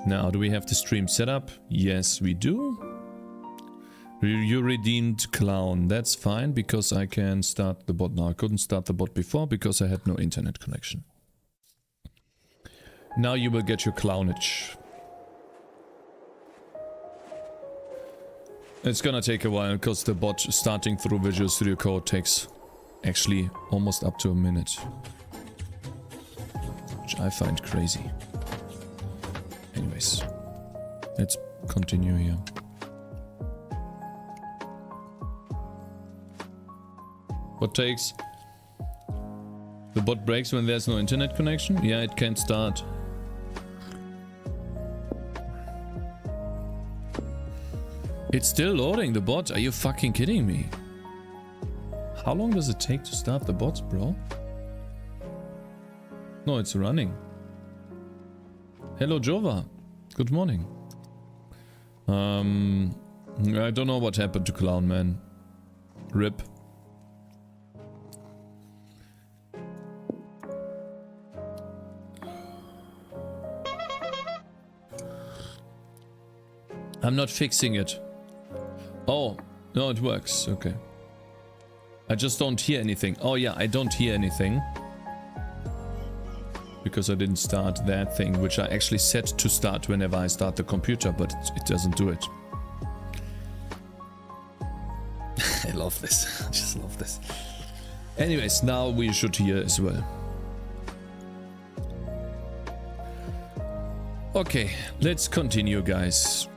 Now, do we have the stream set up? Yes, we do. You redeemed clown. That's fine because I can start the bot now. I couldn't start the bot before because I had no internet connection. Now you will get your clownage. It's gonna take a while because the bot starting through Visual Studio Code takes actually almost up to a minute. Which I find crazy. Anyways, let's continue here. What takes? The bot breaks when there's no internet connection? Yeah, it can't start. It's still loading the bot. Are you fucking kidding me? How long does it take to start the bots, bro? No, it's running. Hello, Jova. Good morning. I don't know what happened to Clown Man. RIP. I'm not fixing it. Oh, no, it works. Okay. I just don't hear anything. Oh yeah, I don't hear anything. Because I didn't start that thing, which I actually set to start whenever I start the computer, but it doesn't do it. I love this. I just love this. Anyways, now we should hear as well. Okay, let's continue, guys.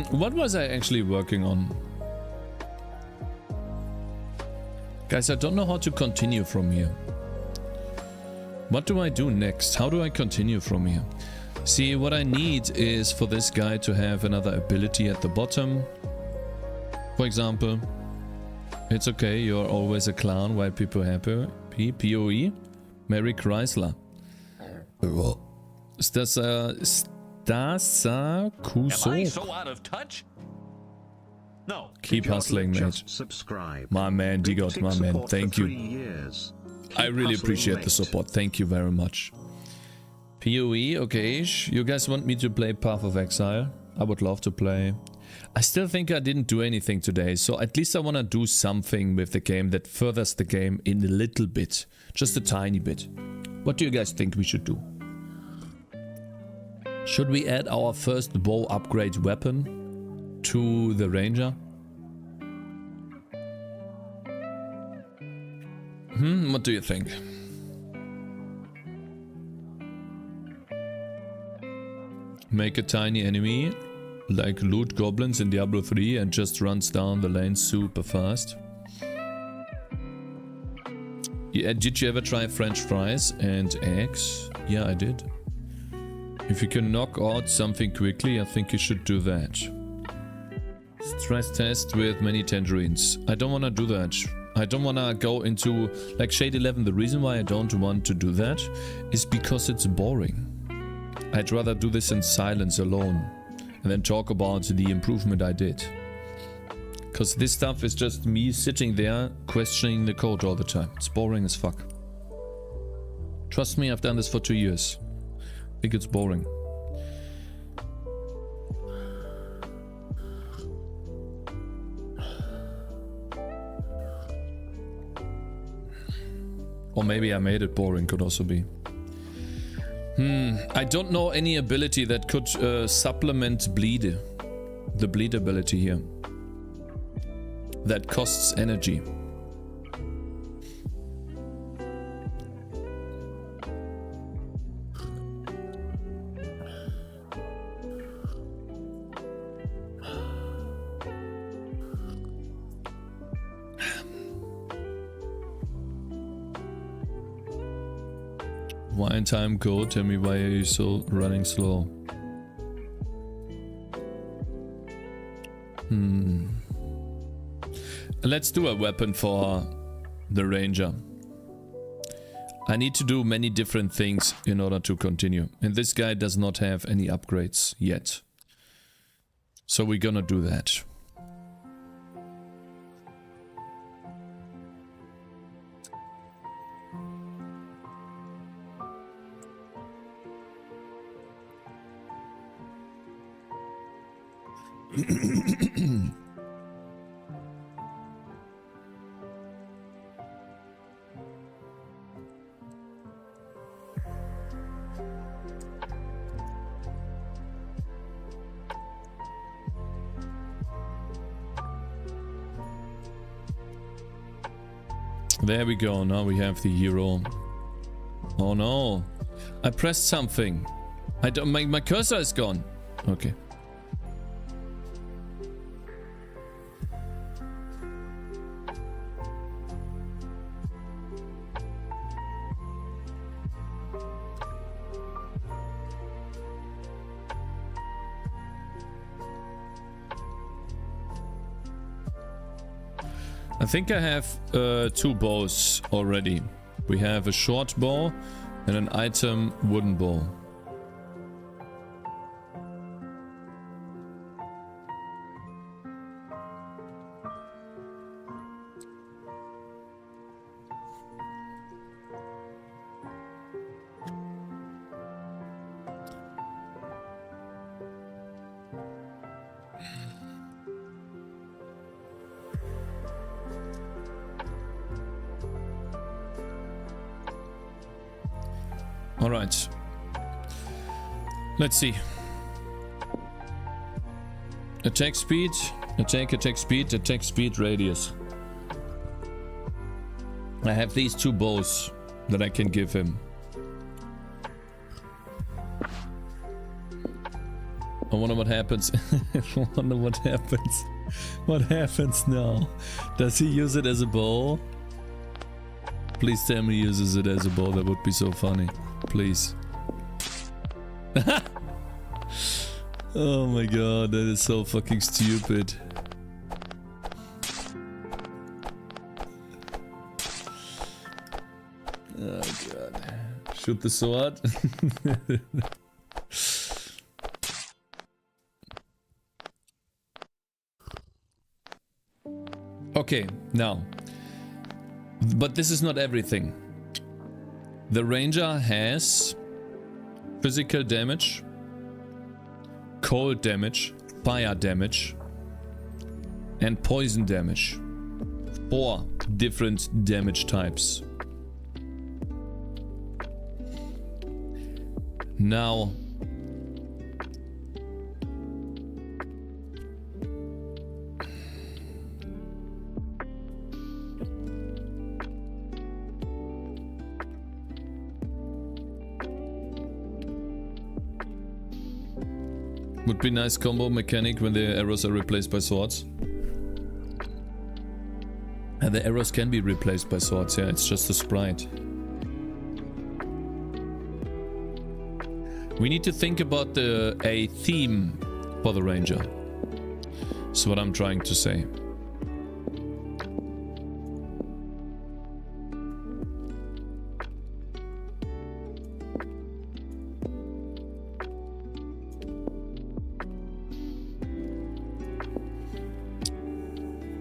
What was I actually working on? Guys, I don't know how to continue from here. What do I do next? How do I continue from here? See, what I need is for this guy to have another ability at the bottom. For example, it's okay, you're always a clown, white people happy. POE? Mary Chrysler. Stasa Kuso. Am I so out of touch? No. Keep hustling, mate. Subscribe. My man, Digot, my man. Thank you. I really appreciate the support. Thank you very much. POE, okay. You guys want me to play Path of Exile? I would love to play. I still think I didn't do anything today, so at least I want to do something with the game that furthers the game in a little bit. Just a tiny bit. What do you guys think we should do? Should we add our first bow upgrade weapon to the ranger? What do you think? Make a tiny enemy, like loot goblins in Diablo 3 and just runs down the lane super fast. Yeah, did you ever try French fries and eggs? Yeah, I did. If you can knock out something quickly, I think you should do that. Stress test with many tangerines. I don't want to do that. I don't want to go into like Shade 11. The reason why I don't want to do that is because it's boring. I'd rather do this in silence alone and then talk about the improvement I did. Because this stuff is just me sitting there questioning the code all the time. It's boring as fuck. Trust me, I've done this for 2 years. I think it's boring. Or maybe I made it boring, could also be. I don't know any ability that could supplement bleed. The bleed ability here. That costs energy. Why in time code? Tell me, why are you so running slow? Let's do a weapon for the ranger. I need to do many different things in order to continue. And this guy does not have any upgrades yet. So we're gonna do that. There we go, now we have the hero. Oh no, I pressed something. I don't, my cursor is gone. Okay. I think I have 2 bows already. We have a short bow and an item wooden bow. Alright. Let's see. Attack speed, attack speed, radius. I have these 2 bows that I can give him. I wonder what happens. I wonder what happens. What happens now? Does he use it as a bow? Please tell me he uses it as a bow. That would be so funny. Please. Oh my god, that is so fucking stupid. Oh god. Shoot the sword. Okay, now. But this is not everything. The ranger has physical damage, cold damage, fire damage, and poison damage. 4 different damage types. Now, would be nice combo mechanic when the arrows are replaced by swords. And the arrows can be replaced by swords, yeah, it's just a sprite. We need to think about a theme for the ranger. That's what I'm trying to say.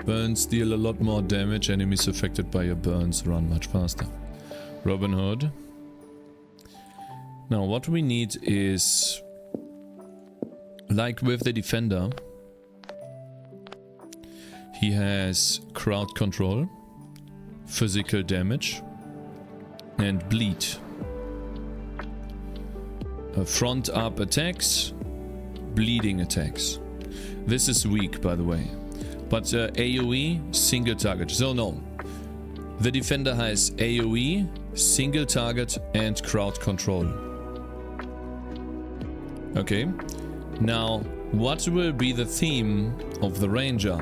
Burns deal a lot more damage. Enemies affected by your burns run much faster. Robin Hood. Now what we need is, like with the defender, he has crowd control, physical damage, and bleed. Front up attacks, bleeding attacks. This is weak, by the way. But AoE, single target. So no. The defender has AoE, single target, and crowd control. Okay. Now, what will be the theme of the ranger?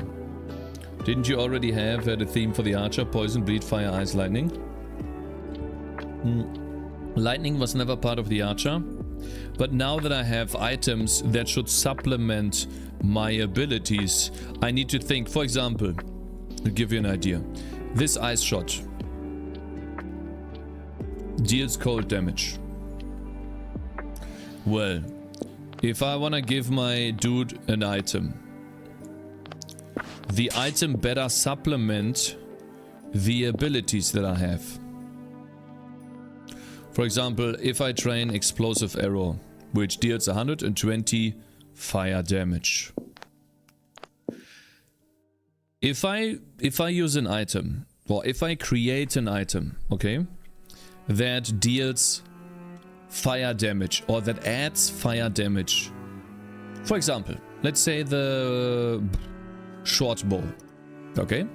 Didn't you already have the theme for the archer? Poison, bleed, fire, ice, lightning? Lightning was never part of the archer. But now that I have items that should supplement my abilities, I need to think. For example, I'll give you an idea. This ice shot deals cold damage. Well, if I want to give my dude an item, the item better supplement the abilities that I have. For example, if I train explosive arrow, which deals 120 fire damage. If I use an item, or if I create an item, okay, that deals fire damage or that adds fire damage. For example, let's say the short bow, okay?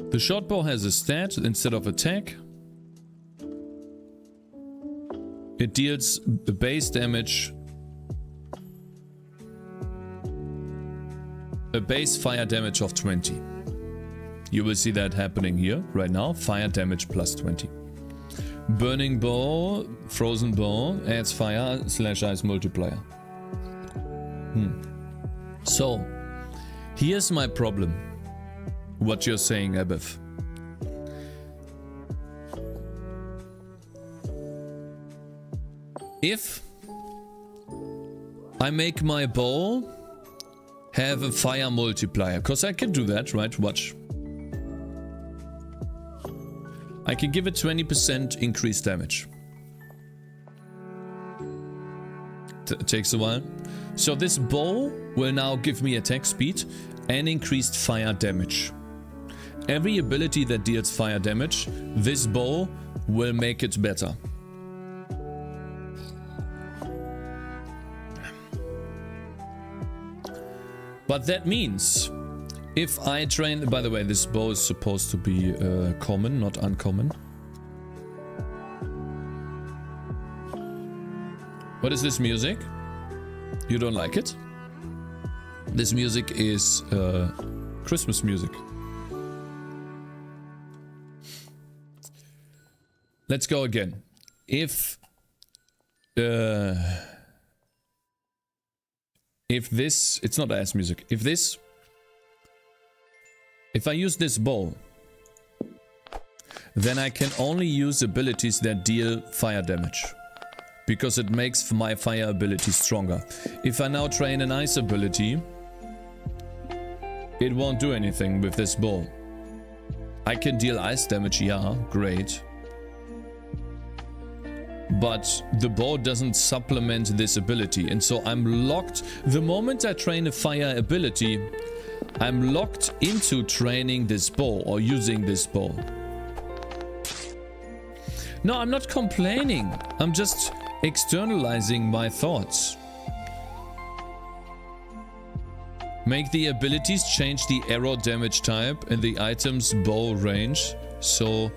The short bow has a stat instead of attack. It deals base damage, a base fire damage of 20. You will see that happening here right now. Fire damage plus 20. Burning bow, frozen bow adds fire / ice multiplier. So, here's my problem. What you're saying, Abef. If I make my bow have a fire multiplier, because I can do that, right? Watch. I can give it 20% increased damage. It takes a while. So this bow will now give me attack speed and increased fire damage. Every ability that deals fire damage, this bow will make it better. But that means if I train... By the way, this bow is supposed to be common, not uncommon. What is this music? You don't like it? This music is Christmas music. Let's go again. If this... It's not ass music. If I use this bow, then I can only use abilities that deal fire damage. Because it makes my fire ability stronger. If I now train an ice ability, it won't do anything with this bow. I can deal ice damage, yeah, great. But the bow doesn't supplement this ability, and so I'm locked. The moment I train a fire ability, I'm locked into training this bow or using this bow. No, I'm not complaining. I'm just externalizing my thoughts. Make the abilities change the arrow damage type and the item's bow range. So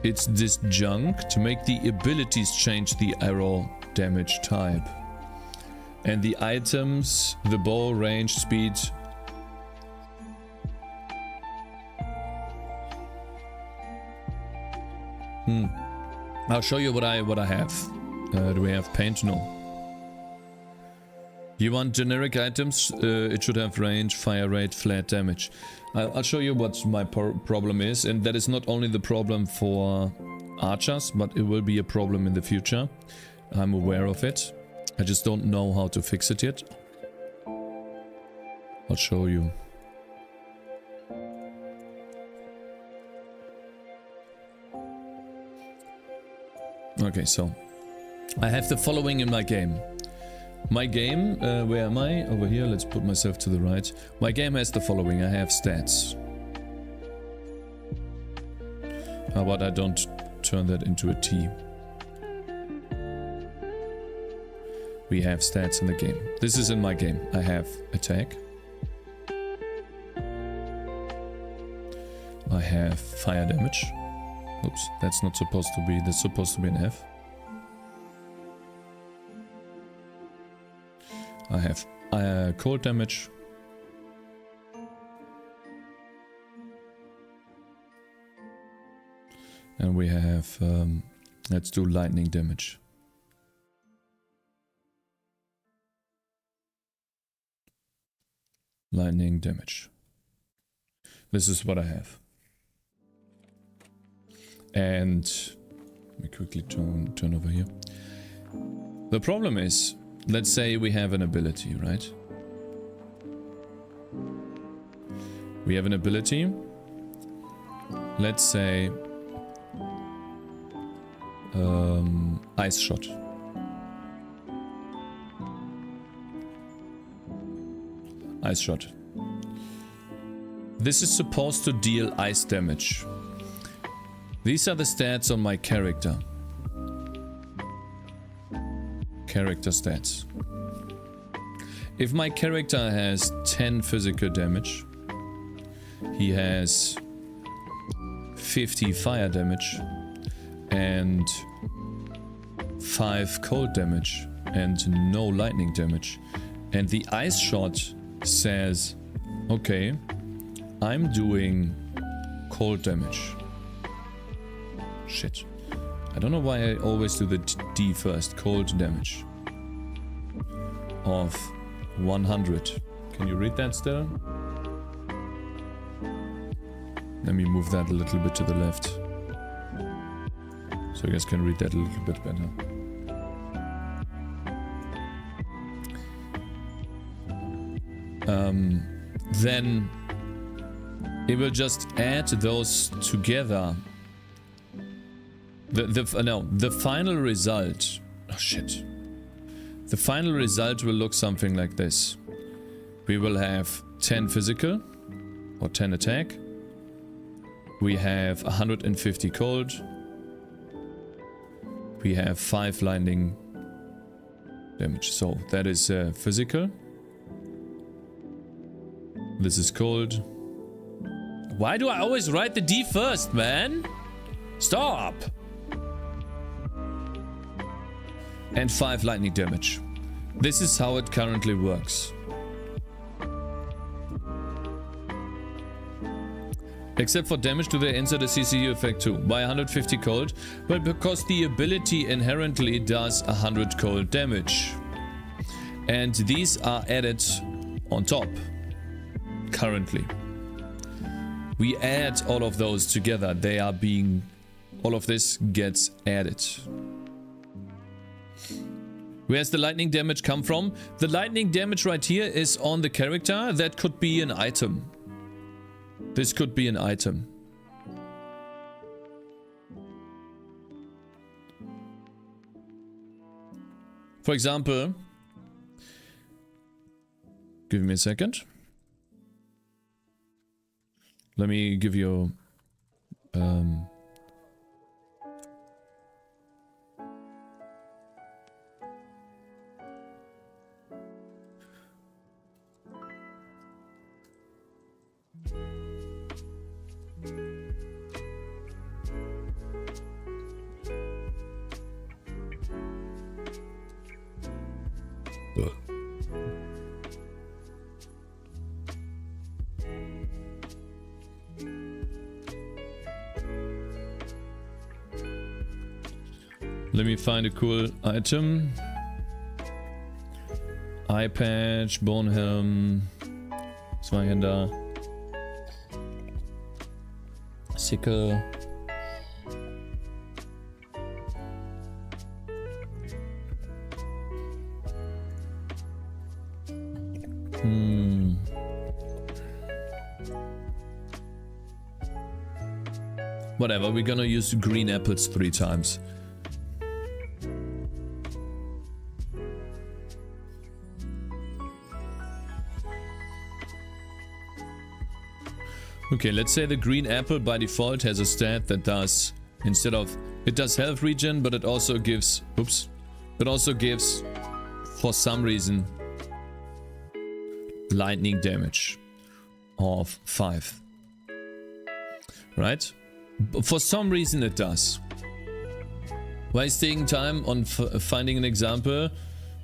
it's disjunct to make the abilities change the arrow damage type. And the items, the bow range, speed. I'll show you what I have. Do we have paint? No. You want generic items? It should have range, fire rate, flat damage. I'll show you what my problem is, and that is not only the problem for archers, but it will be a problem in the future. I'm aware of it. I just don't know how to fix it yet. I'll show you. Okay, so I have the following in my game. My game, where am I? Over here, let's put myself to the right. My game has the following. I have stats. How about I don't turn that into a T? We have stats in the game. This is in my game. I have attack. I have fire damage. Oops, that's not supposed to be, that's supposed to be an F. I have cold damage. And we have, let's do lightning damage. Lightning damage. This is what I have. And let me quickly turn over here. The problem is, let's say we have an ability, right? We have an ability. Let's say ice shot. Ice shot. This is supposed to deal ice damage. These are the stats on my character. Character stats. If my character has 10 physical damage, he has 50 fire damage and 5 cold damage and no lightning damage. And the ice shot says, okay, I'm doing cold damage. Shit. I don't know why I always do the D first. Cold damage. Of 100. Can you read that still? Let me move that a little bit to the left. So you guys can read that a little bit better. Then it will just add those together. The final result. Oh shit. The final result will look something like this. We will have 10 physical or 10 attack. We have 150 cold. We have 5 lightning damage. So that is physical. This is cold. Why do I always write the D first, man? Stop! And 5 lightning damage. This is how it currently works. Except for damage to the insert a CCU effect too. By 150 cold. But because the ability inherently does 100 cold damage. And these are added on top. Currently. We add all of those together. They are being... all of this gets added. Where's the lightning damage come from? The lightning damage right here is on the character. That could be an item. This could be an item. For example, give me a second. Let me give you let me find a cool item. Eye patch, bone helm, Zweihänder, sickle. Whatever, we're gonna use green apples 3 times. Okay, let's say the green apple by default has a stat that does, instead of, it does health regen, but it also gives, oops, it also gives, for some reason, lightning damage of 5. Right? For some reason it does. Why is taking time on finding an example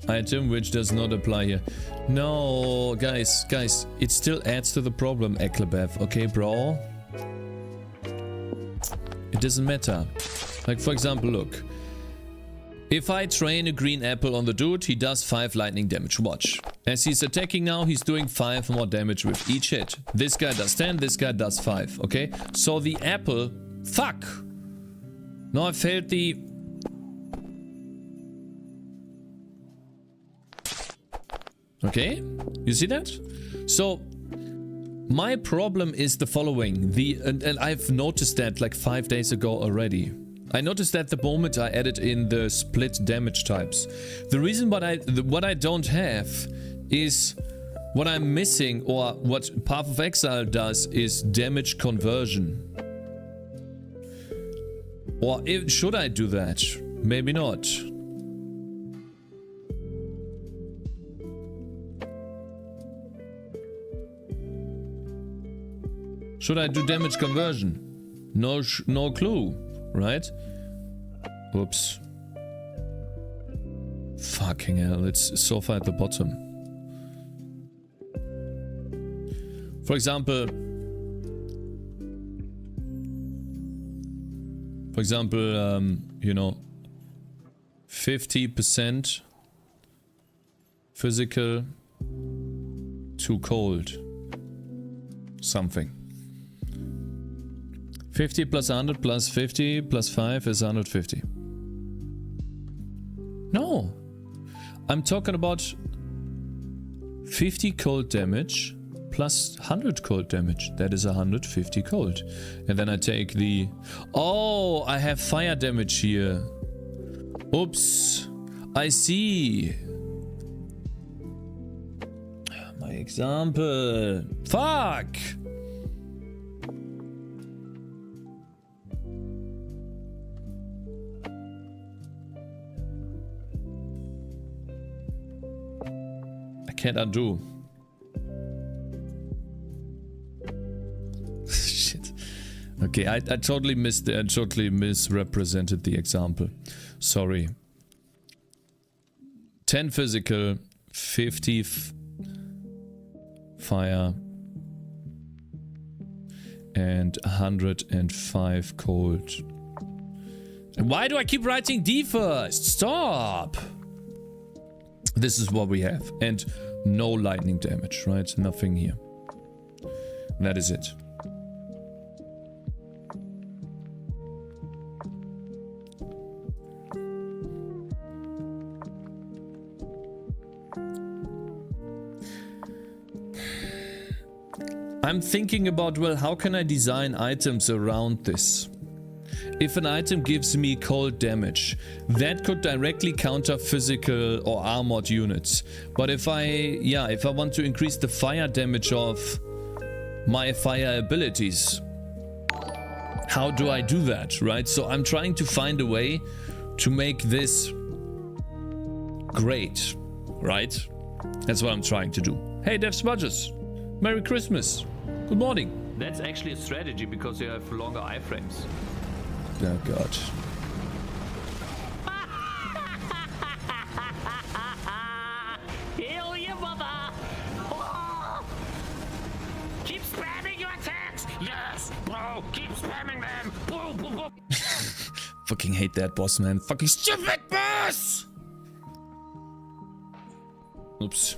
item which does not apply here? No, guys, it still adds to the problem, Eklebev, okay, bro? It doesn't matter. Like, for example, look. If I train a green apple on the dude, he does 5 lightning damage. Watch. As he's attacking now, he's doing 5 more damage with each hit. This guy does 10, this guy does 5, okay? So the apple... Fuck! No, I failed the... Okay? You see that? So... my problem is the following. And I've noticed that like 5 days ago already. I noticed that the moment I added in the split damage types. The reason what I don't have is What I'm missing, or what Path of Exile does, is damage conversion. Or should I do that? Maybe not. Should I do damage conversion? No clue, right? Whoops. Fucking hell, it's so far at the bottom. For example, you know, 50% physical to cold. Something. 50 plus 100 plus 50 plus 5 is 150. No. I'm talking about 50 cold damage plus 100 cold damage. That is 150 cold. And then I take the... Oh, I have fire damage here. Oops. I see. My example. Fuck. I can't undo. Shit. Okay, I totally misrepresented the example. Sorry. 10 physical, 50 fire, and 105 cold. And why do I keep writing D first? Stop! This is what we have. And no lightning damage, right? Nothing here. That is it. I'm thinking about, well, how can I design items around this? If an item gives me cold damage, that could directly counter physical or armored units. But if I want to increase the fire damage of my fire abilities, how do I do that, right? So I'm trying to find a way to make this great, right? That's what I'm trying to do. Hey, Dev Smudges, Merry Christmas. Good morning. That's actually a strategy because you have longer iframes. Oh god. Heal your mother! Oh! Keep spamming your attacks! Yes, bro! Keep spamming them! Boom, boom, boom! Fucking hate that boss, man. Fucking stupid boss! Oops.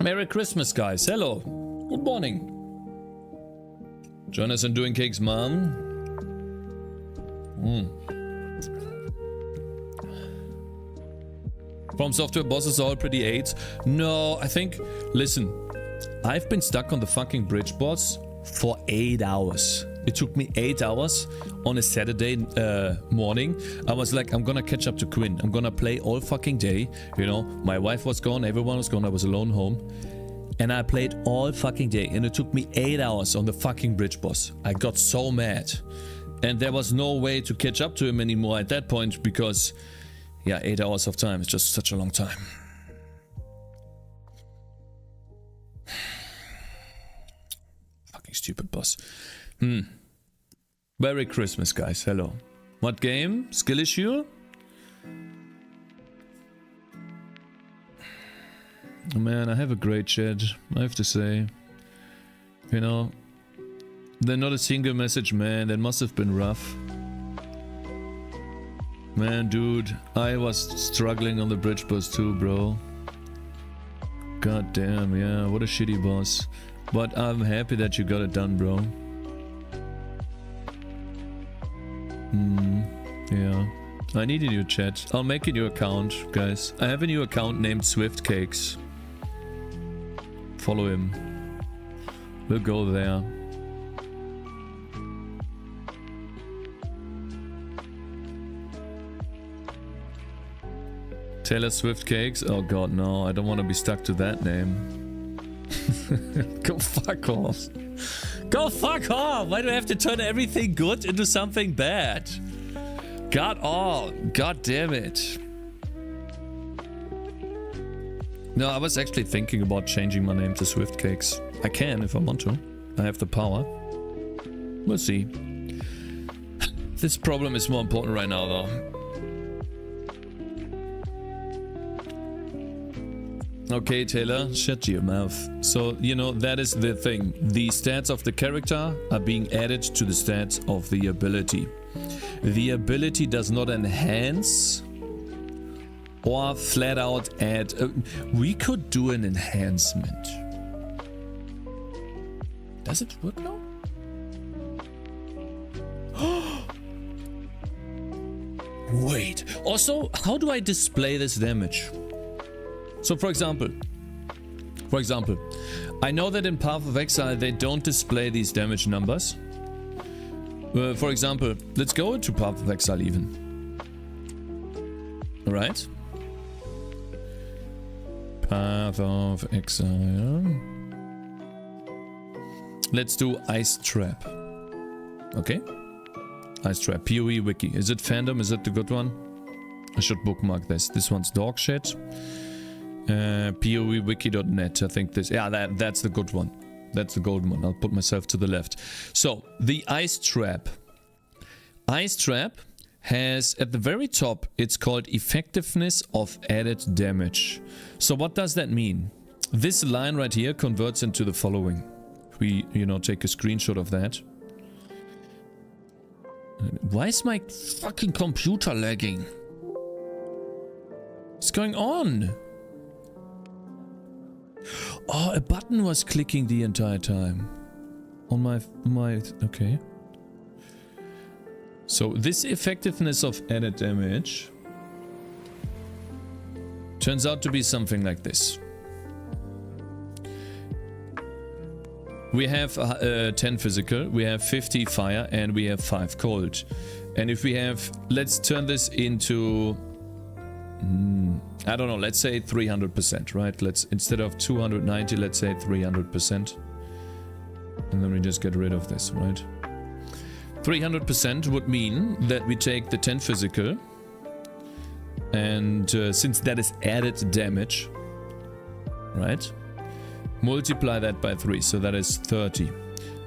Merry Christmas, guys. Hello. Good morning. Join us in doing cakes, mom. From Software bosses are all pretty 8. No, I think... Listen, I've been stuck on the fucking bridge boss for 8 hours. It took me 8 hours on a Saturday morning. I was like, I'm gonna catch up to Quinn. I'm gonna play all fucking day. You know, my wife was gone, everyone was gone, I was alone home. And I played all fucking day, and it took me 8 hours on the fucking bridge boss. I got so mad. And there was no way to catch up to him anymore at that point because, yeah, 8 hours of time is just such a long time. Fucking stupid boss. Merry Christmas, guys. Hello. What game? Skill issue? Man, I have a great chat, I have to say. You know, they're not a single message, man. That must have been rough. Man, dude, I was struggling on the bridge boss too, bro. God damn, yeah, what a shitty boss. But I'm happy that you got it done, bro. Yeah. I need a new chat. I'll make a new account, guys. I have a new account named Swift Cakes. Follow him. We'll go there. Taylor Swift Cakes? Oh god, no. I don't want to be stuck to that name. Go fuck off. Go fuck off! Why do I have to turn everything good into something bad? God damn it. No, I was actually thinking about changing my name to Swift Cakes. I can if I want to. I have the power. We'll see. This problem is more important right now though. Okay, Taylor, shut your mouth. So, you know, that is the thing. The stats of the character are being added to the stats of the ability. The ability does not enhance or flat out add. We could do an enhancement. Does it work now? Wait. Also, how do I display this damage? So for example, I know that in Path of Exile they don't display these damage numbers. For example, let's go into Path of Exile even. Alright. Path of Exile. Let's do Ice Trap. Okay. Ice Trap. PoE Wiki. Is it fandom? Is it the good one? I should bookmark this. This one's dog shit. PoEwiki.net. I think this. Yeah, that's the good one. That's the golden one. I'll put myself to the left. So, the Ice Trap. Ice Trap has at the very top, it's called Effectiveness of Added Damage. So, what does that mean? This line right here converts into the following. We, you know, take a screenshot of that. Why is my fucking computer lagging? What's going on? Oh, a button was clicking the entire time. On my... Okay. So, this effectiveness of added damage turns out to be something like this. We have 10 physical, we have 50 fire, and we have 5 cold. And if we have... Let's turn this into... I don't know, let's say 300%, right? Let's, instead of 290, let's say 300%. And then we just get rid of this, right? 300% would mean that we take the 10 physical. And since that is added damage, right? Multiply that by 3, so that is 30.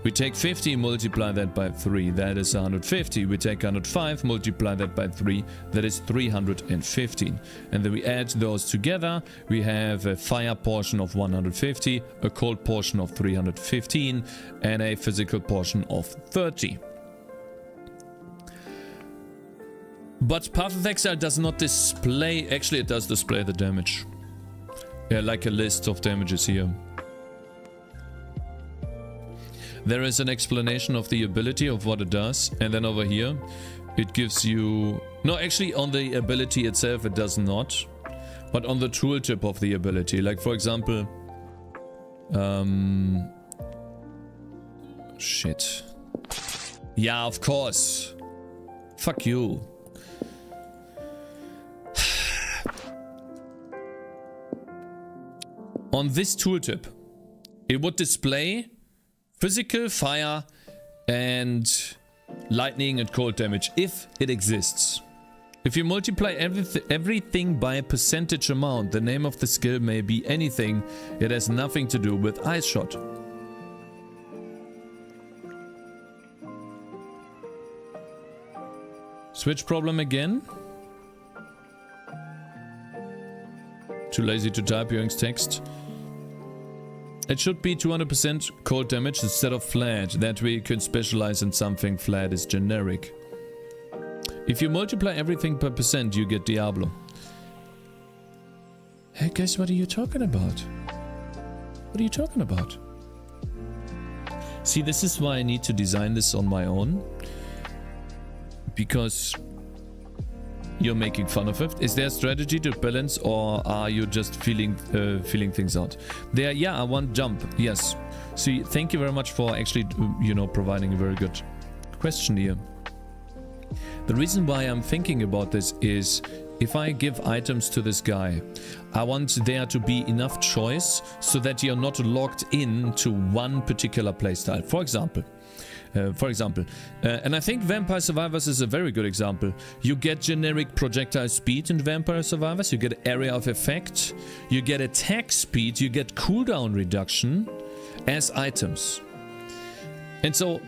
We take 50, multiply that by 3, that is 150. We take 105, multiply that by 3, that is 315. And then we add those together. We have a fire portion of 150, a cold portion of 315, and a physical portion of 30. But Path of Exile does not display... Actually, it does display the damage. Yeah, like a list of damages here. There is an explanation of the ability of what it does, and then over here it gives you... No, actually on the ability itself it does not, but on the tooltip of the ability. Like for example... Shit. Yeah, of course. Fuck you. On this tooltip, it would display physical, fire, and lightning and cold damage, if it exists. If you multiply everything by a percentage amount, the name of the skill may be anything. It has nothing to do with Ice Shot. Switch problem again. Too lazy to type Jürgen's text. It should be 200% cold damage instead of flat. That way you can specialize in something. Flat is generic. If you multiply everything per percent, you get Diablo. Hey guys, what are you talking about? What are you talking about? See, this is why I need to design this on my own. Because you're making fun of it. Is there a strategy to balance, or are you just feeling things out? There, yeah, I want jump. Yes. See, thank you very much for actually, you know, providing a very good question here. The reason why I'm thinking about this is if I give items to this guy, I want there to be enough choice so that you're not locked in to one particular playstyle. For example, and I think Vampire Survivors is a very good example. You get generic projectile speed in Vampire Survivors, you get area of effect, you get attack speed, you get cooldown reduction as items. And so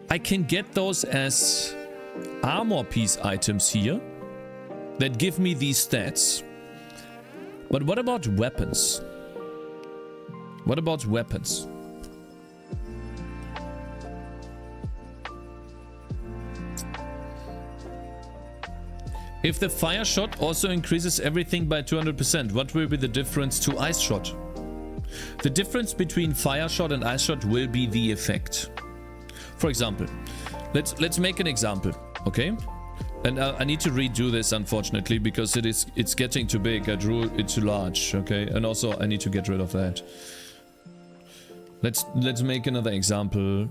I can get those as armor piece items here that give me these stats. But what about weapons? What about weapons? If the fire shot also increases everything by 200%, what will be the difference to ice shot? The difference between fire shot and ice shot will be the effect. For example, let's make an example, okay? And I need to redo this, unfortunately, because it's getting too big. I drew it too large, okay? And also I need to get rid of that. Let's make another example.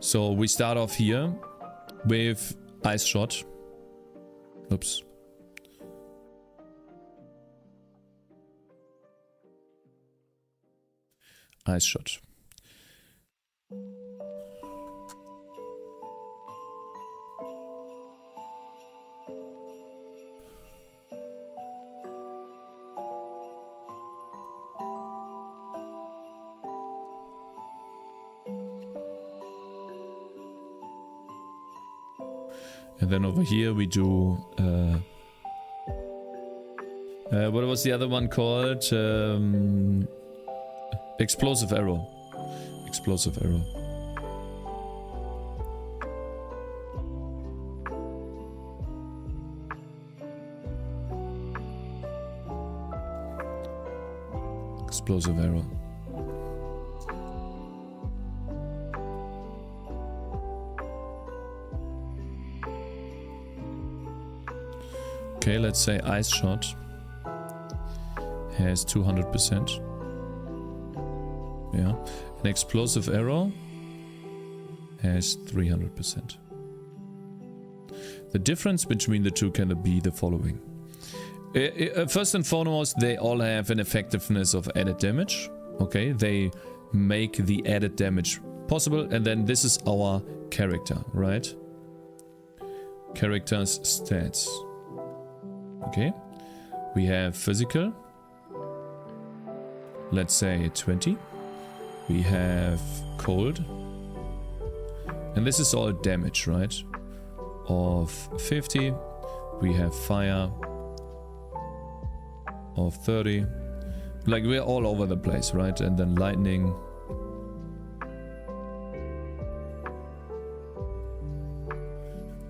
So we start off here with ice shot. Oops. Ice shot. And then over here we do, what was the other one called? Explosive arrow. Explosive arrow. Explosive arrow. Okay, let's say ice shot has 200%. Yeah, an explosive arrow has 300%. The difference between the two can be the following. First and foremost, they all have an effectiveness of added damage. Okay, they make the added damage possible, and then this is our character, right? Character's stats. Okay, we have physical, let's say 20. We have cold, and this is all damage, right? Of 50. We have fire of 30. Like, we're all over the place, right? And then lightning.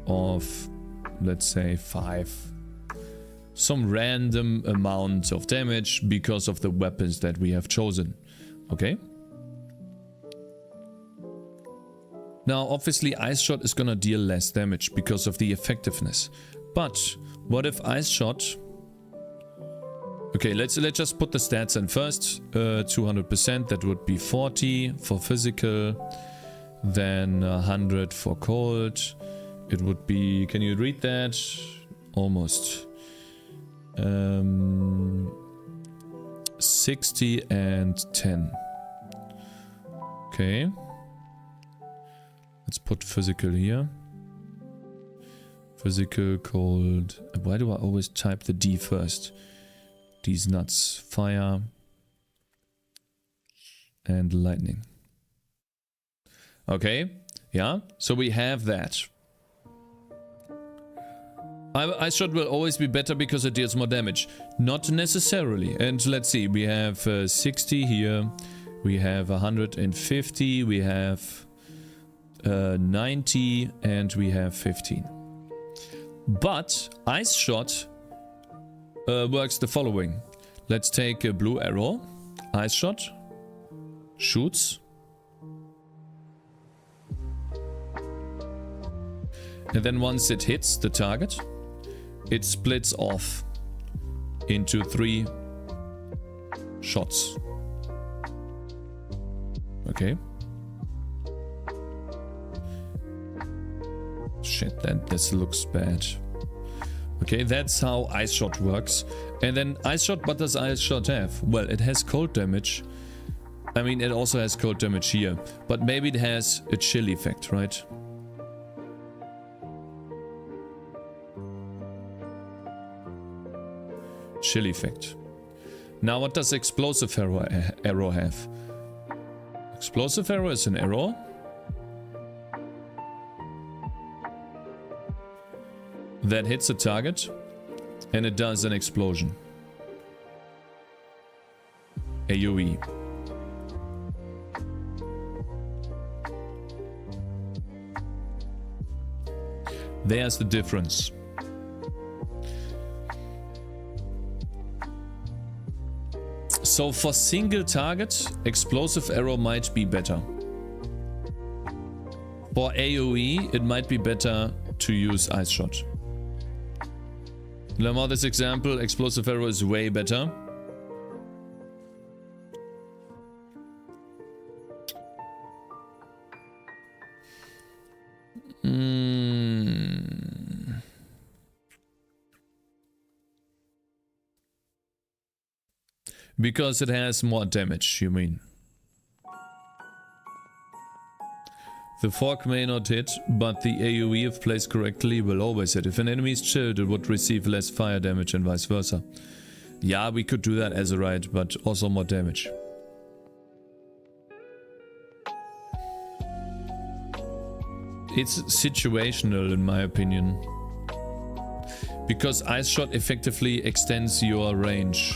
Of, let's say, 5. Some random amount of damage because of the weapons that we have chosen. Okay? Now, obviously, ice shot is gonna deal less damage because of the effectiveness. But what if ice shot... Okay, let's just put the stats in first. 200%, that would be 40 for physical. Then 100 for cold. It would be... Can you read that? Almost. 60 and 10. Okay. Let's put physical here. Physical, cold. Why do I always type the D first? D's nuts. Fire. And lightning. Okay. Yeah. So we have that. Ice shot will always be better because it deals more damage. Not necessarily. And let's see. We have 60 here. We have 150. We have 90. And we have 15. But ice shot works the following. Let's take a blue arrow. Ice shot. Shoots. And then once it hits the target, it splits off into 3 shots. Okay. Shit, this looks bad. Okay, that's how Ice Shot works. And then Ice Shot, what does Ice Shot have? Well, it has cold damage. I mean, it also has cold damage here. But maybe it has a chill effect, right? Chill effect. Now, what does Explosive Arrow have? Explosive Arrow is an arrow. That hits a target. And it does an explosion. AoE. There's the difference. So for single target, Explosive Arrow might be better. For AoE, it might be better to use Ice Shot. Now, this example, Explosive Arrow is way better. Because it has more damage, you mean? The fork may not hit, but the AoE, if placed correctly, will always hit. If an enemy is chilled, it would receive less fire damage and vice versa. Yeah, we could do that as a right, but also more damage. It's situational in my opinion. Because Ice Shot effectively extends your range.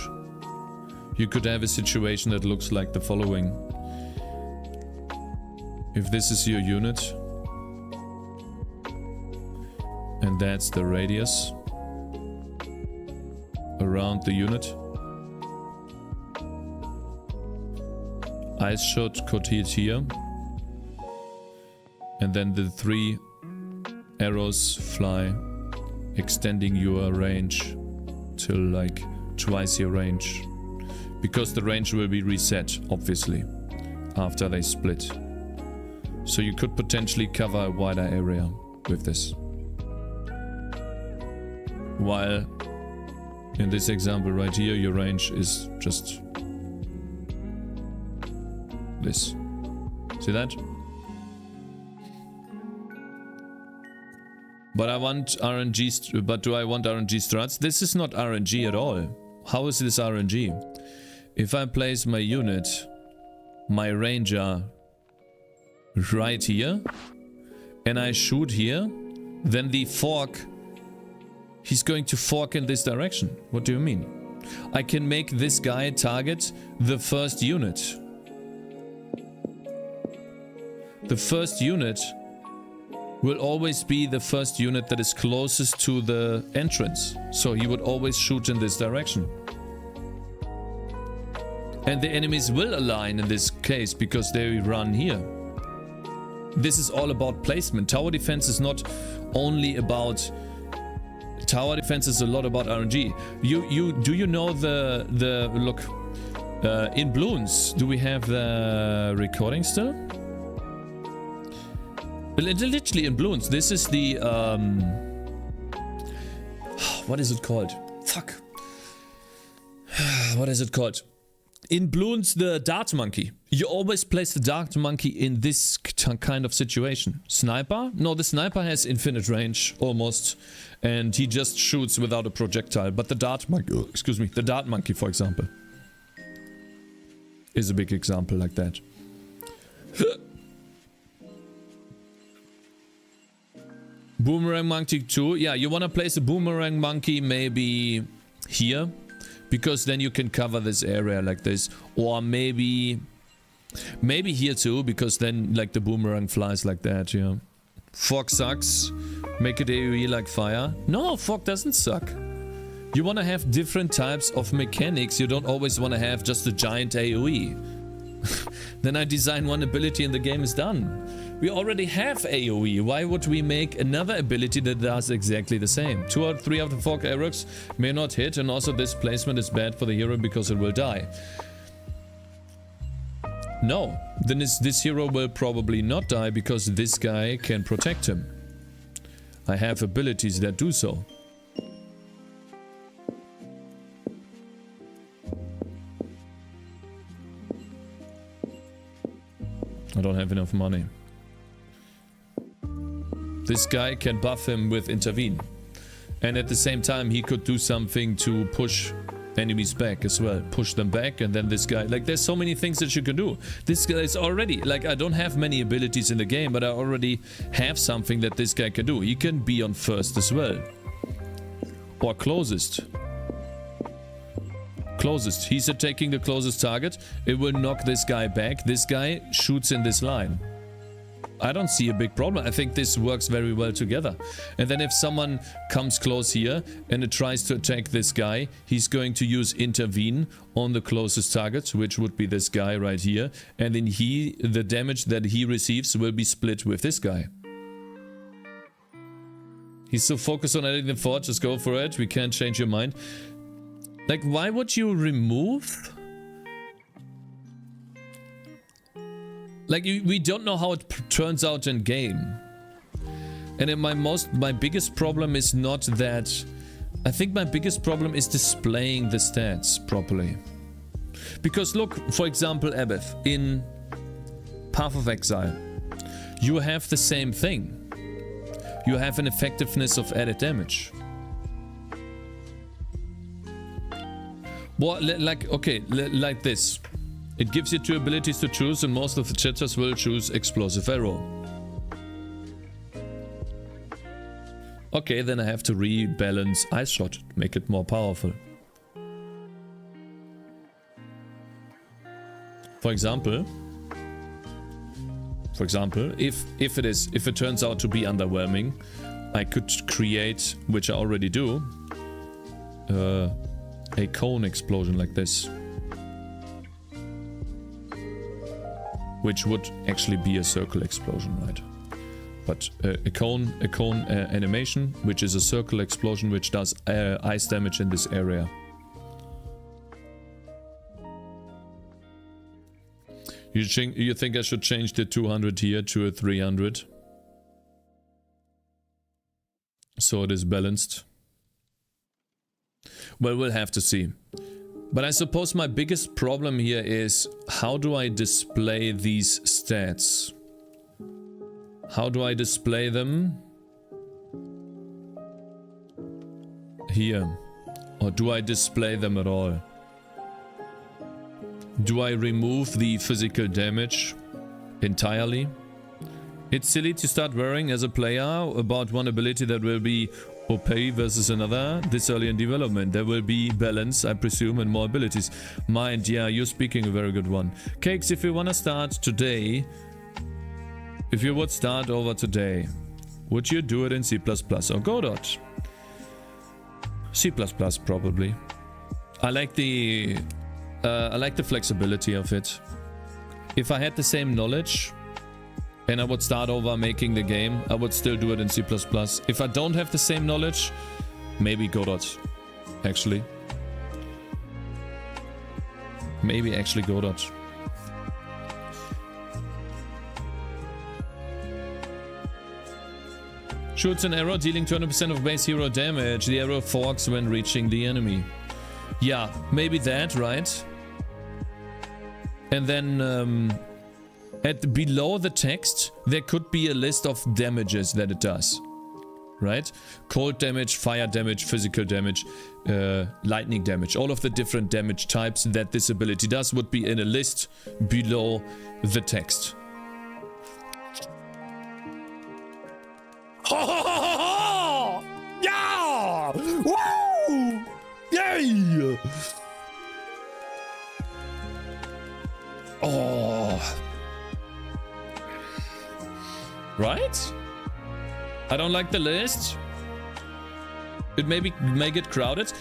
You could have a situation that looks like the following. If this is your unit, and that's the radius around the unit, Ice Shot could hit here, and then the 3 arrows fly, extending your range till like twice your range, because the range will be reset, obviously, after they split. So you could potentially cover a wider area with this. While in this example right here, your range is just this. See that? But I want RNG, but do I want RNG struts? This is not RNG at all. How is this RNG? If I place my unit, my ranger, right here, and I shoot here, then the fork, he's going to fork in this direction. What do you mean? I can make this guy target the first unit. The first unit will always be the first unit that is closest to the entrance. So he would always shoot in this direction. And the enemies will align in this case because they run here. This is all about placement. Tower defense is not only about... Tower defense is a lot about RNG. Do you know the look, in Bloons, do we have the recording still? Literally in Bloons, this is the, what is it called? Fuck. What is it called? In Bloons, the dart monkey. You always place the dart monkey in this kind of situation. Sniper? No, the sniper has infinite range, almost. And he just shoots without a projectile. But the dart monkey, excuse me, the dart monkey, for example, is a big example like that. Boomerang monkey too. Yeah, you want to place a boomerang monkey maybe here. Because then you can cover this area like this. Or maybe here too, because then like the boomerang flies like that, yeah. Fork sucks. Make it AoE like fire. No, fork doesn't suck. You want to have different types of mechanics. You don't always want to have just a giant AoE. Then I design one ability and the game is done. We already have AoE. Why would we make another ability that does exactly the same? 2 or 3 of the fork arrows may not hit, and also this placement is bad for the hero because it will die. No, then this hero will probably not die because this guy can protect him. I have abilities that do so. don't have enough money. This guy can buff him with intervene. And at the same time, he could do something to push enemies back as well. Push them back, and then this guy... Like, there's so many things that you can do. This guy is already... Like, I don't have many abilities in the game, but I already have something that this guy can do. He can be on first as well. Or closest. Closest. He's attacking the closest target. It will knock this guy back. This guy shoots in this line. I don't see a big problem. I think this works very well together. And then if someone comes close here and it tries to attack this guy, he's going to use intervene on the closest target, which would be this guy right here. And then the damage that he receives will be split with this guy. He's so focused on editing the fort, just go for it. We can't change your mind. Like, why would you remove... Like, we don't know how it turns out in game. And then my biggest problem is not that... I think my biggest problem is displaying the stats properly. Because look, for example, Abath, in Path of Exile, you have the same thing. You have an effectiveness of added damage. Well, like, okay, like this. It gives you 2 abilities to choose, and most of the chatters will choose Explosive Arrow. Okay, then I have to rebalance Ice Shot, make it more powerful. For example, if it turns out to be underwhelming, I could create, which I already do, a cone explosion like this. Which would actually be a circle explosion, right? But a cone animation, which is a circle explosion which does ice damage in this area. You think I should change the 200 here to a 300? So it is balanced. Well, we'll have to see. But I suppose my biggest problem here is, how do I display these stats? How do I display them? Here. Or do I display them at all? Do I remove the physical damage entirely? It's silly to start worrying as a player about one ability that will be OP versus another this early in development. There will be balance, I presume, and more abilities. Mind, yeah, you're speaking a very good one. Cakez, if you wanna start today, if you would start over today, would you do it in C++ or Godot? C++ probably. I like the flexibility of it. If I had the same knowledge and I would start over making the game, I would still do it in C++. If I don't have the same knowledge, maybe Godot, actually. Maybe actually Godot. Shoots an arrow dealing 20% of base hero damage. The arrow forks when reaching the enemy. Yeah, maybe that, right? And then below the text, there could be a list of damages that it does. Right? Cold damage, fire damage, physical damage, lightning damage. All of the different damage types that this ability does would be in a list below the text. Ho ho ho ho ho! Yeah! Woo! Yay! Oh. Right? I don't like the list. It maybe make it crowded.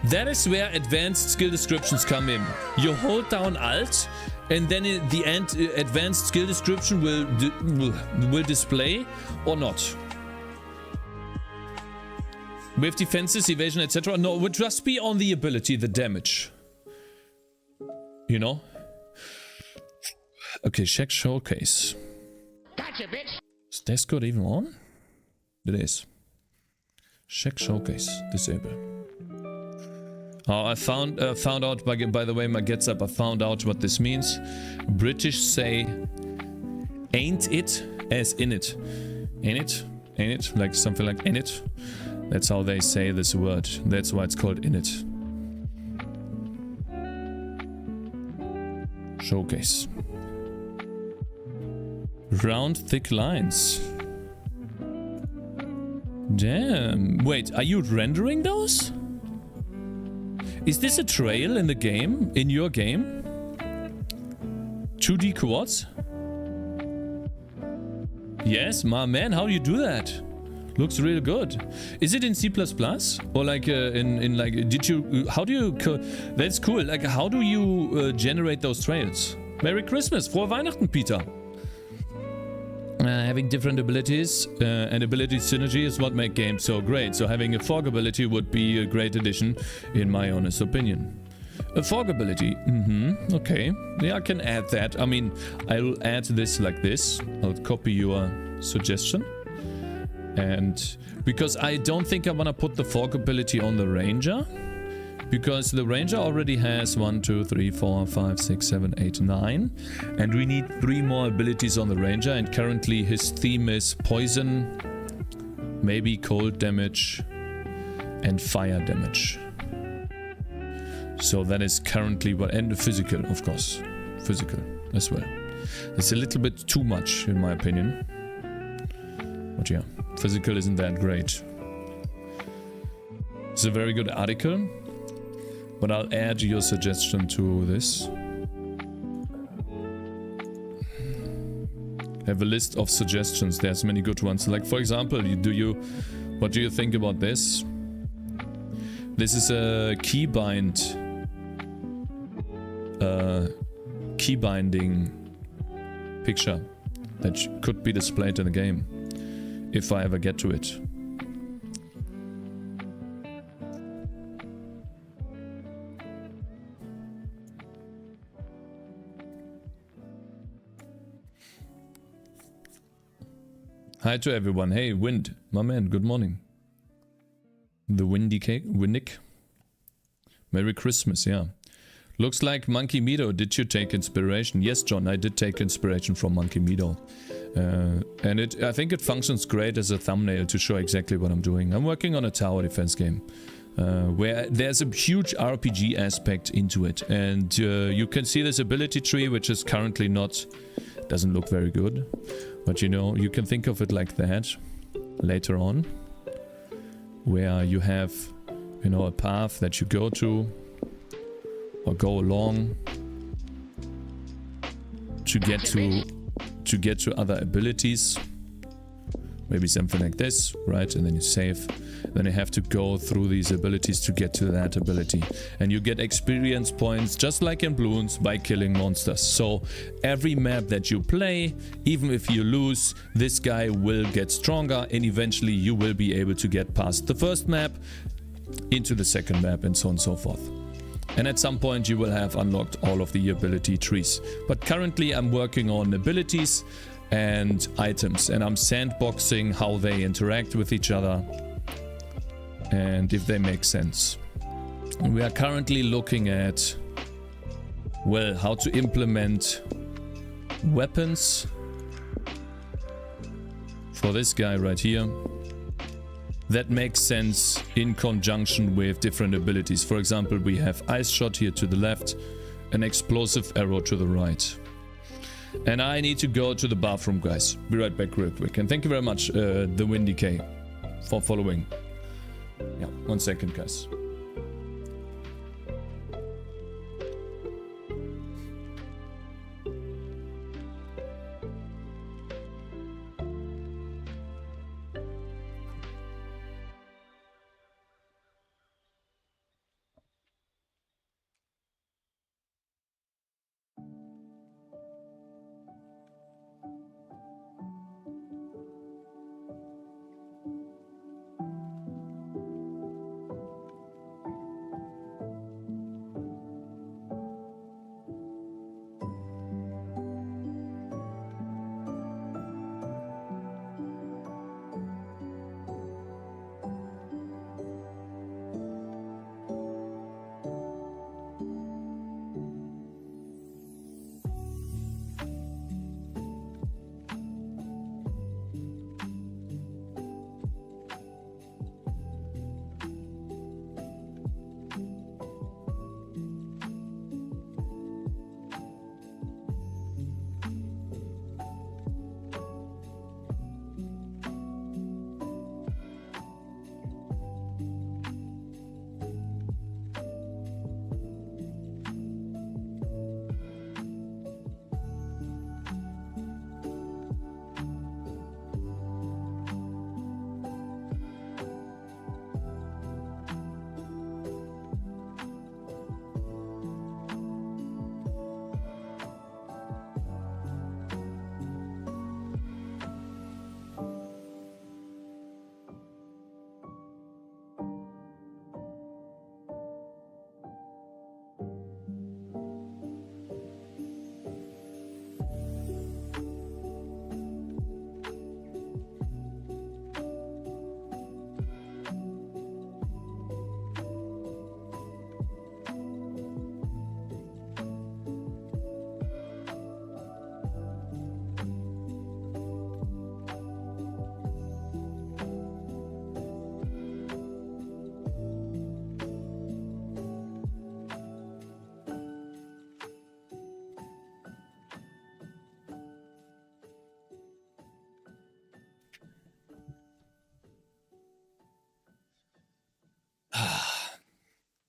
That is where advanced skill descriptions come in. You hold down Alt, and then in the end, advanced skill description will display or not. With defenses, evasion, etc. No, it would just be on the ability, the damage. You know? Okay, check showcase. Gotcha, bitch. Is Discord even on? It is. Check showcase. Disable. Oh, I found out by the way my gets up. I found out what this means. British say Ain't it as in it. Ain't it? Ain't it? Like something like in it. That's how they say this word. That's why it's called in it. Showcase. Round thick lines. Damn. Wait, are you rendering those? Is this a trail in the game? In your game? 2D quads? Yes, my man, how do you do that? Looks really good. Is it in C++? Or like in like, did you, how do you, that's cool. Like, how do you generate those trails? Merry Christmas, frohe Weihnachten, Peter. Having different abilities and ability synergy is what make games so great. So having a fog ability would be a great addition, in my honest opinion. A fog ability, okay. Yeah, I can add that. I mean, I'll add this like this. I'll copy your suggestion. And because I don't think I want to put the fog ability on the ranger. Because the ranger already has 1, 2, 3, 4, 5, 6, 7, 8, 9. And we need 3 more abilities on the ranger. And currently his theme is poison, maybe cold damage, and fire damage. So that is currently what, and physical, of course. Physical as well. It's a little bit too much, in my opinion. But yeah, physical isn't that great. It's a very good article. But I'll add your suggestion to this. Have a list of suggestions. There's many good ones. Like for example, what do you think about this? This is a key binding picture that could be displayed in the game if I ever get to it. Hi to everyone. Hey, Wind, my man, good morning. The Windy Cake, Windick. Merry Christmas, yeah. Looks like Monkey Meadow. Did you take inspiration? Yes, John, I did take inspiration from Monkey Meadow. And I think it functions great as a thumbnail to show exactly what I'm doing. I'm working on a tower defense game. Where there's a huge RPG aspect into it. And you can see this ability tree, which is currently doesn't look very good. But you know, you can think of it like that later on. Where you have, you know, a path that you go to or go along to get to other abilities. Maybe something like this, right? And then you save. Then you have to go through these abilities to get to that ability. And you get experience points, just like in Bloons, by killing monsters. So every map that you play, even if you lose, this guy will get stronger. And eventually you will be able to get past the first map into the second map and so on and so forth. And at some point you will have unlocked all of the ability trees. But currently I'm working on abilities and items, and I'm sandboxing how they interact with each other and if they make sense. We are currently looking at, well, how to implement weapons for this guy right here that makes sense in conjunction with different abilities. For example, we have Ice Shot here to the left, an Explosive Arrow to the right. And I need to go to the bathroom, guys. Be right back real quick. And thank you very much, the Windy K, for following. Yeah, 1 second, guys.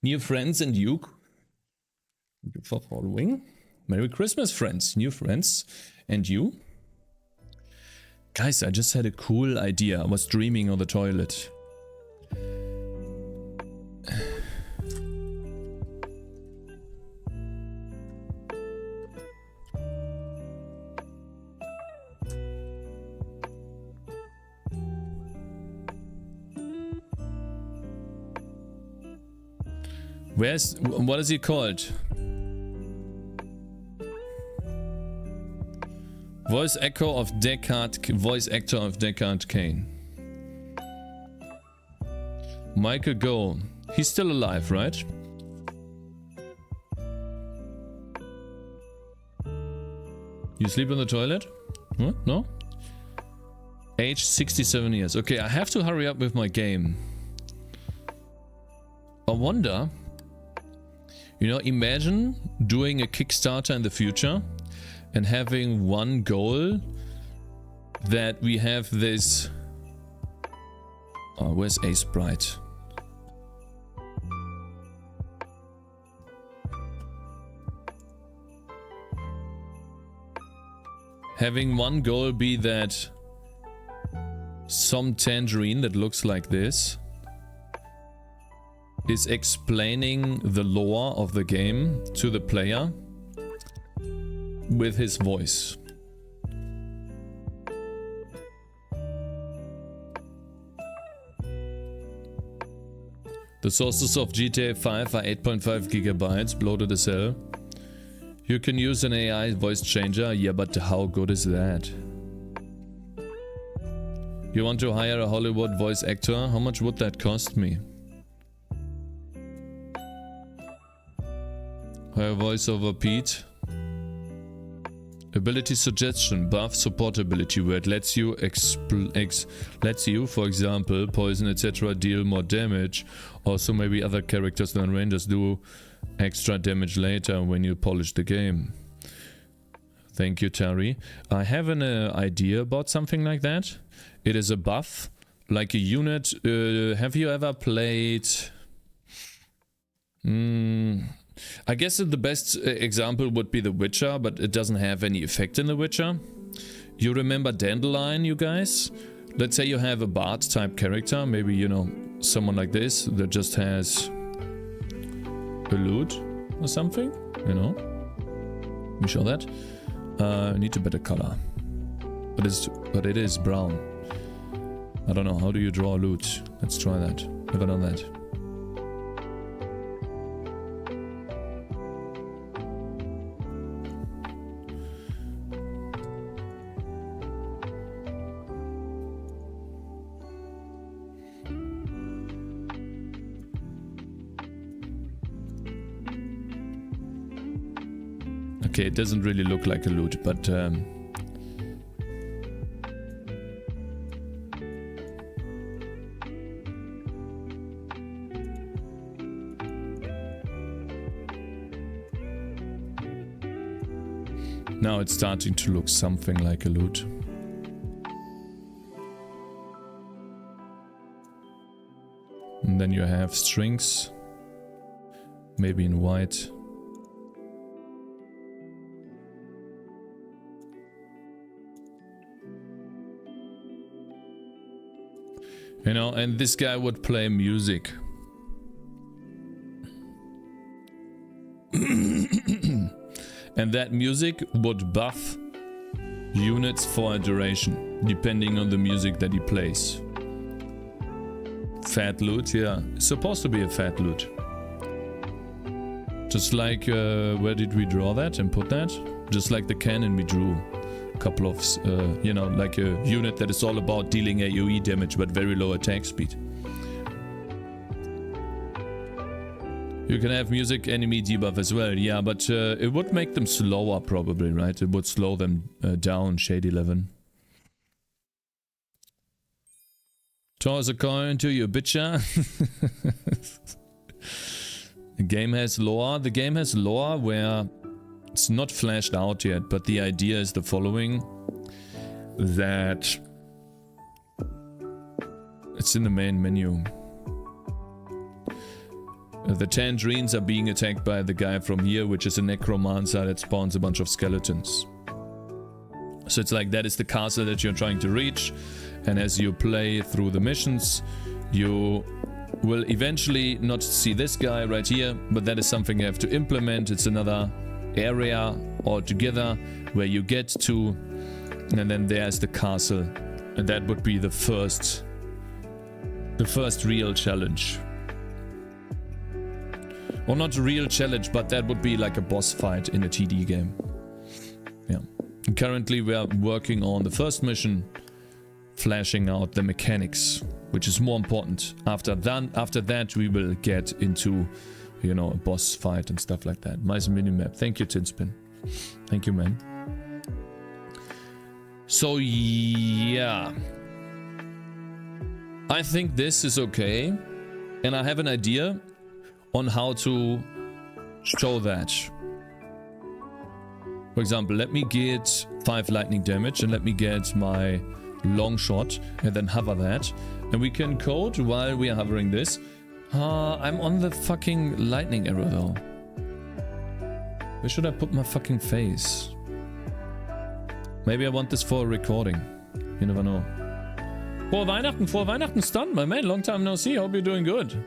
New friends and you. Thank you for following. Merry Christmas, friends. New friends and you. Guys, I just had a cool idea. I was dreaming on the toilet. What is he called? Voice actor of Deckard Kane. Michael Goh. He's still alive, right? You sleep in the toilet? What? No? Age 67 years. Okay, I have to hurry up with my game. I wonder... You know, imagine doing a Kickstarter in the future and having one goal that we have this... Oh, where's Aseprite? Having one goal be that some tangerine that looks like this is explaining the lore of the game to the player with his voice. The sources of GTA 5 are 8.5 gigabytes, bloated as hell. You can use an AI voice changer, yeah, but how good is that? You want to hire a Hollywood voice actor? How much would that cost me? Hire voice over Pete. Ability suggestion, buff support ability, where it lets you, for example, poison, etc., deal more damage. Also, maybe other characters than Rangers do extra damage later when you polish the game. Thank you, Terry. I have an idea about something like that. It is a buff, like a unit. Have you ever played... I guess the best example would be The Witcher, but it doesn't have any effect in The Witcher. You remember Dandelion, you guys? Let's say you have a bard type character, maybe, you know, someone like this that just has a lute or something, you know? You show that? Need a better color. But it is brown. I don't know, how do you draw a lute? Let's try that. Never done that. Okay, it doesn't really look like a lute, but now it's starting to look something like a lute. And then you have strings, maybe in white. You know, and this guy would play music. And that music would buff units for a duration, depending on the music that he plays. Fat loot, yeah. It's supposed to be a fat loot. Just like, where did we draw that and put that? Just like the cannon we drew. Couple of, you know, like a unit that is all about dealing AoE damage but very low attack speed. You can have music enemy debuff as well, yeah, but it would make them slower probably, right? It would slow them down, Shade 11. Toss a coin to your bitcher. The game has lore. The game has lore where it's not fleshed out yet, but the idea is the following. That it's in the main menu. The tangerines are being attacked by the guy from here, which is a necromancer that spawns a bunch of skeletons. So it's like that is the castle that you're trying to reach, and as you play through the missions, you will eventually not see this guy right here, but that is something you have to implement. It's another area altogether where you get to, and then there's the castle, and that would be the first real challenge. Or not a real challenge, but that would be like a boss fight in a TD game. Yeah. And currently we are working on the first mission, fleshing out the mechanics, which is more important. After that we will get into, you know, a boss fight and stuff like that. Nice minimap. Thank you, Tinspin. Thank you, man. So yeah, I think this is okay, and I have an idea on how to show that. For example, let me get 5 lightning damage and let me get my long shot and then hover that, and we can code while we are hovering this. I'm on the fucking lightning arrow though. Where should I put my fucking face? Maybe I want this for a recording. You never know. Frohe Weihnachten, Stunt, my man. Long time no see. Hope you're doing good.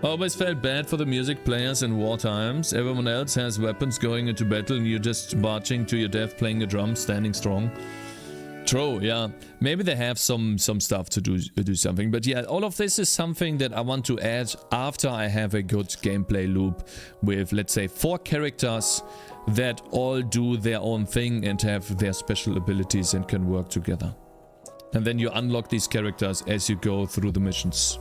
I always felt bad for the music players in war times. Everyone else has weapons going into battle and you're just marching to your death, playing a drum, standing strong. True, yeah. Maybe they have some stuff to do something. But yeah, all of this is something that I want to add after I have a good gameplay loop with, let's say, 4 characters that all do their own thing and have their special abilities and can work together. And then you unlock these characters as you go through the missions.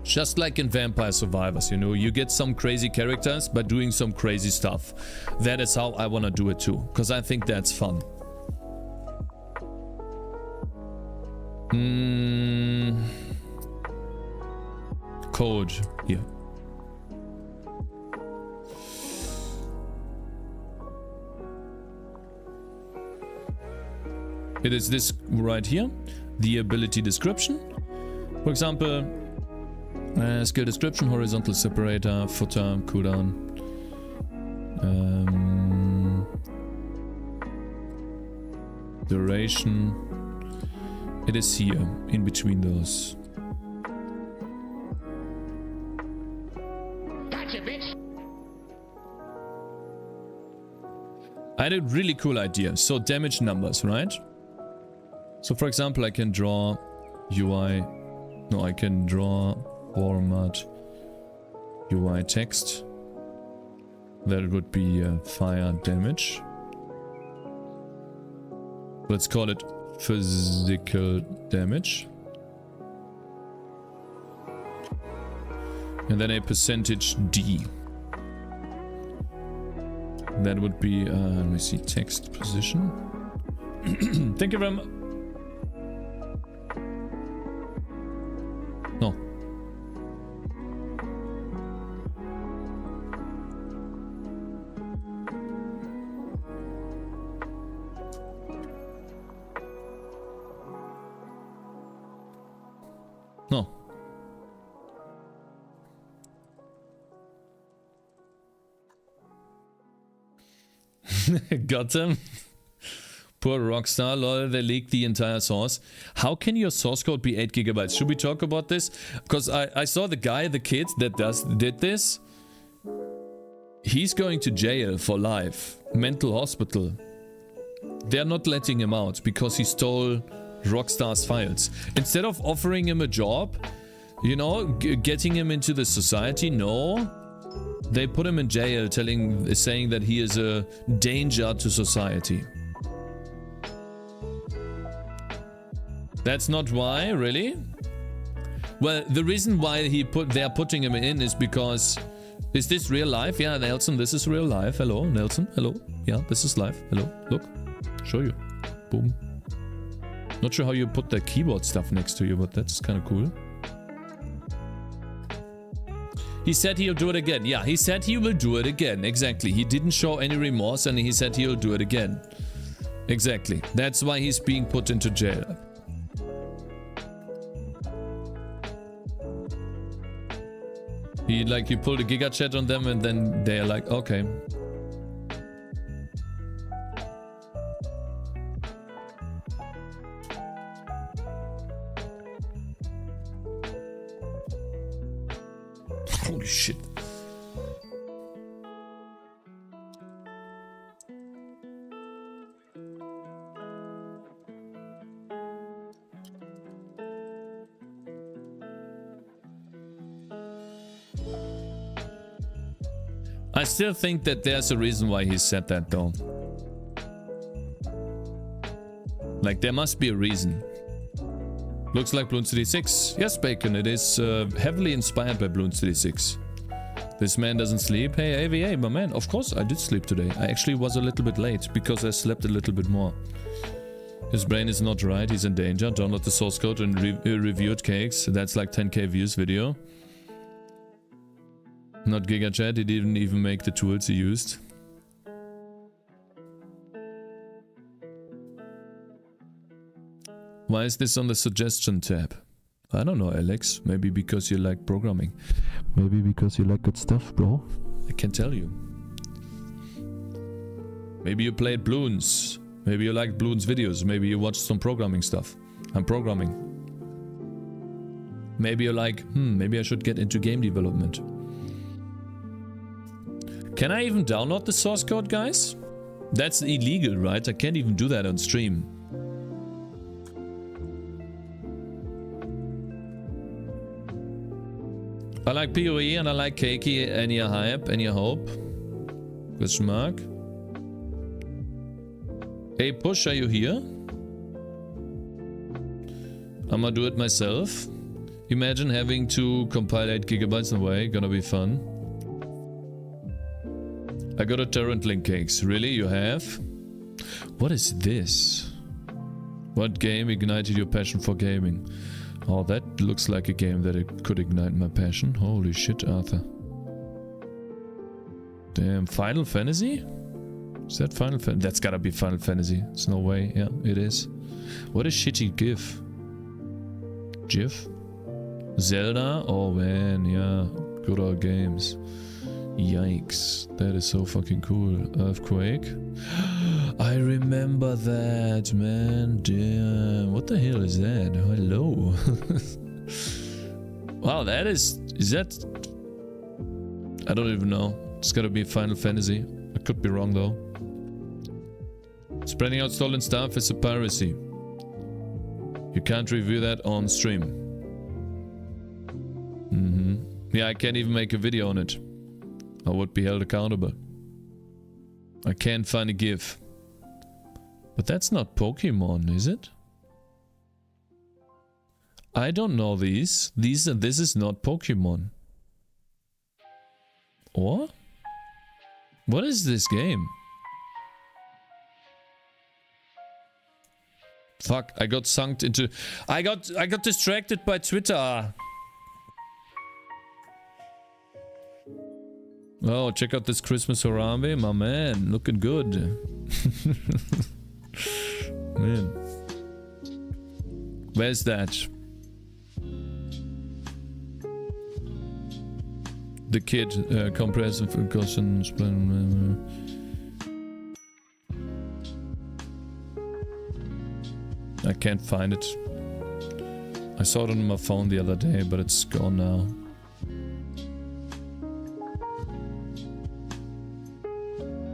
Just like in Vampire Survivors, you know, you get some crazy characters by doing some crazy stuff. That is how I want to do it too, because I think that's fun. Code here. It is this right here, the ability description. For example, skill description, horizontal separator, footer, cooldown. Duration. It is here, in between those. Gotcha, bitch. I had a really cool idea. So damage numbers, right? So for example, I can draw UI. No, I can draw format UI text. That would be fire damage. Let's call it physical damage. And then a percentage D. That would be, let me see, text position. Thank you very much. No. No. Got him. Poor Rockstar, lol, they leaked the entire source. How can your source code be 8 gigabytes? Should we talk about this? Because I saw the guy, the kid that did this. He's going to jail for life. Mental hospital. They're not letting him out because he stole Rockstar's files. Instead of offering him a job, you know, getting him into the society, no. They put him in jail, saying that he is a danger to society. That's not why, really? Well, the reason why they're putting him in is because... Is this real life? Yeah, Nelson, this is real life. Hello, Nelson. Hello. Yeah, this is live. Hello. Look. Show you. Boom. Not sure how you put the keyboard stuff next to you, but that's kind of cool. He said he'll do it again. Yeah, he said he will do it again. Exactly. He didn't show any remorse and he said he'll do it again. Exactly. That's why he's being put into jail. You pull the Giga chat on them and then they're like, okay. Holy shit. I still think that there's a reason why he said that though. Like there must be a reason. Looks like Bloons TD6. Yes, Bacon, it is heavily inspired by Bloons TD6. This man doesn't sleep. Hey, AVA, my man. Of course, I did sleep today. I actually was a little bit late because I slept a little bit more. His brain is not right. He's in danger. Download the source code and reviewed Cakez. That's like 10k views video. Not Giga Chat. He didn't even make the tools he used. Why is this on the suggestion tab? I don't know, Alex. Maybe because you like programming. Maybe because you like good stuff, bro. I can't tell you. Maybe you played Bloons. Maybe you liked Bloons videos. Maybe you watched some programming stuff. I'm programming. Maybe you're like, maybe I should get into game development. Can I even download the source code, guys? That's illegal, right? I can't even do that on stream. I like PoE and I like Cakey. Any hype? Any hope? Question mark. Hey Push, are you here? I'ma do it myself. Imagine having to compile 8 gigabytes away. Gonna be fun. I got a torrent link, Cakez. Really? You have? What is this? What game ignited your passion for gaming? Oh, that looks like a game that it could ignite my passion. Holy shit, Arthur. Damn, Final Fantasy? Is that Final Fantasy? That's gotta be Final Fantasy. There's no way. Yeah, it is. What a shitty GIF. GIF? Zelda? Oh man, yeah. Good old games. Yikes. That is so fucking cool. Earthquake? I remember that, man. Damn. What the hell is that? Hello. Wow, that is that... I don't even know. It's gotta be Final Fantasy. I could be wrong though. Spreading out stolen stuff is a piracy. You can't review that on stream. Yeah, I can't even make a video on it. I would be held accountable. I can't find a GIF. But that's not Pokemon, is it? I don't know these. This is not Pokemon. Or? What is this game? Fuck, I got sucked into... I got distracted by Twitter. Oh, check out this Christmas Harambe, my man. Looking good. Man. Where's that? The kid, compressive caution. I can't find it. I saw it on my phone the other day, but it's gone now.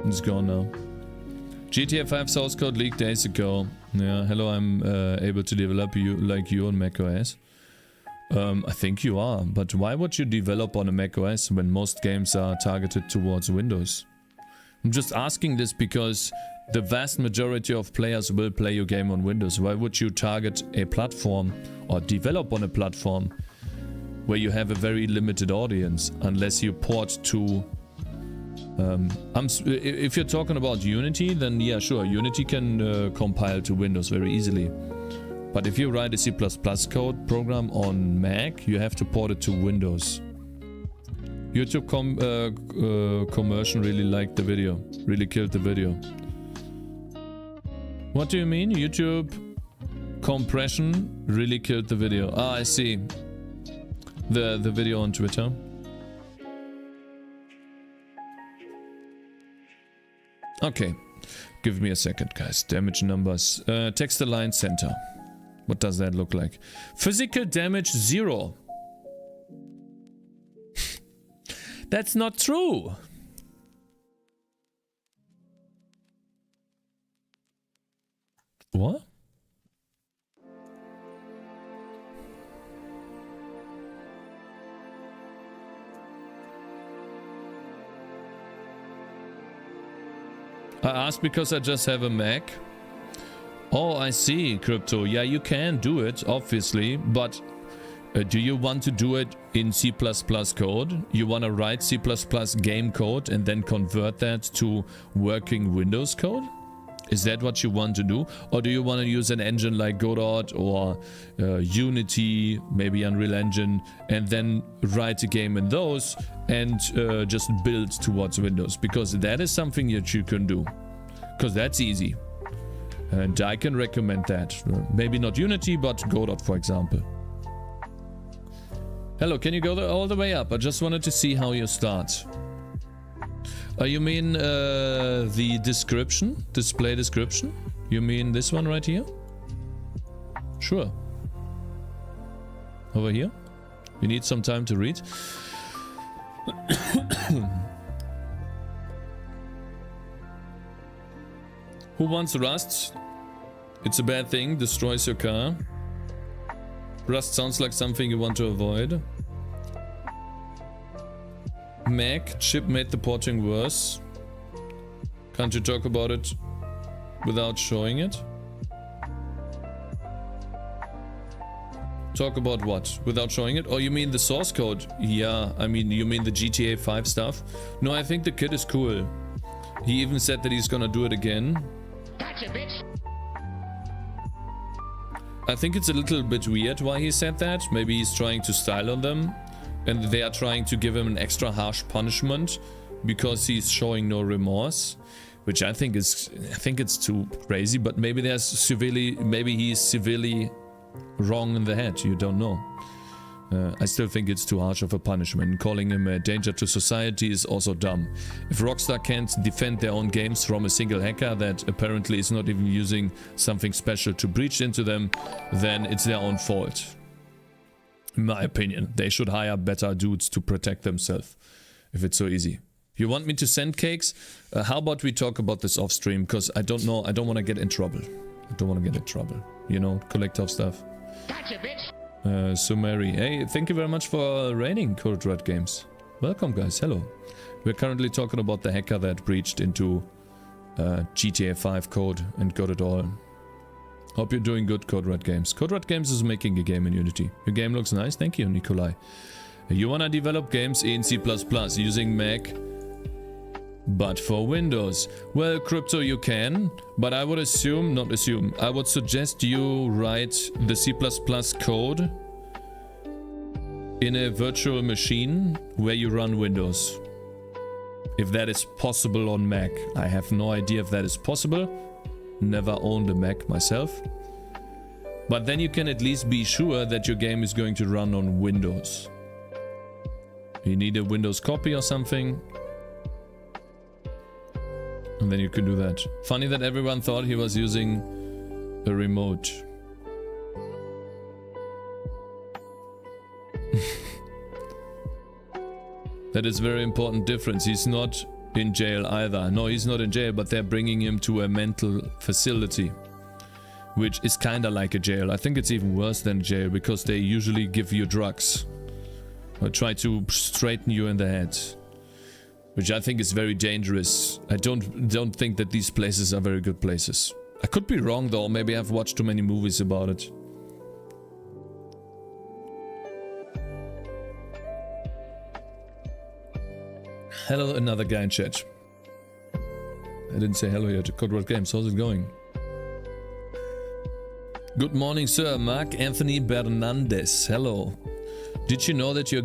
It's gone now. GTA 5 source code leaked days ago. Yeah, hello, I'm able to develop like you on macOS. I think you are, but why would you develop on a macOS when most games are targeted towards Windows? I'm just asking this because the vast majority of players will play your game on Windows. Why would you target a platform or develop on a platform where you have a very limited audience unless you port to... if you're talking about Unity, then yeah, sure, Unity can compile to Windows very easily. But if you write a C++ code program on Mac, you have to port it to Windows. YouTube commercial really liked the video, really killed the video. What do you mean? YouTube compression really killed the video. Ah, I see. The video on Twitter. Okay, give me a second, guys. Damage numbers. Text align center. What does that look like? Physical damage 0. That's not true. What? I asked because I just have a Mac. Oh, I see, Crypto. Yeah, you can do it, obviously, but do you want to do it in C++ code? You want to write C++ game code and then convert that to working Windows code? Is that what you want to do? Or do you want to use an engine like Godot or Unity, maybe Unreal Engine, and then write a game in those and just build towards Windows? Because that is something that you can do. Because that's easy. And I can recommend that. Maybe not Unity, but Godot, for example. Hello, can you go all the way up? I just wanted to see how you start. You mean the description? Display description? You mean this one right here? Sure. Over here? You need some time to read. Who wants Rust? It's a bad thing, destroys your car. Rust sounds like something you want to avoid. Mac, chip made the porting worse. Can't you talk about it without showing it? Talk about what? Without showing it? Oh, you mean the source code? Yeah, I mean, you mean the GTA 5 stuff? No, I think the kid is cool. He even said that he's gonna do it again. Gotcha, bitch. I think it's a little bit weird why he said that. Maybe he's trying to style on them. And they are trying to give him an extra harsh punishment because he's showing no remorse, which I think it's too crazy. But maybe maybe he's severely wrong in the head. You don't know. I still think it's too harsh of a punishment. And calling him a danger to society is also dumb. If Rockstar can't defend their own games from a single hacker that apparently is not even using something special to breach into them, then it's their own fault. In my opinion, they should hire better dudes to protect themselves, if it's so easy. You want me to send Cakes? How about we talk about this off stream? Because I don't know, I don't want to get in trouble. You know, collective stuff. Gotcha, bitch. Sumeri, hey, thank you very much for raiding Code Red Games. Welcome, guys. Hello. We're currently talking about the hacker that breached into GTA 5 code and got it all. Hope you're doing good, Code Red Games. Code Red Games is making a game in Unity. Your game looks nice. Thank you, Nikolai. You wanna develop games in C++ using Mac, but for Windows. Well, Crypto, you can, but I would I would suggest you write the C++ code in a virtual machine where you run Windows. If that is possible on Mac. I have no idea if that is possible. Never owned a Mac myself. But then you can at least be sure that your game is going to run on Windows. You need a Windows copy or something. And then you can do that. Funny that everyone thought he was using a remote. That is a very important difference. He's not in jail either. No, he's not in jail, but they're bringing him to a mental facility, which is kind of like a jail. I think it's even worse than jail because they usually give you drugs or try to straighten you in the head, which I think is very dangerous. I don't think that these places are very good places. I could be wrong though. Maybe I've watched too many movies about it. Hello, another guy in chat. I didn't say hello yet to Code Red Games. How's it going? Good morning, sir. Mark Anthony Bernandez. Hello. Did you know that your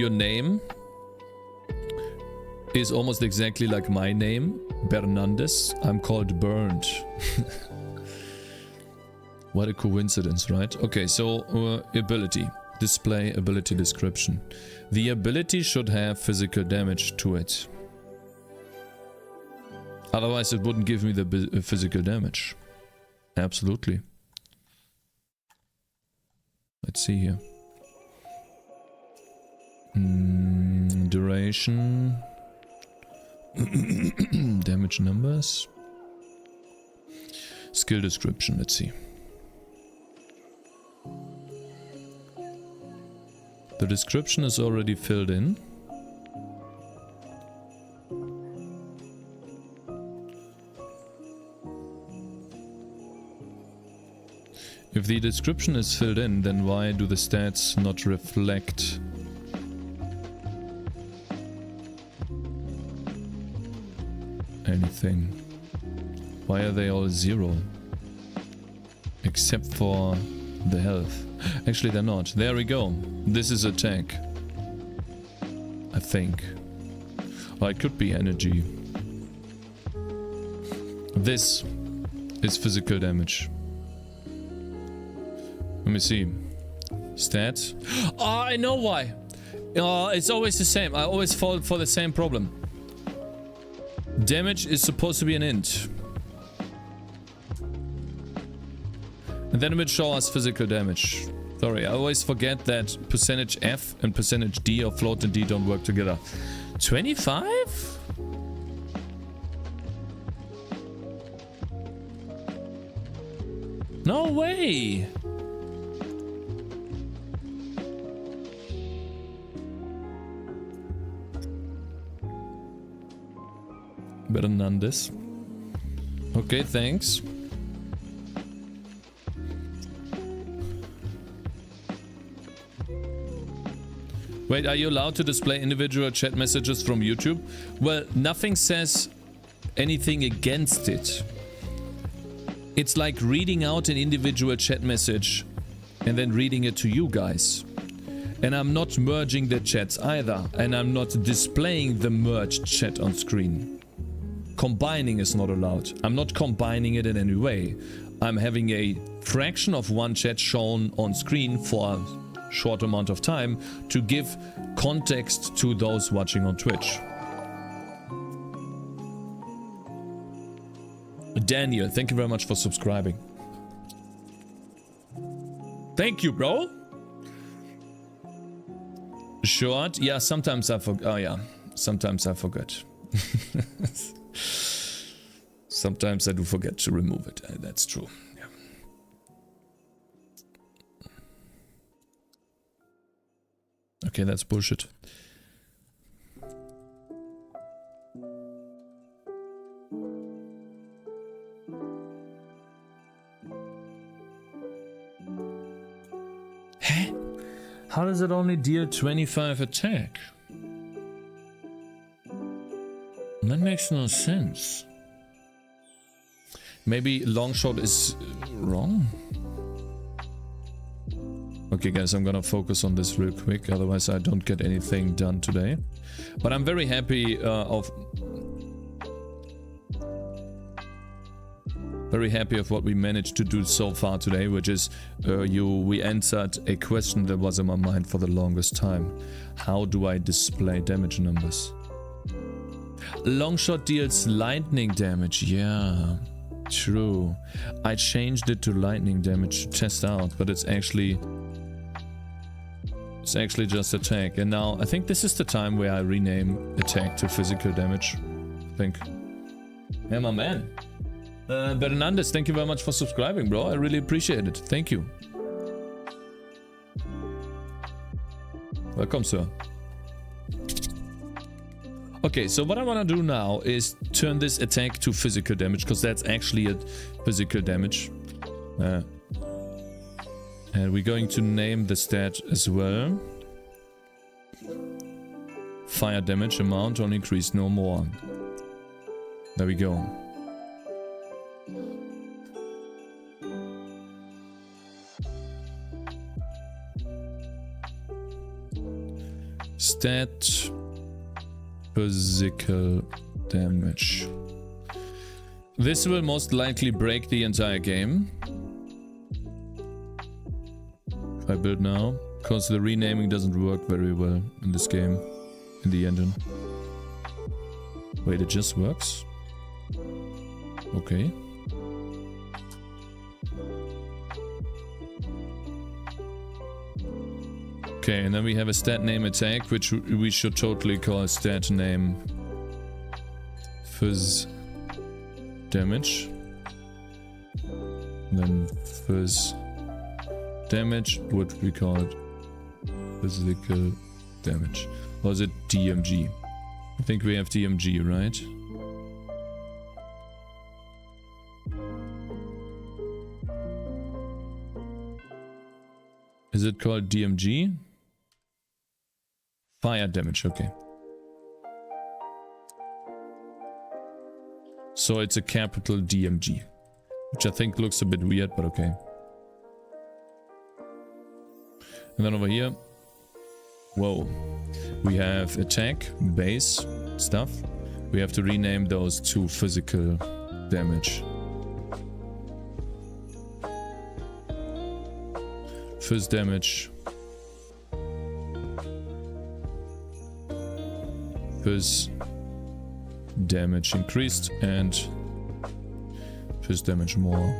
name is almost exactly like my name, Bernandez? I'm called Burned. What a coincidence, right? Okay, so ability. Display ability description. The ability should have physical damage to it. Otherwise it wouldn't give me the physical damage. Absolutely. Let's see here. Duration. Damage numbers. Skill description, let's see. The description is already filled in. If the description is filled in, then why do the stats not reflect anything? Why are they all 0? Except for the health. Actually, they're not. There we go. This is attack. I think. Or it could be energy. This is physical damage. Let me see. Stats. Oh, I know why. It's always the same. I always fall for the same problem. Damage is supposed to be an int. And then it would show us physical damage. Sorry, I always forget that percentage F and percentage D or float and D don't work together. 25? No way! Better than this. Okay, thanks. Wait, are you allowed to display individual chat messages from YouTube? Well, nothing says anything against it. It's like reading out an individual chat message and then reading it to you guys. And I'm not merging the chats either. And I'm not displaying the merged chat on screen. Combining is not allowed. I'm not combining it in any way. I'm having a fraction of one chat shown on screen for a short amount of time to give context to those watching on Twitch. Daniel, thank you very much for subscribing. Thank you, bro. Short? Yeah, sometimes I forget. Oh yeah, sometimes I forget. Sometimes I do forget to remove it. That's true. Yeah. Okay, that's bullshit. Hä? How does it only deal 25 attack? That makes no sense. Maybe Longshot is wrong? Okay guys, I'm gonna focus on this real quick, otherwise I don't get anything done today. But I'm very happy of what we managed to do so far today, which is we answered a question that was in my mind for the longest time. How do I display damage numbers? Longshot deals lightning damage, yeah, true. I changed it to lightning damage to test out, but it's actually just attack. And now I think this is the time where I rename attack to physical damage. I think. Yeah, my man. Bernandes, thank you very much for subscribing, bro. I really appreciate it. Thank you. Welcome, sir. Okay, so what I want to do now is turn this attack to physical damage, because that's actually a physical damage. And we're going to name the stat as well. Fire damage amount on increase, no more. There we go. Stat physical damage. This will most likely break the entire game. If I build now, because the renaming doesn't work very well in this game, in the engine. Wait, it just works? Okay. Okay, and then we have a stat name attack, which we should totally call stat name phys damage. Then phys damage would be called physical damage. Or is it DMG? I think we have DMG, right? Is it called DMG? Fire damage, okay. So it's a capital DMG, which I think looks a bit weird, but okay. And then over here, whoa, we have attack, base stuff. We have to rename those to physical damage. Phys damage. Phys damage increased and phys damage more.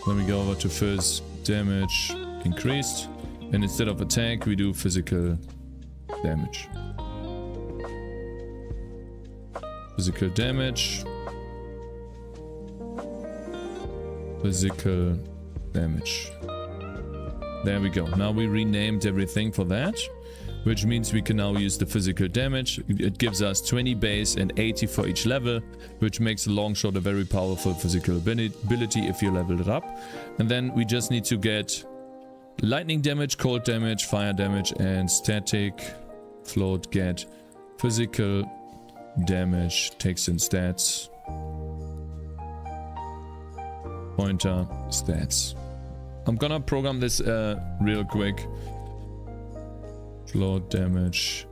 Then we go over to phys damage increased, and instead of attack we do physical damage. Physical damage. Physical damage. There we go. Now we renamed everything for that, which means we can now use the physical damage. It gives us 20 base and 80 for each level, which makes a long shot a very powerful physical ability if you level it up. And then we just need to get lightning damage, cold damage, fire damage, and static float get physical damage, takes in stats, pointer stats. I'm gonna program this real quick. Float damage,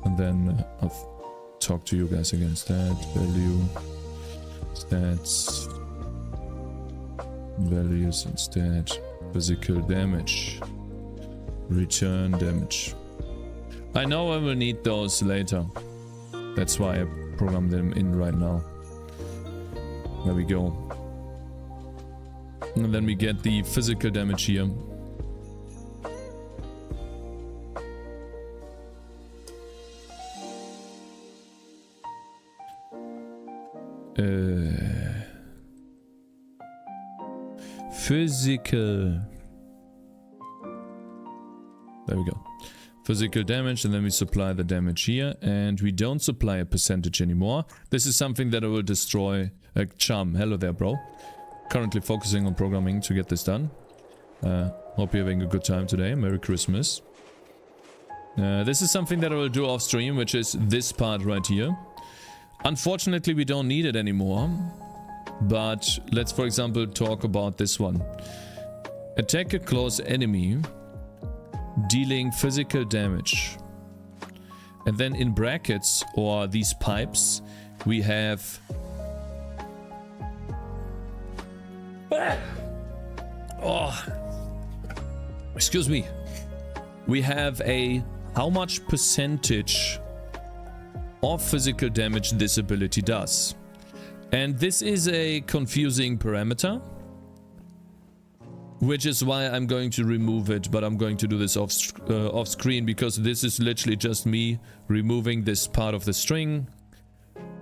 and then I'll talk to you guys again. Stat value, stats, values and stat, physical damage, return damage. I know I will need those later. That's why I program them in right now. There we go. And then we get the physical damage here. Physical. There we go. Physical damage, and then we supply the damage here, and we don't supply a percentage anymore. This is something that I will destroy. Chum, hello there, bro. Currently focusing on programming to get this done. Hope you're having a good time today. Merry Christmas. This is something that I will do off stream, which is this part right here. Unfortunately, we don't need it anymore. But let's, for example, talk about this one. Attack a close enemy, dealing physical damage. And then in brackets, or these pipes, we have... Oh, excuse me. We have a how much percentage of physical damage this ability does. And this is a confusing parameter, which is why I'm going to remove it, but I'm going to do this off screen, because this is literally just me removing this part of the string,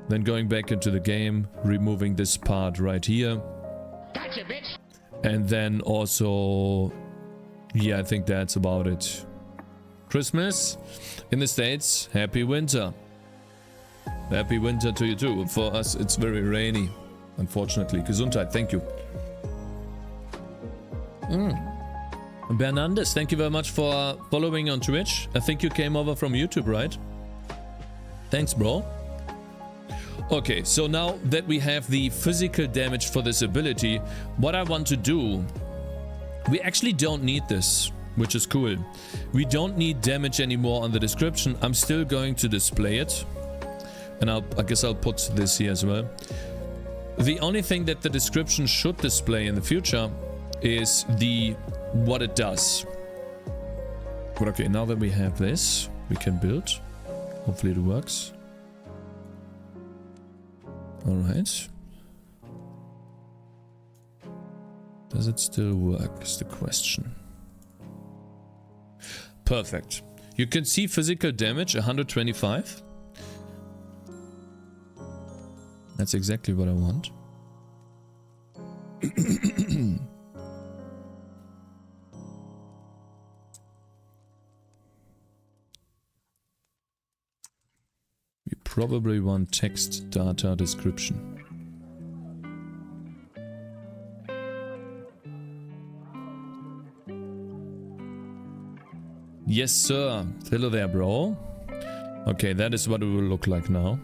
then going back into the game, removing this part right here. Gotcha, bitch. And then also, yeah, I think that's about it. Christmas in the States, happy winter. Happy winter to you too. For us, it's very rainy, unfortunately. Gesundheit, thank you. Bernandes, thank you very much for following on Twitch. I think you came over from YouTube, right? Thanks, bro. Okay, so now that we have the physical damage for this ability, what I want to do... We actually don't need this, which is cool. We don't need damage anymore on the description. I'm still going to display it. And I guess I'll put this here as well. The only thing that the description should display in the future is what it does. But okay, now that we have this, we can build. Hopefully it works. Alright. Does it still work is the question. Perfect. You can see physical damage 125. That's exactly what I want. We probably want text data description. Yes, sir. Hello there, bro. Okay, that is what it will look like now.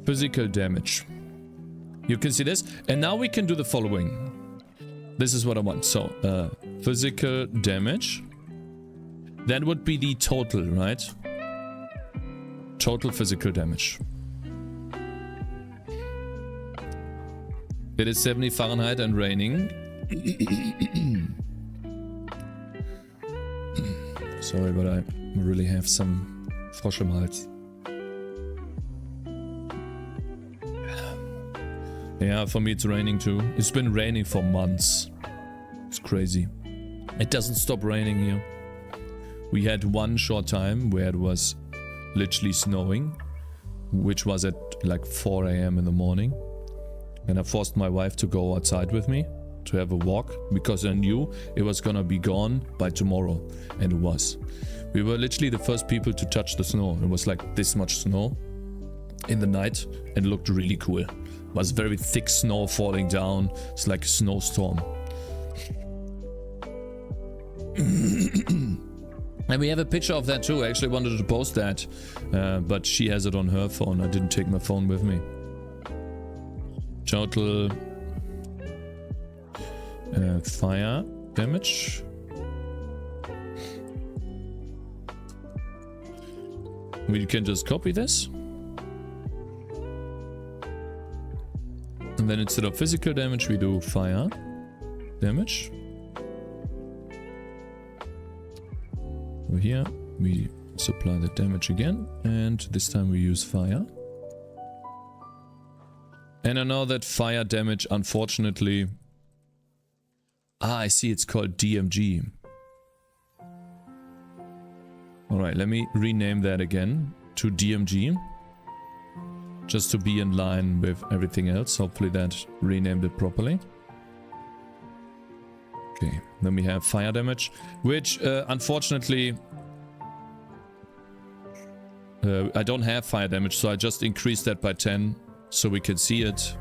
Physical damage. You can see this. And now we can do the following. This is what I want. So, physical damage. That would be the total, right? Total physical damage. It is 70 Fahrenheit and raining. Sorry, but I really have some Frosch im Hals. Yeah, for me it's raining too. It's been raining for months. It's crazy. It doesn't stop raining here. We had one short time where it was literally snowing, which was at like 4 AM in the morning. And I forced my wife to go outside with me to have a walk because I knew it was gonna be gone by tomorrow, and it was. We were literally the first people to touch the snow. It was like this much snow in the night and it looked really cool. It was very thick snow falling down. It's like a snowstorm. And we have a picture of that too. I actually wanted to post that, but she has it on her phone. I didn't take my phone with me. Total fire damage. We can just copy this. And then instead of physical damage, we do fire damage. Over here, we supply the damage again. And this time we use fire. And I know that fire damage, unfortunately... Ah, I see, it's called DMG. Alright, let me rename that again to DMG. Just to be in line with everything else. Hopefully that renamed it properly. Okay, then we have fire damage, which unfortunately... I don't have fire damage, so I just increased that by 10 so we can see it.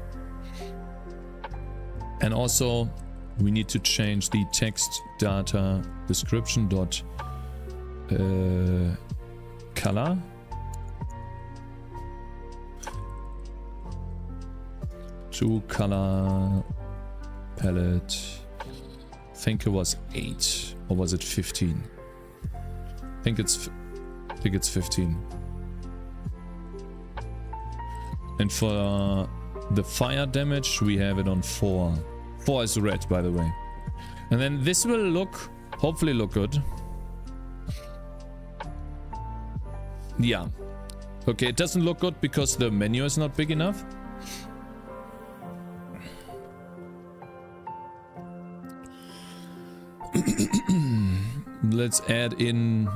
And also... we need to change the text data description dot color to color palette. I think it was 8 or was it 15? I think it's 15. And for the fire damage we have it on 4. 4 is red, by the way. And then this will look, hopefully look good. Yeah. Okay, it doesn't look good because the menu is not big enough. Let's add in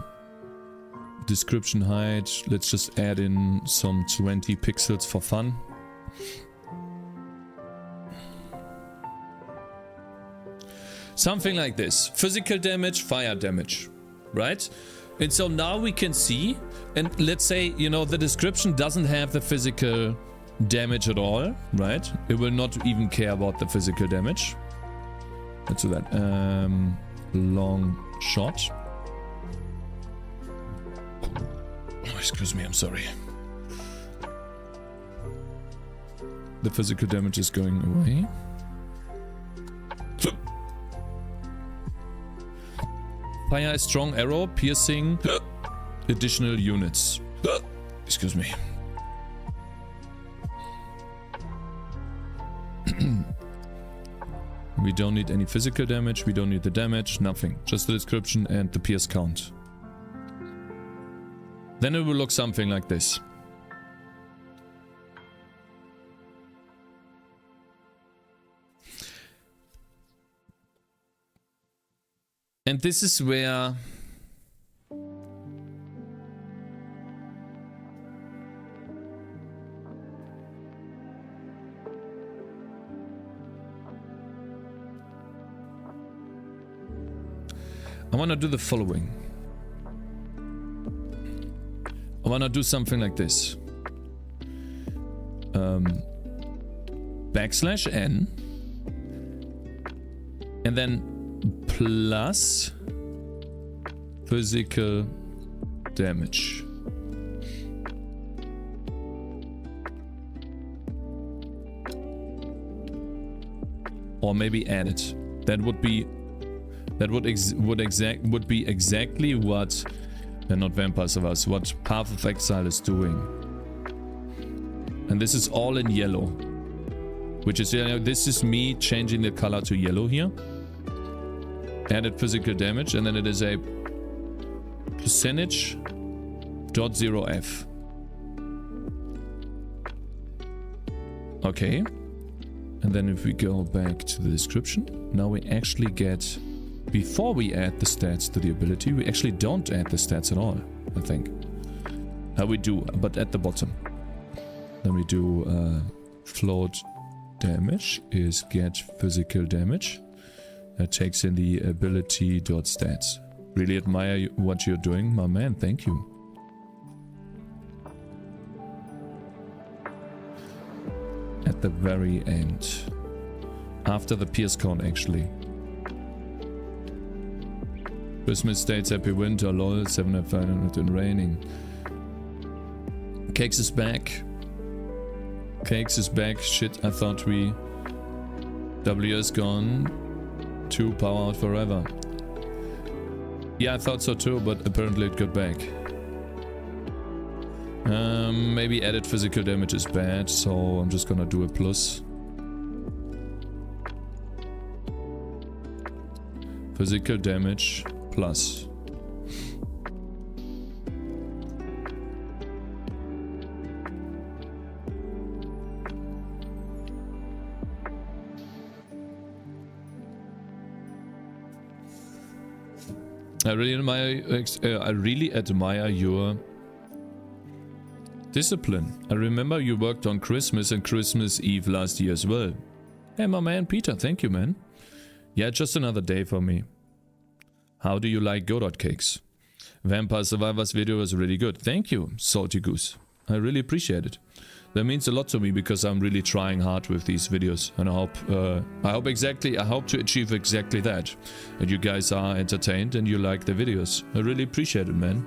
description height. Let's just add in some 20 pixels for fun. Something like this. Physical damage, fire damage, right? And so now we can see, and let's say, you know, the description doesn't have the physical damage at all, right? It will not even care about the physical damage. Let's do that. Long shot. Oh, excuse me, I'm sorry. The physical damage is going away. Fire is strong arrow, piercing additional units. Excuse me. We don't need any physical damage, we don't need the damage, nothing. Just the description and the pierce count. Then it will look something like this. And this is where... I want to do the following. I want to do something like this. \n and then plus physical damage. Or maybe add it. That would be exactly what, not Vampire Survivors, what Path of Exile is doing. And this is all in yellow, which is, you know, this is me changing the color to yellow here. Added physical damage, and then it is a %.0f. Okay. And then if we go back to the description, now we actually get, before we add the stats to the ability, we actually don't add the stats at all, I think. We do, but at the bottom. Then we do float damage is get physical damage. That takes in the ability.stats. Really admire what you're doing, my man. Thank you. At the very end. After the Pierce count, actually. Christmas states happy winter, lol, 7,500 and raining. Cakez is back. Cakez is back. Shit, I thought we... W is gone. 2 power out forever. Yeah, I thought so too, but apparently it got back. Maybe added physical damage is bad, so I'm just gonna do a plus. Physical damage plus. I really admire your discipline. I remember you worked on Christmas and Christmas Eve last year as well. Hey, my man Peter, thank you, man. Yeah, just another day for me. How do you like Go.Cakez? Vampire Survivors video was really good. Thank you, Salty Goose. I really appreciate it. That means a lot to me because I'm really trying hard with these videos, and I hope to achieve exactly that. And you guys are entertained and you like the videos. I really appreciate it, man.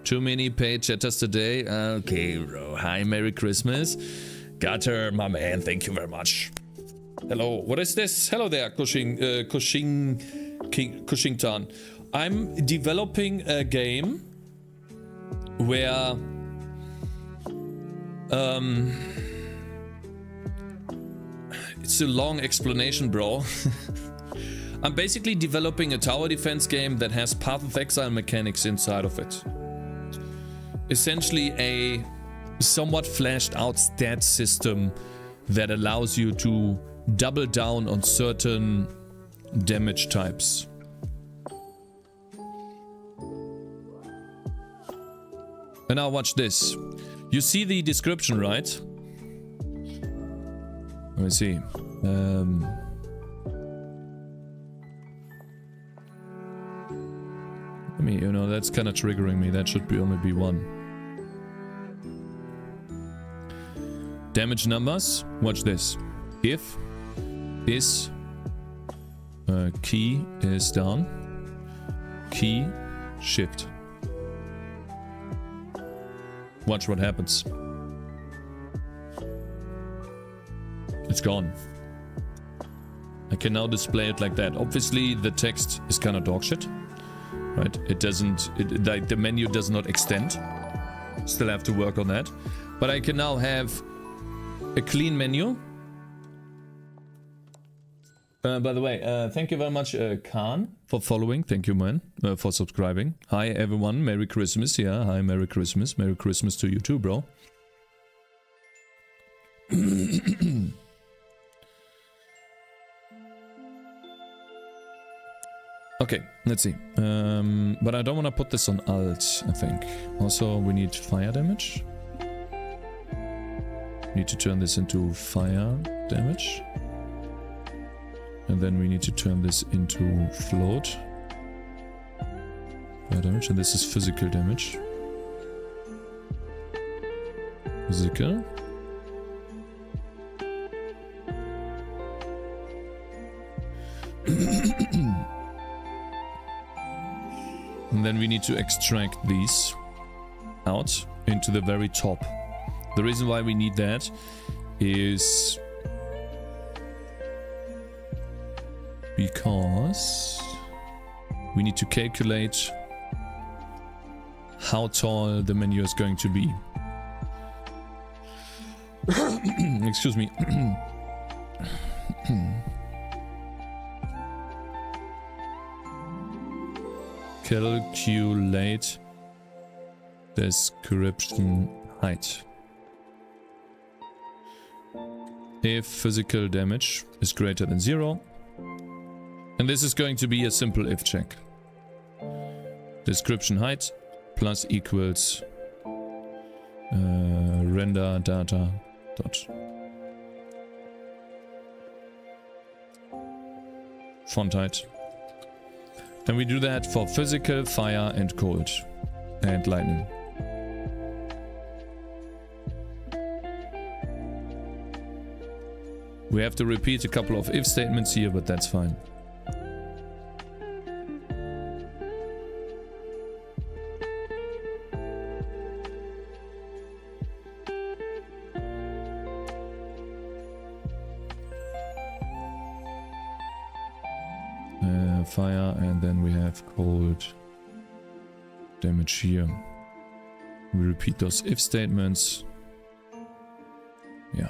Too many paid chatters today. Okay, bro. Hi, Merry Christmas. Gutter, my man. Thank you very much. Hello. What is this? Hello there, Cushington. I'm developing a game where it's a long explanation, bro. I'm basically developing a tower defense game that has Path of Exile mechanics inside of it. Essentially a somewhat fleshed out stat system that allows you to double down on certain damage types. And now watch this. You see the description, right? Let me see. I mean, you know, that's kind of triggering me. That should only be one. Damage numbers. Watch this. If is key is down. Key shift. Watch what happens. It's gone. I can now display it like that. Obviously, the text is kind of dogshit, right? It doesn't, like the menu does not extend. Still have to work on that. But I can now have a clean menu. By the way, thank you very much, Khan, for following. Thank you, man, for subscribing. Hi, everyone. Merry Christmas. Yeah, hi, Merry Christmas. Merry Christmas to you too, bro. Okay, let's see. But I don't want to put this on alt, I think. Also, we need fire damage. Need to turn this into fire damage. And then we need to turn this into float. Fire damage, and this is physical damage. Physical. And then we need to extract these out into the very top. The reason why we need that is because we need to calculate how tall the menu is going to be. Excuse me. Calculate description height. If physical damage is greater than 0. And this is going to be a simple if check. Description height plus equals render data dot font height. And we do that for physical, fire, and cold, and lightning. We have to repeat a couple of if statements here, but that's fine. Fire, and then we have cold damage here. We repeat those if statements. Yeah.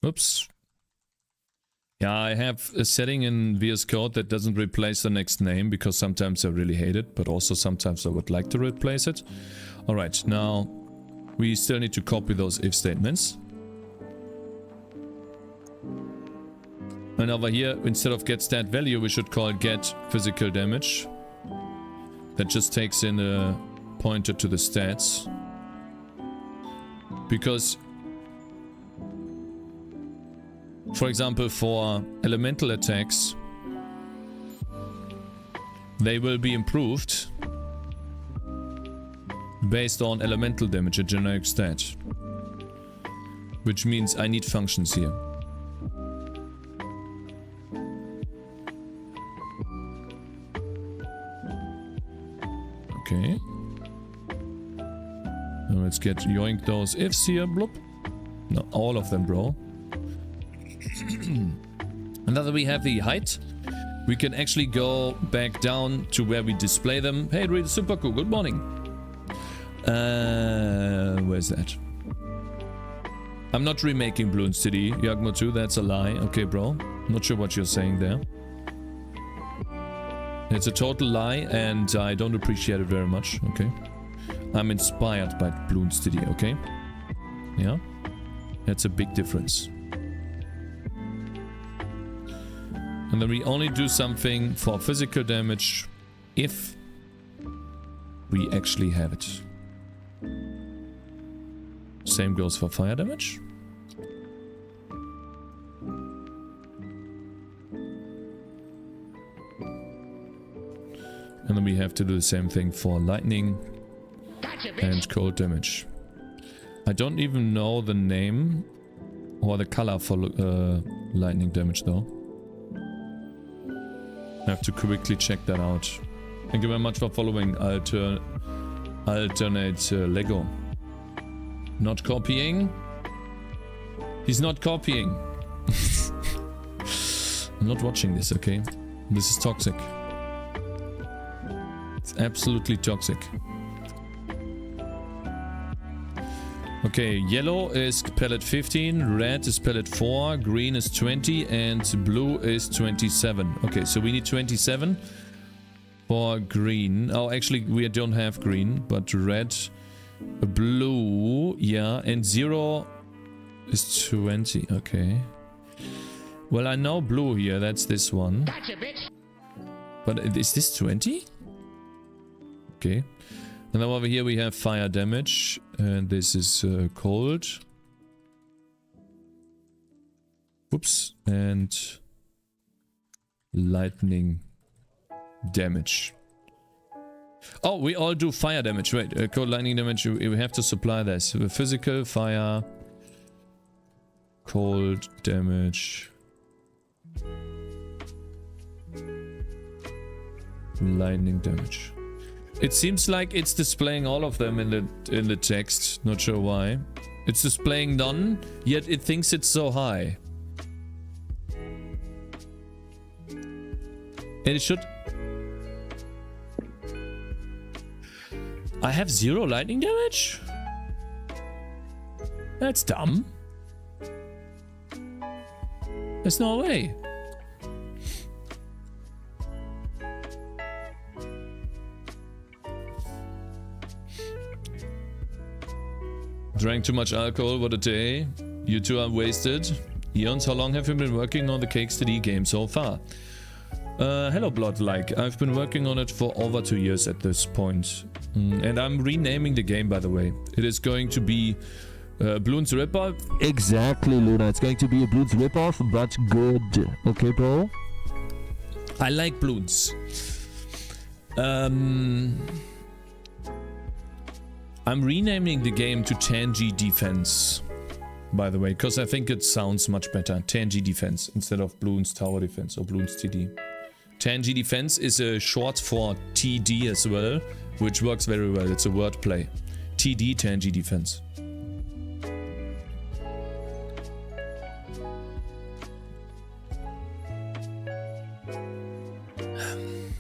Oops. Yeah, I have a setting in VS Code that doesn't replace the next name because sometimes I really hate it, but also sometimes I would like to replace it. Alright, now we still need to copy those if statements. And over here, instead of get stat value, we should call get physical damage. That just takes in a pointer to the stats. Because for example, for elemental attacks, they will be improved based on elemental damage, a generic stat. Which means I need functions here. Okay. Now let's get yoink those ifs here, bloop. No, all of them, bro. And now that we have the height, we can actually go back down to where we display them. Hey, read super cool. Good morning. Where's that? I'm not remaking Bloon City, Yagmo 2. That's a lie. Okay, bro. Not sure what you're saying there. It's a total lie, and I don't appreciate it very much. Okay. I'm inspired by Bloon City. Okay. Yeah. That's a big difference. And then we only do something for physical damage if we actually have it. Same goes for fire damage. And then we have to do the same thing for lightning and cold damage. I don't even know the name or the color for lightning damage though. I have to quickly check that out. Thank you very much for following alternate Lego. Not copying. He's not copying. I'm not watching this, okay? This is toxic. It's absolutely toxic. Okay, yellow is pellet 15, red is pellet 4, green is 20, and blue is 27. Okay, so we need 27. For green. Oh, actually, we don't have green, but red, blue, yeah, and 0 is 20. Okay. Well, I know blue here. That's this one. Gotcha, bitch. But is this 20? Okay. And then over here we have fire damage, and this is cold. Whoops. And lightning damage. Oh, we all do fire damage. Wait, cold lightning damage. We have to supply this. Physical, fire, cold damage, lightning damage. It seems like it's displaying all of them in the text. Not sure why. It's displaying none, yet it thinks it's so high. And it should. I have 0 lightning damage? That's dumb. There's no way. Drank too much alcohol, what a day. You two are wasted. Eons, how long have you been working on the Cakez game so far? Hello Bloodlike, I've been working on it for over 2 years at this point. And I'm renaming the game, by the way. It is going to be Bloons Ripoff. Exactly, Luna. It's going to be a Bloons ripoff, but good. Okay, bro? I like Bloons. I'm renaming the game to Tangy Defense, by the way, because I think it sounds much better. Tangy Defense instead of Bloons Tower Defense or Bloons TD. Tangy Defense is a short for TD as well, which works very well. It's a wordplay. TD, Tangy Defense.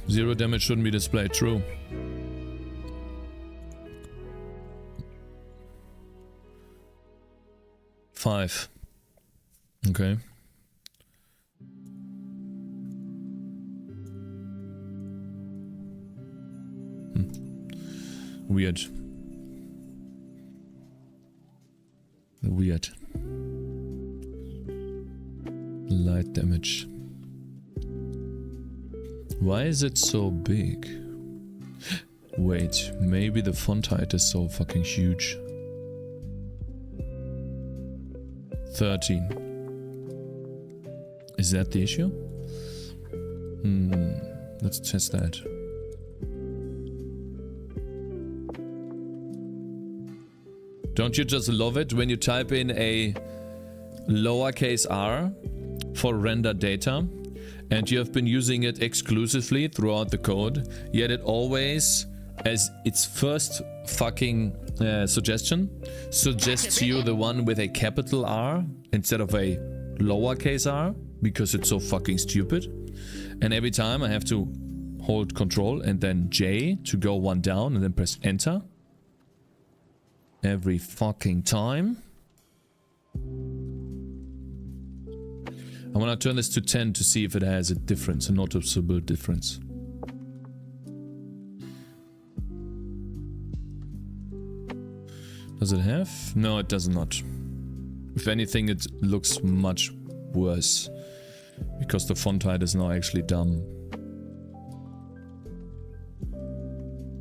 Zero damage shouldn't be displayed, true. Five. Okay. Weird. Weird. Light damage. Why is it so big? Wait, maybe the font height is so fucking huge. 13. Is that the issue? Let's test that. Don't you just love it when you type in a lowercase r for render data and you have been using it exclusively throughout the code, yet it always, as its first fucking suggestion, suggests you the one with a capital R instead of a lowercase r, because it's so fucking stupid. And every time I have to hold control and then J to go one down and then press enter. Every fucking time. I want to turn this to 10 to see if it has a difference, a noticeable difference. Does it have? No, it does not. If anything, it looks much worse. Because the font height is now actually dumb.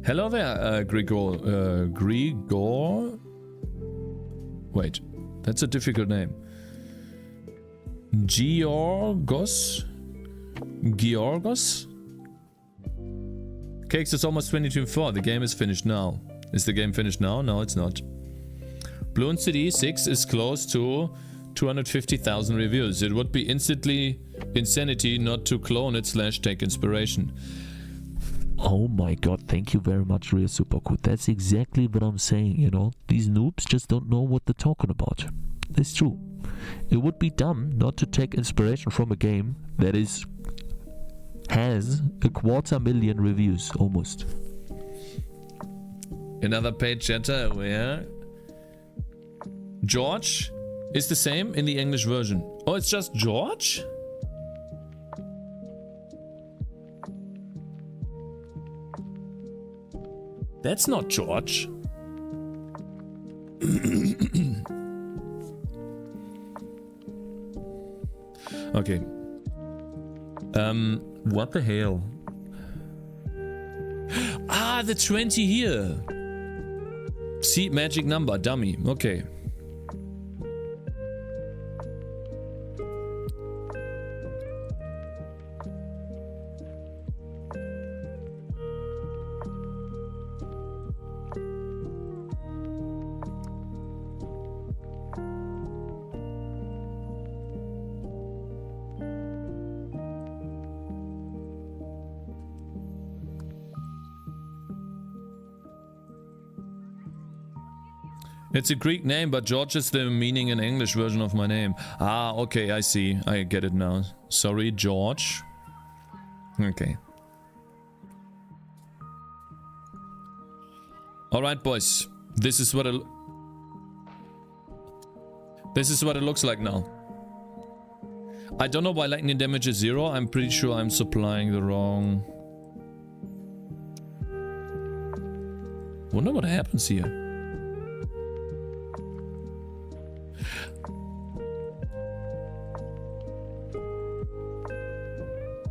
Hello there, Grigor. Grigor? Wait, that's a difficult name. Georgos? Georgos? Cakez is almost 22:4. The game is finished now. Is the game finished now? No, it's not. Bloons CD 6 is close to 250,000 reviews. It would be insanity not to clone it / take inspiration. Oh my god, thank you very much, Real Supercool. That's exactly what I'm saying, you know. These noobs just don't know what they're talking about. It's true. It would be dumb not to take inspiration from a game that has 250,000 reviews, almost. Another page chatter where George is the same in the English version. Oh, it's just George? That's not George. Okay. What the hell? Ah, the 20 here. See, magic number, dummy. Okay. It's a Greek name, but George is the meaning in English version of my name. Ah, okay, I see. I get it now. Sorry, George. Okay. Alright, boys. This is what it looks like now. I don't know why lightning damage is 0. I'm pretty sure I'm supplying the wrong... Wonder what happens here.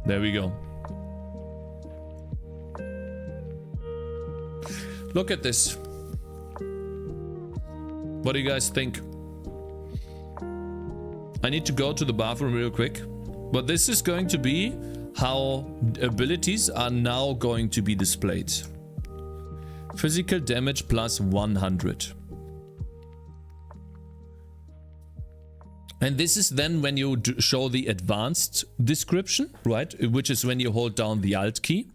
There we go. Look at this. What do you guys think? I need to go to the bathroom real quick. But this is going to be how abilities are now going to be displayed. Physical damage plus 100. And this is then when you show the advanced description, right? Which is when you hold down the Alt key.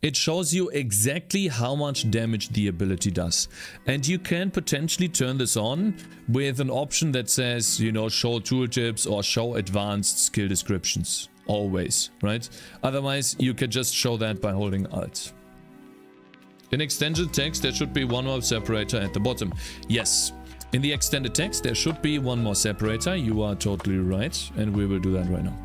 It shows you exactly how much damage the ability does. And you can potentially turn this on with an option that says, you know, show tooltips or show advanced skill descriptions. Always, right? Otherwise, you can just show that by holding Alt. In extended text, there should be one more separator at the bottom. Yes. In the extended text, there should be one more separator. You are totally right. And we will do that right now.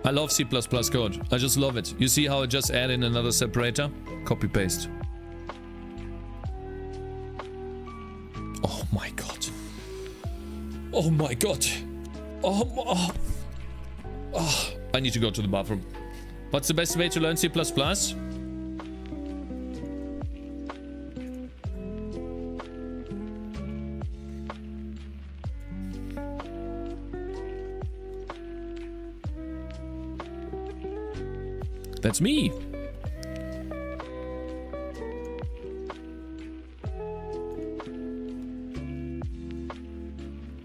I love C++ code. I just love it. You see how I just add in another separator? Copy paste. Oh my god. Oh my god. Oh, I need to go to the bathroom. What's the best way to learn C++? That's me.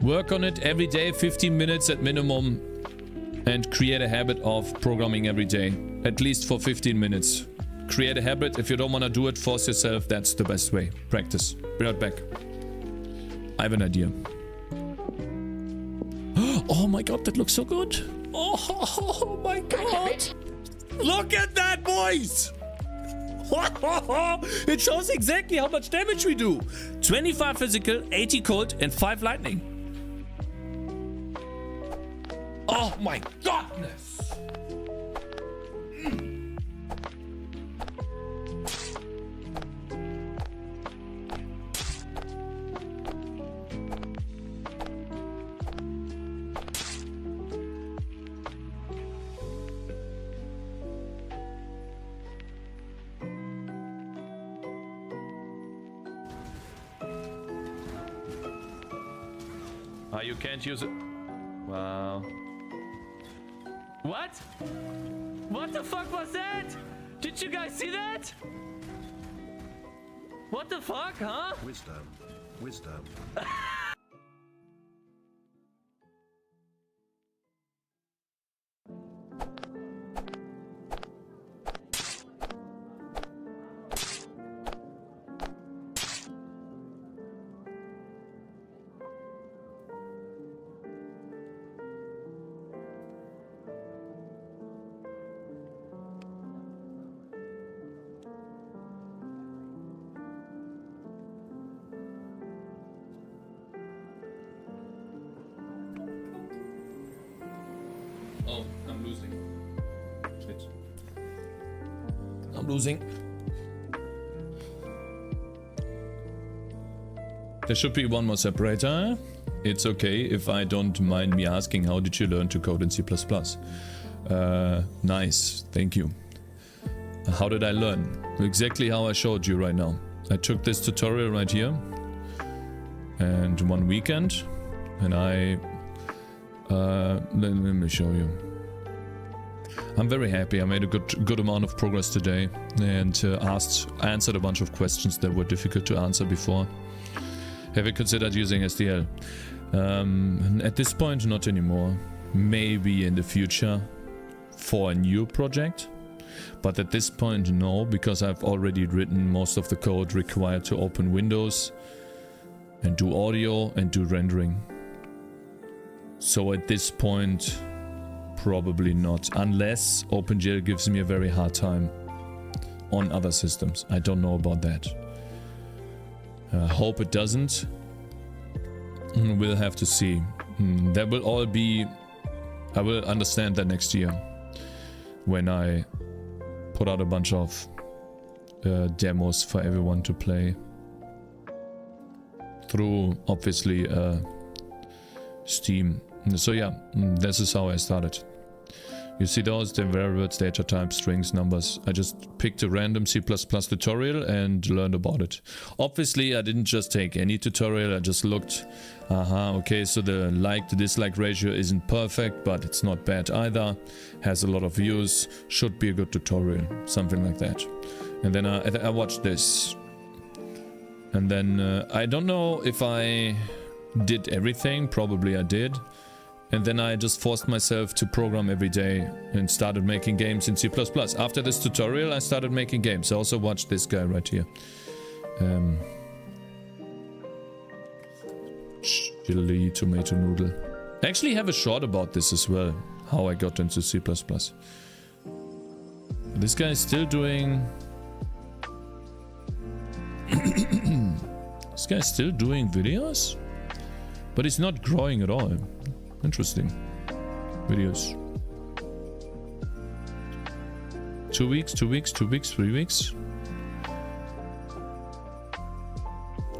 Work on it every day, 15 minutes at minimum, and create a habit of programming every day, at least for 15 minutes. Create a habit. If you don't want to do it, force yourself. That's the best way. Practice. Be right back. I have an idea. Oh my god, that looks so good. Oh my god. Look at that, boys. It shows exactly how much damage we do. 25 physical, 80 cold, and 5 lightning. Oh my godness! You can't use it. Wow. What? What the fuck was that? Did you guys see that? What the fuck, huh? Wisdom. Wisdom. Oh, I'm losing. Shit. I'm losing. There should be one more separator. It's okay if I don't mind me asking, how did you learn to code in C++? Nice, thank you. How did I learn? Exactly how I showed you right now. I took this tutorial right here. And one weekend. And I... let me show you. I'm very happy. I made a good amount of progress today. And answered a bunch of questions that were difficult to answer before. Have you considered using SDL? At this point, not anymore. Maybe in the future for a new project. But at this point, no, because I've already written most of the code required to open Windows and do audio and do rendering. So at this point, probably not. Unless OpenGL gives me a very hard time on other systems. I don't know about that. Hope it doesn't. We'll have to see. That will all be... I will understand that next year. When I put out a bunch of demos for everyone to play. Through, obviously, Steam. So yeah, this is how I started. You see those? They're variables, data types, strings, numbers. I just picked a random C++ tutorial and learned about it. Obviously, I didn't just take any tutorial. I just looked. Okay, so the like to dislike ratio isn't perfect, but it's not bad either. Has a lot of views. Should be a good tutorial. Something like that. And then I watched this. And then I don't know if I did everything. Probably I did. And then I just forced myself to program every day and started making games in C++. After this tutorial, I started making games. I also watched this guy right here. Chili tomato noodle. I actually have a short about this as well. How I got into C++. This guy is still doing... This guy is still doing videos? But he's not growing at all. Interesting. Videos. 2 weeks, 2 weeks, 2 weeks, 3 weeks.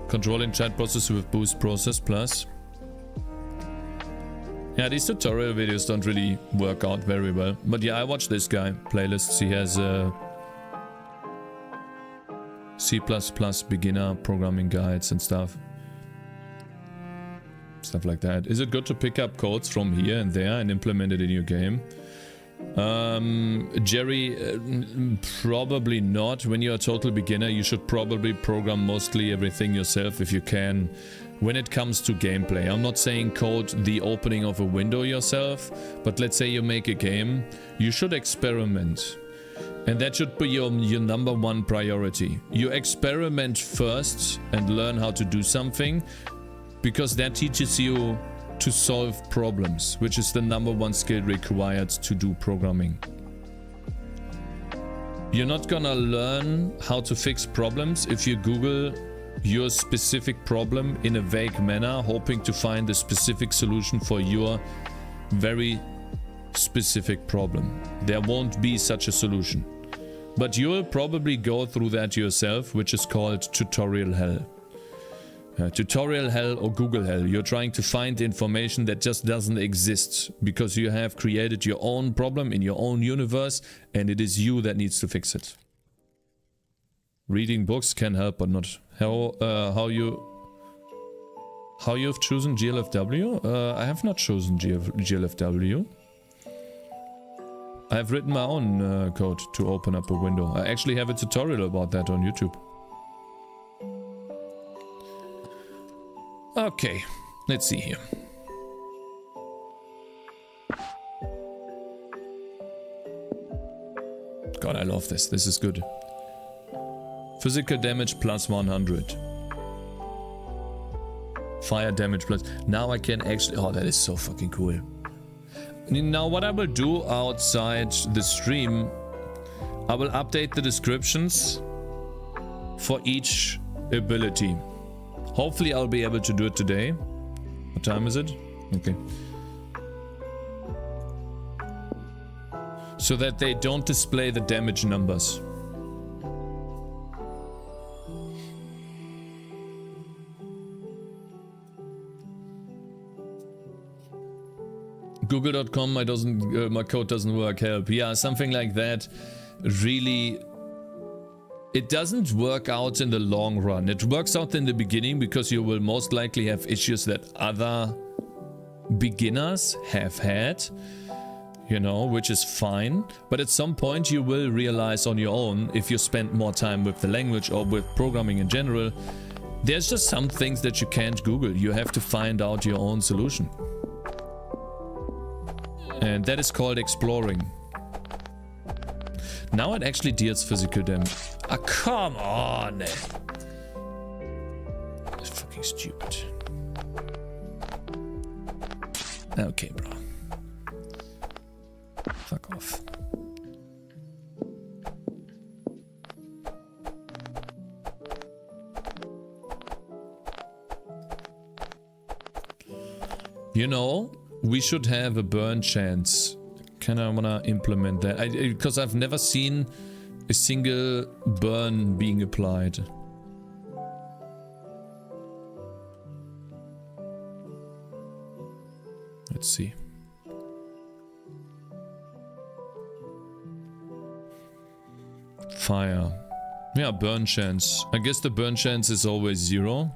Controlling chat process with boost process plus. Yeah, these tutorial videos don't really work out very well. But yeah, I watch this guy. Playlists. He has C++ beginner programming guides and stuff. Stuff like that. Is it good to pick up codes from here and there and implement it in your game? Jerry, probably not. When you're a total beginner, you should probably program mostly everything yourself if you can. When it comes to gameplay, I'm not saying code the opening of a window yourself, but let's say you make a game, you should experiment. And that should be your number one priority. You experiment first and learn how to do something, because that teaches you to solve problems, which is the number one skill required to do programming. You're not gonna learn how to fix problems if you Google your specific problem in a vague manner, hoping to find a specific solution for your very specific problem. There won't be such a solution. But you'll probably go through that yourself, which is called tutorial hell. Tutorial hell or Google hell. You're trying to find information that just doesn't exist because you have created your own problem in your own universe and it is you that needs to fix it. Reading books can help, but not how you've chosen GLFW? I have not chosen GLFW. I have written my own code to open up a window. I actually have a tutorial about that on YouTube. Okay, let's see here. God, I love this. This is good. Physical damage plus 100. Fire damage plus... Now I can actually... Oh, that is so fucking cool. Now what I will do outside the stream, I will update the descriptions for each ability. Hopefully I'll be able to do it today. What time is it? Okay. so that they don't display the damage numbers. Google.com, my code doesn't work, help. Yeah, something like that. Really, it doesn't work out in the long run. It works out in the beginning because you will most likely have issues that other beginners have had, you know, which is fine. But at some point you will realize on your own, if you spend more time with the language or with programming in general, there's just some things that you can't Google. You have to find out your own solution. And that is called exploring. Now it actually deals physical damage. Ah, come on! It's fucking stupid. Okay, bro. Fuck off. You know, we should have a burn chance. Kinda wanna implement that. Because I've never seen a single burn being applied. Let's see. Fire. Yeah, burn chance. I guess the burn chance is always 0.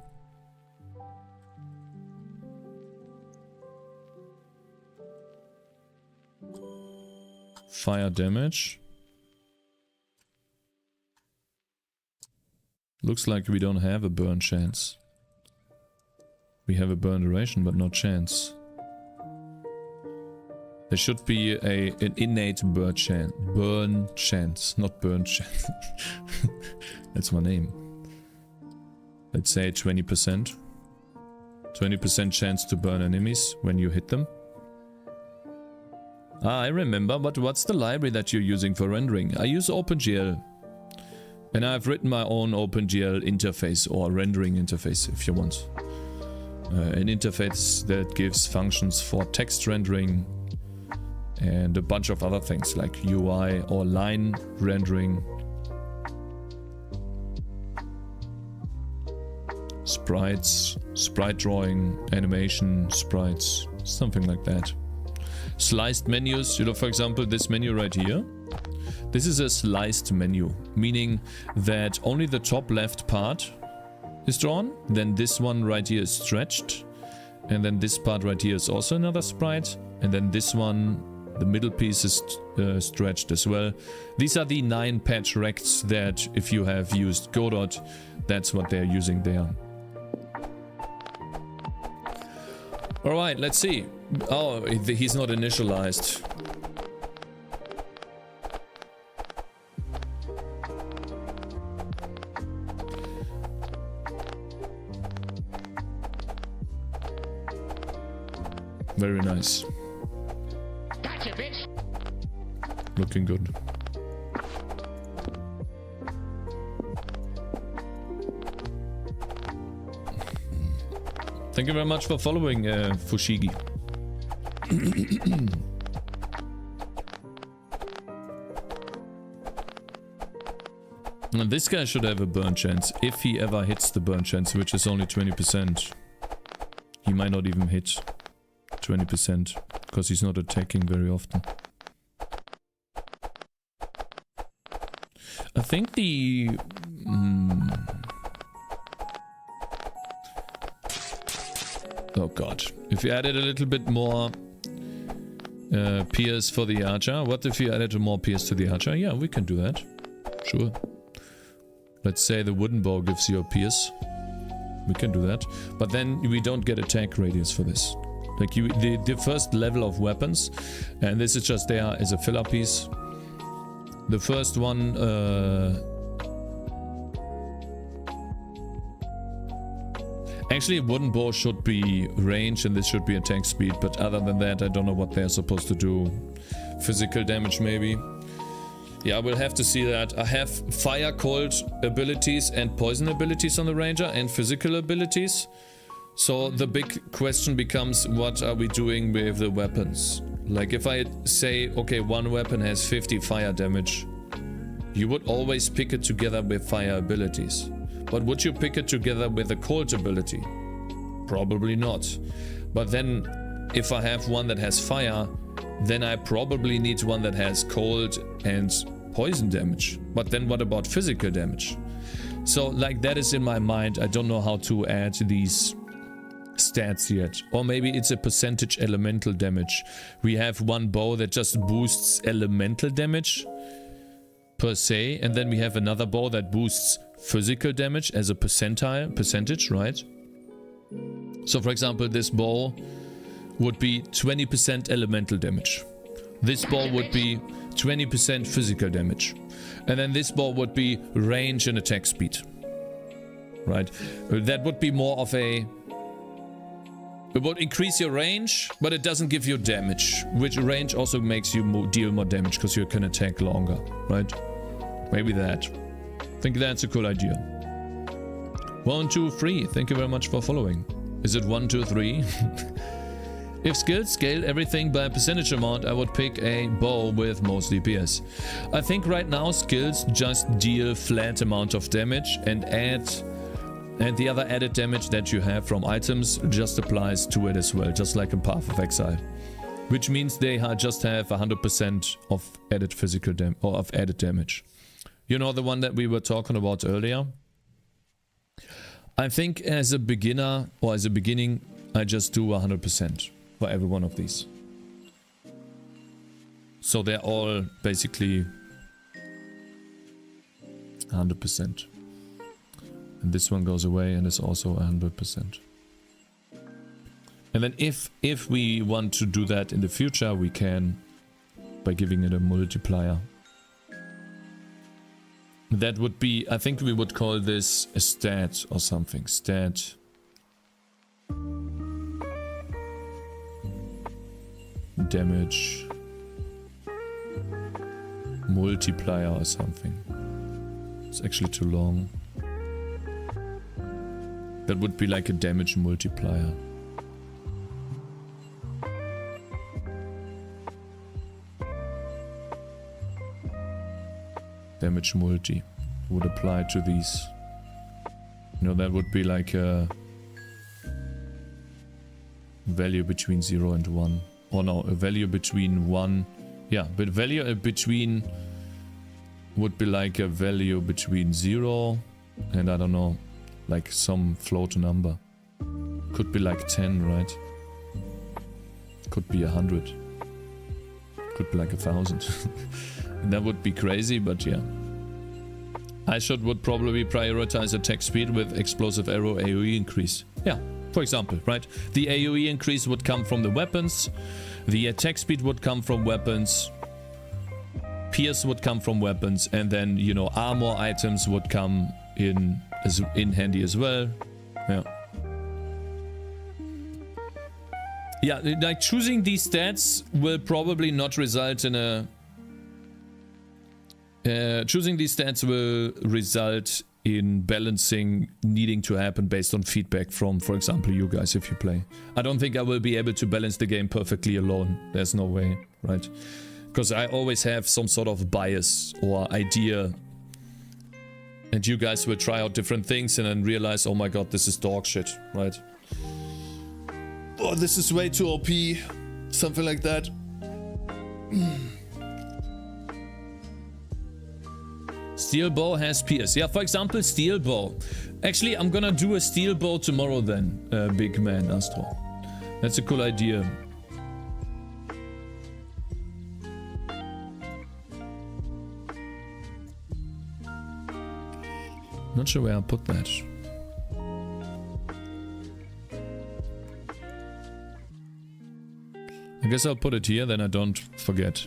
Fire damage. Looks like we don't have a burn chance. We have a burn duration, but not chance. There should be an innate burn chance, not burn chance. That's my name. Let's say 20%. 20% chance to burn enemies when you hit them. Ah, I remember, but what's the library that you're using for rendering? I use OpenGL. And I've written my own OpenGL interface or rendering interface if you want. An interface that gives functions for text rendering and a bunch of other things like UI or line rendering. Sprites, sprite drawing, animation, sprites, something like that. Sliced menus, you know, for example, this menu right here. This is a sliced menu, meaning that only the top left part is drawn, then this one right here is stretched, and then this part right here is also another sprite, and then this one, the middle piece is stretched as well. These are the 9 patch rects that if you have used Godot, that's what they're using there. Alright, let's see. Oh, he's not initialized. Very nice. Gotcha, bitch. Looking good. Thank you very much for following, Fushigi. Now this guy should have a burn chance, if he ever hits the burn chance, which is only 20%. He might not even hit 20%, because he's not attacking very often. I think the... Oh god. If you added a little bit more pierce for the archer. What if you added more pierce to the archer? Yeah, we can do that. Sure. Let's say the wooden bow gives you a pierce. We can do that. But then we don't get attack radius for this. Like the first level of weapons, and this is just there as a filler piece. The first one... Actually, a wooden bow should be range and this should be attack speed, but other than that, I don't know what they're supposed to do. Physical damage, maybe. Yeah, we'll have to see that. I have fire, cold abilities and poison abilities on the ranger and physical abilities. So the big question becomes, what are we doing with the weapons? Like if I say, okay, one weapon has 50 fire damage, you would always pick it together with fire abilities. But would you pick it together with a cold ability? Probably not. But then if I have one that has fire, then I probably need one that has cold and poison damage. But then what about physical damage? So like that is in my mind. I don't know how to add these stats yet. Or maybe it's a percentage elemental damage. We have one bow that just boosts elemental damage per se, and then we have another bow that boosts physical damage as a percentage, right? So for example, this bow would be 20% elemental damage. This bow would be 20% physical damage. And then this bow would be range and attack speed. Right? That would be more of a... It would increase your range, but it doesn't give you damage. Which range also makes you deal more damage because you can attack longer. Right? Maybe that. I think that's a cool idea. 1, 2, 3. Thank you very much for following. Is it 1, 2, 3? If skills scale everything by a percentage amount, I would pick a bow with most DPS. I think right now skills just deal flat amount of damage and the other added damage that you have from items just applies to it as well, just like in Path of Exile. Which means they just have 100% of added physical damage or of added damage. You know, the one that we were talking about earlier? I think as a beginner or as a beginning, I just do 100% for every one of these. So they're all basically 100%. And this one goes away and is also 100%. And then if we want to do that in the future, we can by giving it a multiplier. That would be, I think we would call this a stat or something. Stat. Damage. Multiplier or something. It's actually too long. That would be like a damage multiplier. Damage multi would apply to these. You know, that would be like a value between 0 and 1. Or no, a value between 1. Yeah, but value between would be like a value between 0 and I don't know, like some float number. Could be like 10, right? Could be 100. Could be like 1,000. That would be crazy, but yeah. I would probably prioritize attack speed with explosive arrow AoE increase. Yeah, for example, right? The AoE increase would come from the weapons. The attack speed would come from weapons. Pierce would come from weapons. And then, you know, armor items would come in handy as well. Yeah. Yeah, like choosing these stats will probably not result in a... choosing these stats will result in balancing needing to happen based on feedback from, for example, you guys if you play. I don't think I will be able to balance the game perfectly alone. There's no way, right? Because I always have some sort of bias or idea. And you guys will try out different things and then realize, oh my god, this is dog shit, right? Oh, this is way too OP. Something like that. Steel bow has pierce. Yeah, for example, steel bow. Actually, I'm gonna do a steel bow tomorrow then, big man, Astro. That's a cool idea. Not sure where I put that. I guess I'll put it here, then I don't forget.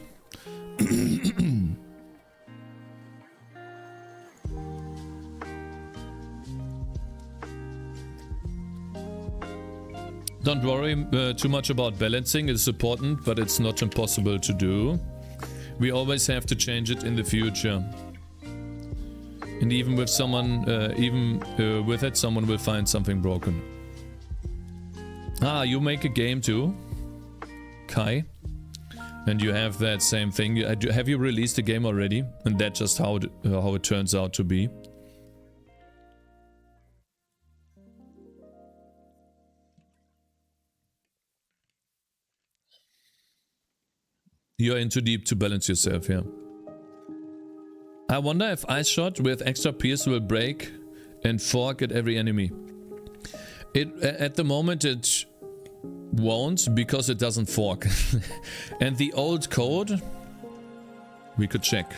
Don't worry too much about balancing. It's important, but it's not impossible to do. We always have to change it in the future. And even with someone, with it, someone will find something broken. Ah, you make a game too, Kai. And you have that same thing. Have you released the game already? And that's just how it turns out to be. You're in too deep to balance yourself, yeah. I wonder if Ice Shot with extra pierce will break and fork at every enemy. At the moment it won't, because it doesn't fork. And the old code, we could check.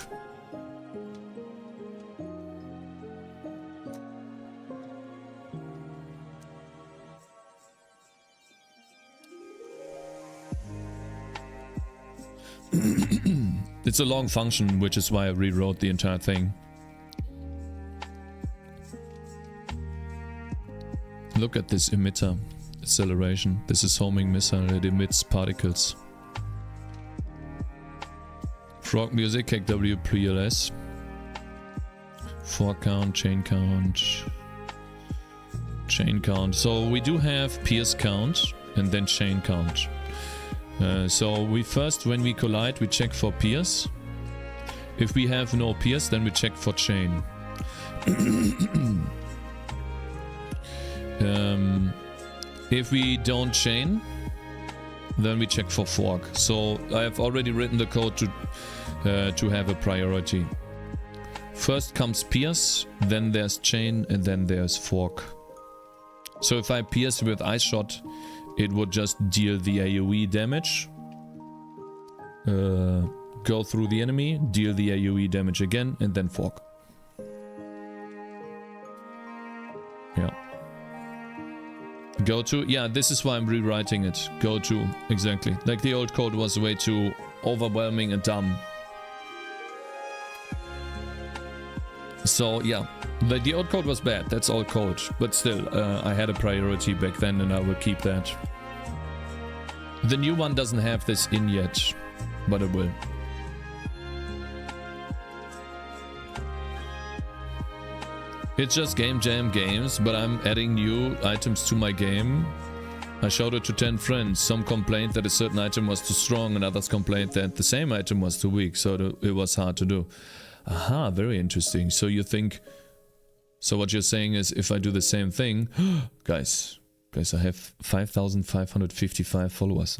It's a long function, which is why I rewrote the entire thing. Look at this emitter acceleration. This is homing missile. It emits particles. Frog music, KW PLS. 4 count, chain count. Chain count. So we do have pierce count and then chain count. So we first, when we collide, we check for pierce. If we have no pierce, then we check for chain. If we don't chain, then we check for fork. So I have already written the code to have a priority. First comes pierce, then there's chain, and then there's fork. So if I pierce with Ice Shot, it would just deal the AoE damage, go through the enemy, deal the AoE damage again, and then fork. Yeah. Go to, yeah, this is why I'm rewriting it. Go to, exactly. Like the old code was way too overwhelming and dumb. So yeah, the old code was bad, that's old code. But still, I had a priority back then and I will keep that. The new one doesn't have this in yet, but it will. It's just Game Jam games, but I'm adding new items to my game. I showed it to 10 friends. Some complained that a certain item was too strong and others complained that the same item was too weak, so it was hard to do. Aha, very interesting. So you think... So what you're saying is, if I do the same thing... Guys, I have 5,555 followers.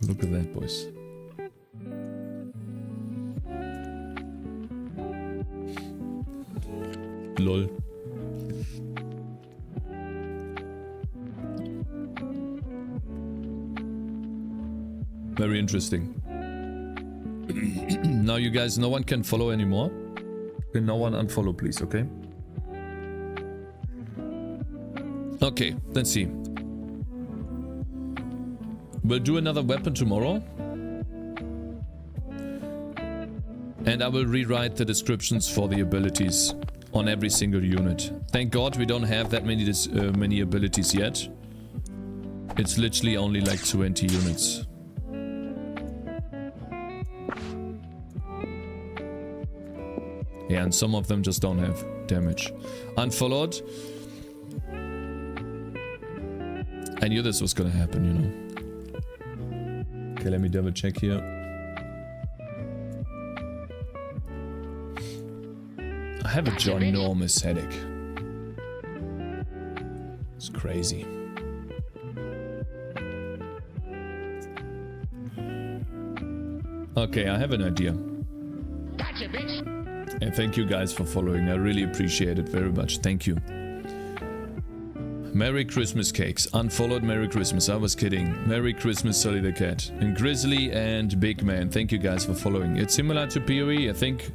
Look at that, boys. Lol. Very interesting. Now you guys, no one can follow anymore. Can no one unfollow, please, okay? Okay, let's see. We'll do another weapon tomorrow. And I will rewrite the descriptions for the abilities on every single unit. Thank God we don't have that many abilities yet. It's literally only like 20 units. Yeah, and some of them just don't have damage. Unfollowed. I knew this was gonna happen, you know. Okay, let me double check here. I have a ginormous headache. It's crazy. Okay, I have an idea. Gotcha, bitch. And thank you guys for following. I really appreciate it very much. Thank you. Merry Christmas Cakes. Unfollowed Merry Christmas. I was kidding. Merry Christmas Sully the Cat. And Grizzly and Big Man. Thank you guys for following. It's similar to PoE. I think...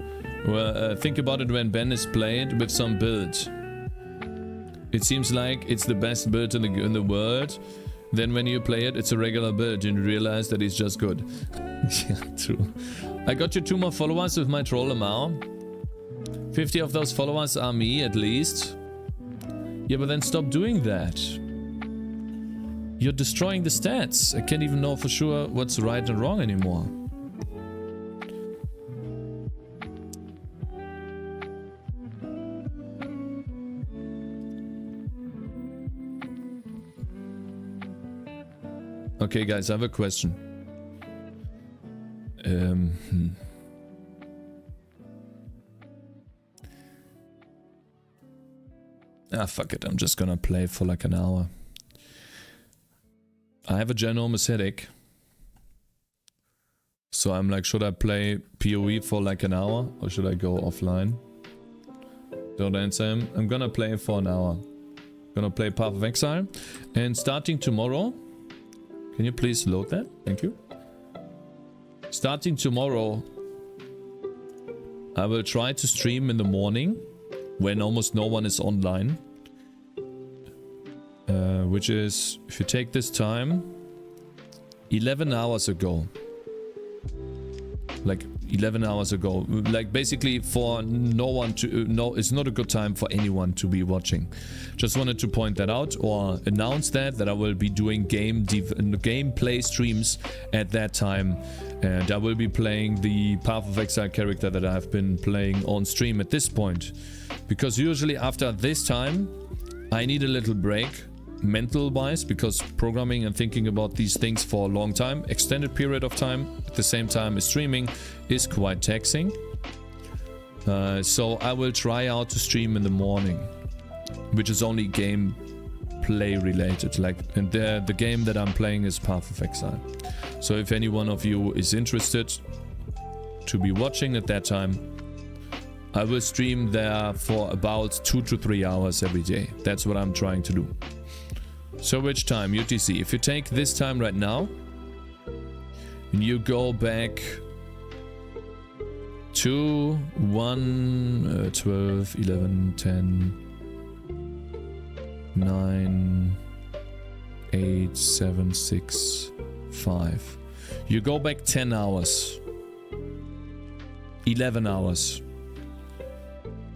Well, think about it when Ben is played with some build. It seems like it's the best build in the world. Then when you play it, it's a regular build and you realize that it's just good. Yeah, true. I got you 2 more followers with my troll Amar. 50 of those followers are me, at least. Yeah, but then stop doing that. You're destroying the stats. I can't even know for sure what's right and wrong anymore. Okay, guys, I have a question. Ah, fuck it. I'm just gonna play for like an hour. I have a ginormous headache. So I'm like, should I play PoE for like an hour or should I go offline? Don't answer him. I'm gonna play for an hour. Gonna play Path of Exile. And starting tomorrow... Can you please load that? Thank you. Starting tomorrow, I will try to stream in the morning when almost no one is online. Which is, if you take this time, 11 hours ago. Like 11 hours ago. Like basically for no one to... No, it's not a good time for anyone to be watching. Just wanted to point that out or announce that I will be doing gameplay streams at that time. And I will be playing the Path of Exile character that I have been playing on stream at this point. Because usually after this time, I need a little break. Mental wise, because programming and thinking about these things for a long time, extended period of time, at the same time as streaming, is quite taxing. So I will try out to stream in the morning, which is only gameplay related. Like, and the game that I'm playing is Path of Exile. So if any one of you is interested to be watching at that time, I will stream there for about 2 to 3 hours every day. That's what I'm trying to do. So which time? UTC. If you take this time right now, and you go back to 1, 12, 11, 10, 9, 8, 7, 6, 5. You go back 10 hours. 11 hours.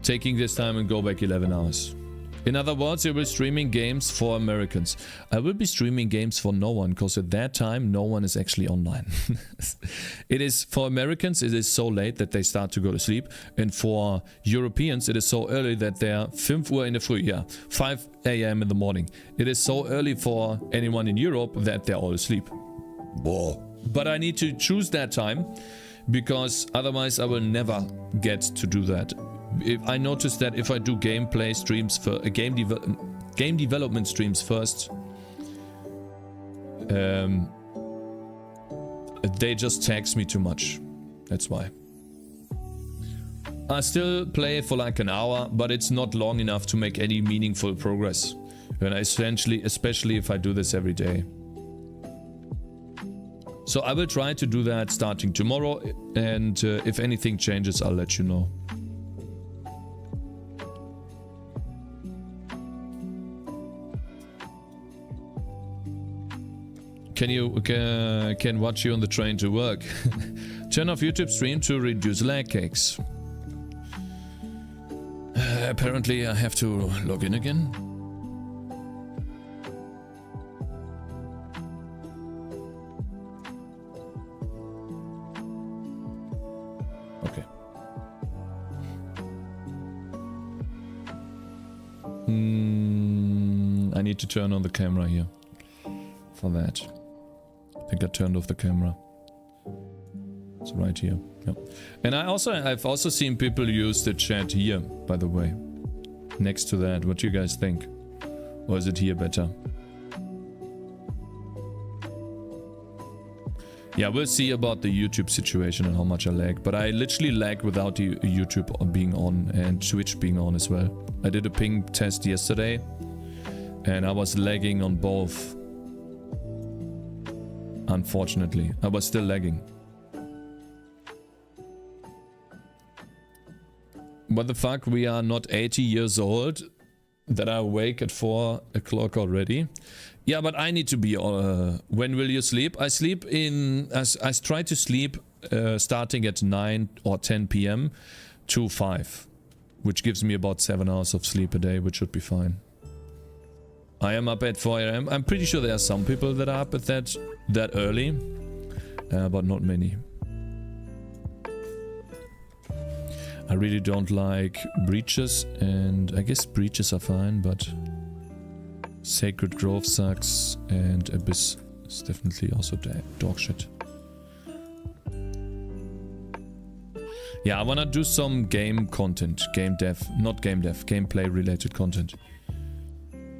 Taking this time and go back 11 hours. In other words, you will be streaming games for Americans. I will be streaming games for no one, because at that time, no one is actually online. It is, for Americans, it is so late that they start to go to sleep. And for Europeans, it is so early that they are 5 Uhr in the früh, yeah, 5 AM in the morning. It is so early for anyone in Europe that they're all asleep. Whoa. But I need to choose that time, because otherwise I will never get to do that. I noticed that if I do gameplay streams for game development streams first, they just tax me too much. That's why. I still play for like an hour, but it's not long enough to make any meaningful progress. And especially if I do this every day. So I will try to do that starting tomorrow, and if anything changes, I'll let you know. Can watch you on the train to work. Turn off YouTube stream to reduce lag, Cakez. Apparently I have to log in again. Okay. I need to turn on the camera here for that. I think I turned off the camera. It's right here. Yep. And I've also seen people use the chat here, by the way. Next to that. What do you guys think? Or is it here better? Yeah, we'll see about the YouTube situation and how much I lag. But I literally lag without the YouTube being on and Twitch being on as well. I did a ping test yesterday and I was lagging on both. Unfortunately, I was still lagging. What the fuck? We are not 80 years old that I awake at 4 o'clock already. Yeah, but I need to be... when will you sleep? I sleep in... I try to sleep starting at 9 or 10 p.m. to 5. Which gives me about 7 hours of sleep a day, which should be fine. I am up at 4 a.m. I'm pretty sure there are some people that are up at that early. But not many. I really don't like breaches, and I guess breaches are fine, but Sacred Grove sucks, and Abyss It's definitely also dog shit. Yeah, I wanna do some game content. Game dev. Not game dev. Gameplay related content.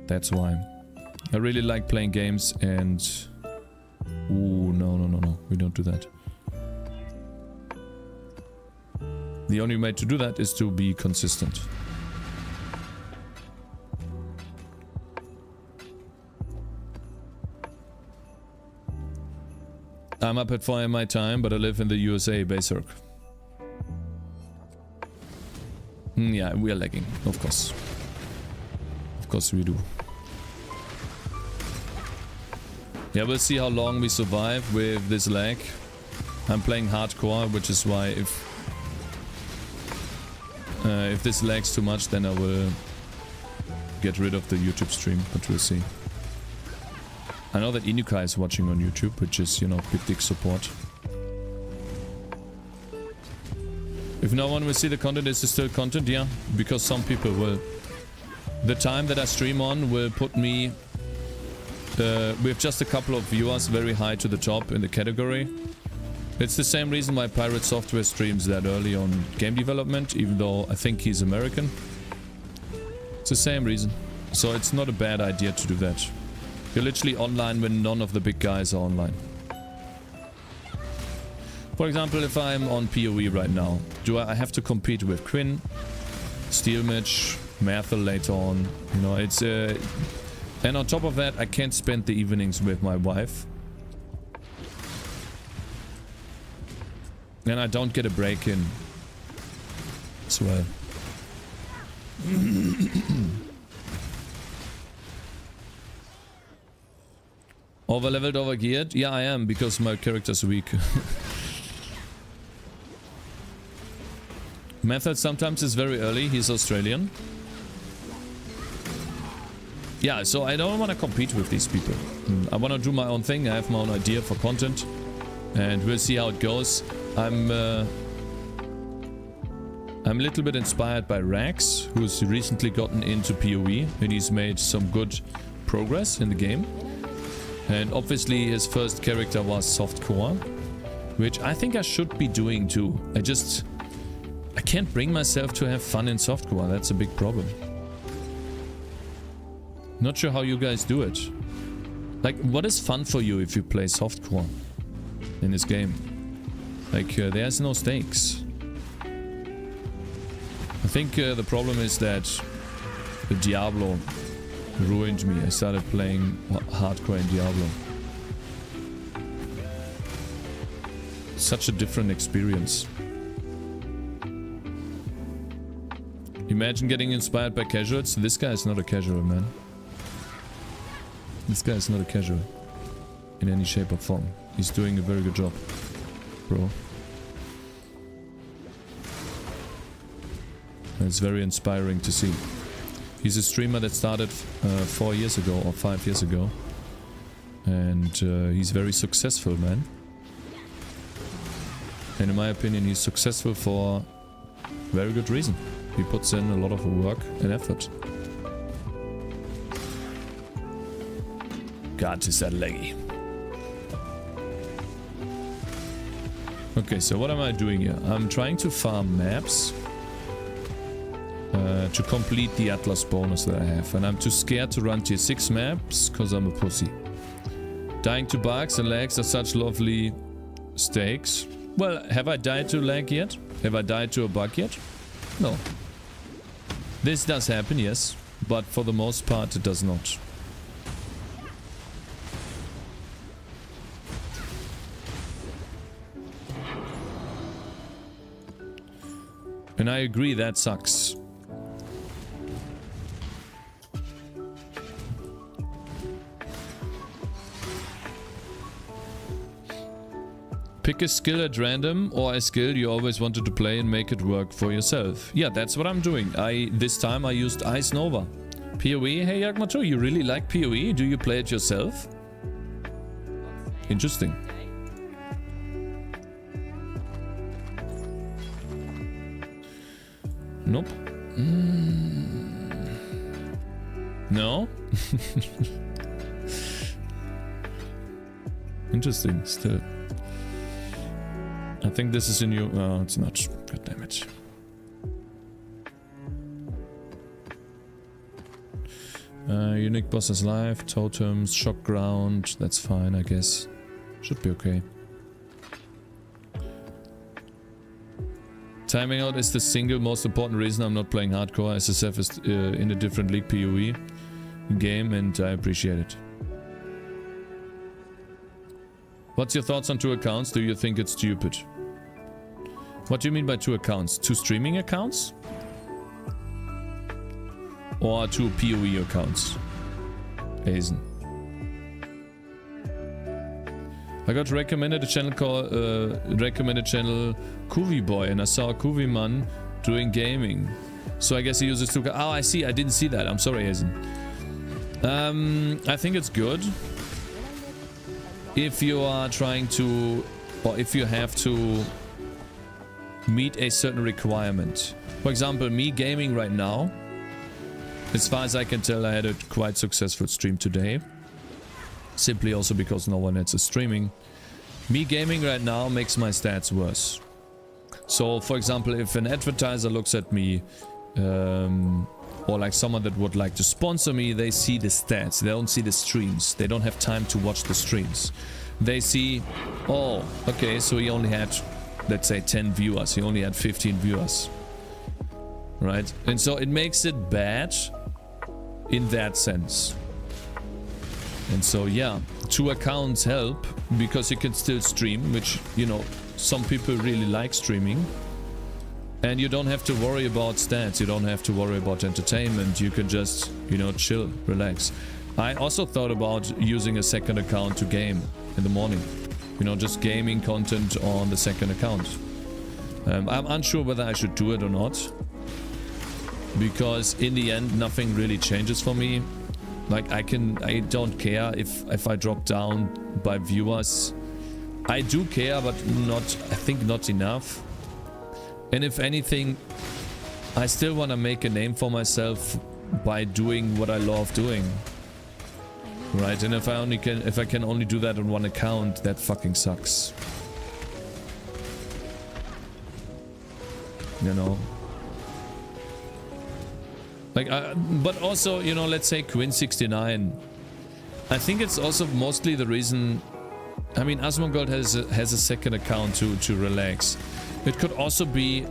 That's why. I really like playing games and... Ooh, no. We don't do that. The only way to do that is to be consistent. I'm up at 4 my time, but I live in the USA, Berserk. Yeah, we are lagging, of course. Of course we do. Yeah, we'll see how long we survive with this lag. I'm playing hardcore, which is why if this lags too much, then I will get rid of the YouTube stream, but we'll see. I know that Inukai is watching on YouTube, which is, you know, big dick support. If no one will see the content, is it still content? Yeah, because some people will. The time that I stream on will put me with just a couple of viewers very high to the top in the category. It's the same reason why Pirate Software streams that early on game development, even though I think he's American. It's the same reason. So it's not a bad idea to do that. You're literally online when none of the big guys are online. For example, if I'm on PoE right now, do I have to compete with Quinn, Steelmage, Mathel later on? You know, it's and on top of that, I can't spend the evenings with my wife. And I don't get a break in as well. Overleveled, overgeared? Yeah, I am, because my character's weak. Method sometimes is very early, he's Australian. Yeah, so I don't want to compete with these people. I want to do my own thing, I have my own idea for content. And we'll see how it goes. I'm a little bit inspired by Rax, who's recently gotten into PoE, and he's made some good progress in the game. And obviously his first character was softcore, which I think I should be doing too. I can't bring myself to have fun in softcore, that's a big problem. Not sure how you guys do it. Like, what is fun for you if you play softcore in this game? Like, there's no stakes. I think the problem is that the Diablo ruined me. I started playing hardcore in Diablo. Such a different experience. Imagine getting inspired by casuals. This guy is not a casual, man. This guy is not a casual. In any shape or form. He's doing a very good job, bro. And it's very inspiring to see. He's a streamer that started 4 years ago or 5 years ago. And he's very successful, man. And in my opinion, he's successful for very good reason. He puts in a lot of work and effort. God, is that laggy. Okay, so what am I doing here? I'm trying to farm maps to complete the Atlas bonus that I have. And I'm too scared to run tier 6 maps because I'm a pussy. Dying to bugs and lags are such lovely stakes. Well, have I died to lag yet? Have I died to a bug yet? No. This does happen, yes. But for the most part, it does not. And I agree, that sucks. Pick a skill at random or a skill you always wanted to play and make it work for yourself. Yeah, that's what I'm doing. This time I used Ice Nova. PoE? Hey Yagmato, you really like PoE? Do you play it yourself? Interesting. Nope. No? Interesting, still. I think this is a new... Oh, it's not. God damn it. Unique bosses live, totems, shock ground. That's fine, I guess. Should be okay. Timing out is the single most important reason I'm not playing hardcore. SSF is in a different league PoE game, and I appreciate it. What's your thoughts on 2 accounts? Do you think it's stupid? What do you mean by 2 accounts? 2 streaming accounts? Or 2 PoE accounts? Asen. I got recommended a channel called Kuvi Boy, and I saw a Kuvi man doing gaming. So I guess he uses 2. Oh, I see. I didn't see that. I'm sorry, Asen. I think it's good if you are trying to, or if you have to meet a certain requirement. For example, me gaming right now. As far as I can tell, I had a quite successful stream today. Simply also because no one else is streaming. Me gaming right now makes my stats worse. So, for example, if an advertiser looks at me, or like someone that would like to sponsor me, they see the stats. They don't see the streams. They don't have time to watch the streams. They see, oh, okay, so he only had, let's say, 10 viewers. He only had 15 viewers. Right? And so it makes it bad in that sense. And so, yeah, 2 accounts help because you can still stream, which, you know, some people really like streaming. And you don't have to worry about stats. You don't have to worry about entertainment. You can just, you know, chill, relax. I also thought about using a 2nd account to game in the morning. You know, just gaming content on the 2nd account. I'm unsure whether I should do it or not. Because in the end, nothing really changes for me. Like, I don't care if I drop down by viewers. I do care, but not, I think not enough. And if anything, I still want to make a name for myself by doing what I love doing. Right? And if I can only do that on 1 account, that fucking sucks. You know? Like, but also, you know, let's say Quinn69. I think it's also mostly the reason. I mean, Asmongold has a 2nd account to relax. It could also be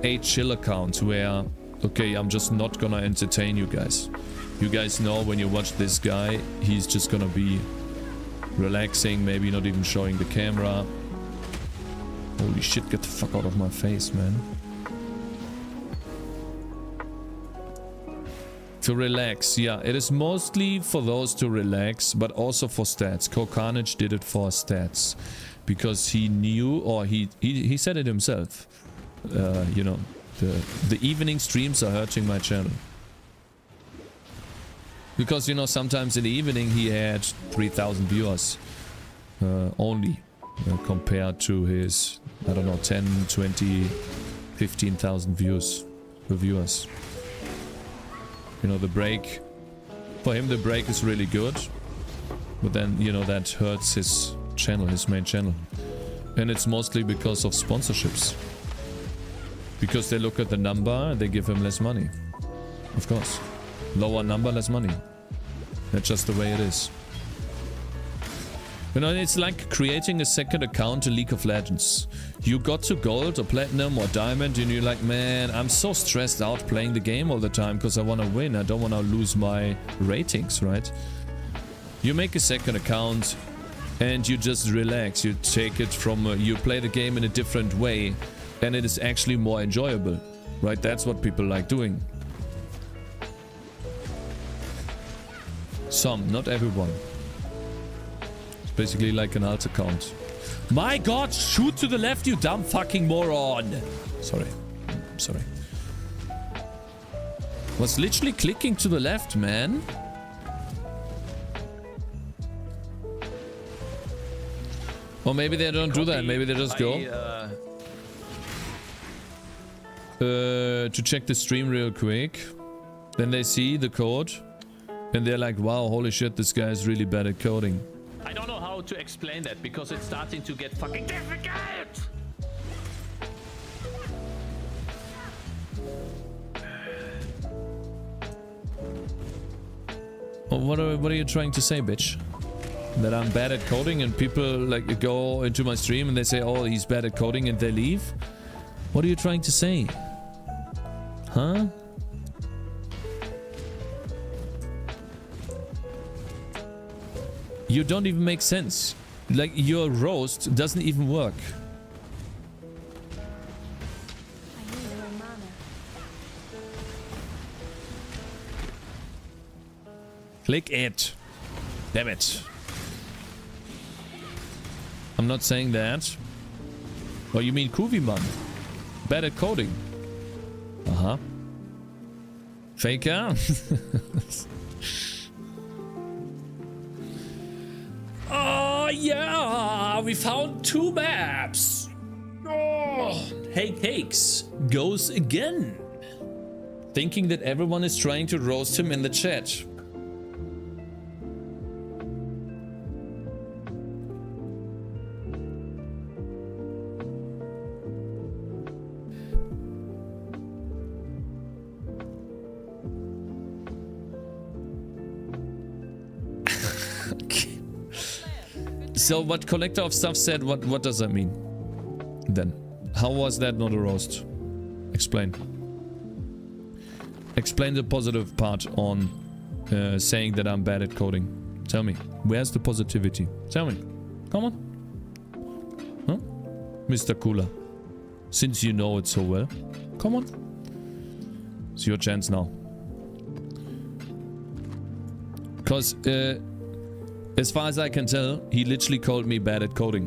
a chill account where, okay, I'm just not gonna entertain you guys. You guys know when you watch this guy, he's just gonna be relaxing, maybe not even showing the camera. Holy shit, get the fuck out of my face, man. To relax, yeah, it is mostly for those to relax, but also for stats. Carnage did it for stats because he knew, or he said it himself. You know, the evening streams are hurting my channel because, you know, sometimes in the evening he had 3,000 viewers only compared to his, I don't know, 10, 20, 15,000 viewers. You know, the break, for him the break is really good, but then, you know, that hurts his channel, his main channel. And it's mostly because of sponsorships. Because they look at the number and they give him less money. Of course. Lower number, less money. That's just the way it is. You know, it's like creating a 2nd account in League of Legends. You got to gold or platinum or diamond and you're like, man, I'm so stressed out playing the game all the time because I want to win. I don't want to lose my ratings, right? You make a 2nd account and you just relax. You take it from, you play the game in a different way and it is actually more enjoyable, right? That's what people like doing. Some, not everyone. Basically like an alt account. My god, shoot to the left, you dumb fucking moron! Sorry. Sorry. Was literally clicking to the left, man. Or maybe they don't do that, maybe they just go. To check the stream real quick. Then they see the code. And they're like, wow, holy shit, this guy is really bad at coding. I don't know how how to explain that because it's starting to get fucking difficult. What are you trying to say, bitch? That I'm bad at coding and people like go into my stream and they say, oh, he's bad at coding, and they leave? What are you trying to say? Huh? You don't even make sense. Like, your roast doesn't even work. Click it. Damn it. I'm not saying that. Oh, you mean Kuviman? Bad at coding. Uh-huh. Faker? Oh, yeah! We found 2 maps! Oh. Hey, Cakez goes again. Thinking that everyone is trying to roast him in the chat. So what Collector of Stuff said, what does that mean? Then. How was that not a roast? Explain. Explain the positive part on saying that I'm bad at coding. Tell me. Where's the positivity? Tell me. Come on. Huh? Mr. Cooler. Since you know it so well. Come on. It's your chance now. Because, as far as I can tell, he literally called me bad at coding.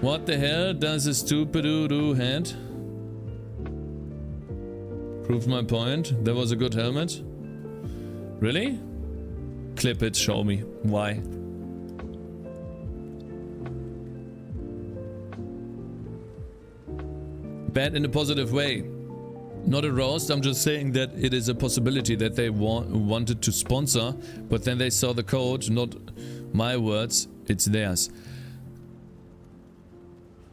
What the hell does a stupid-oo-doo head? Prove my point. There was a good helmet. Really? Clip it, show me. Why? Bad in a positive way. Not a roast, I'm just saying that it is a possibility that they wanted to sponsor, but then they saw the code, not my words, it's theirs.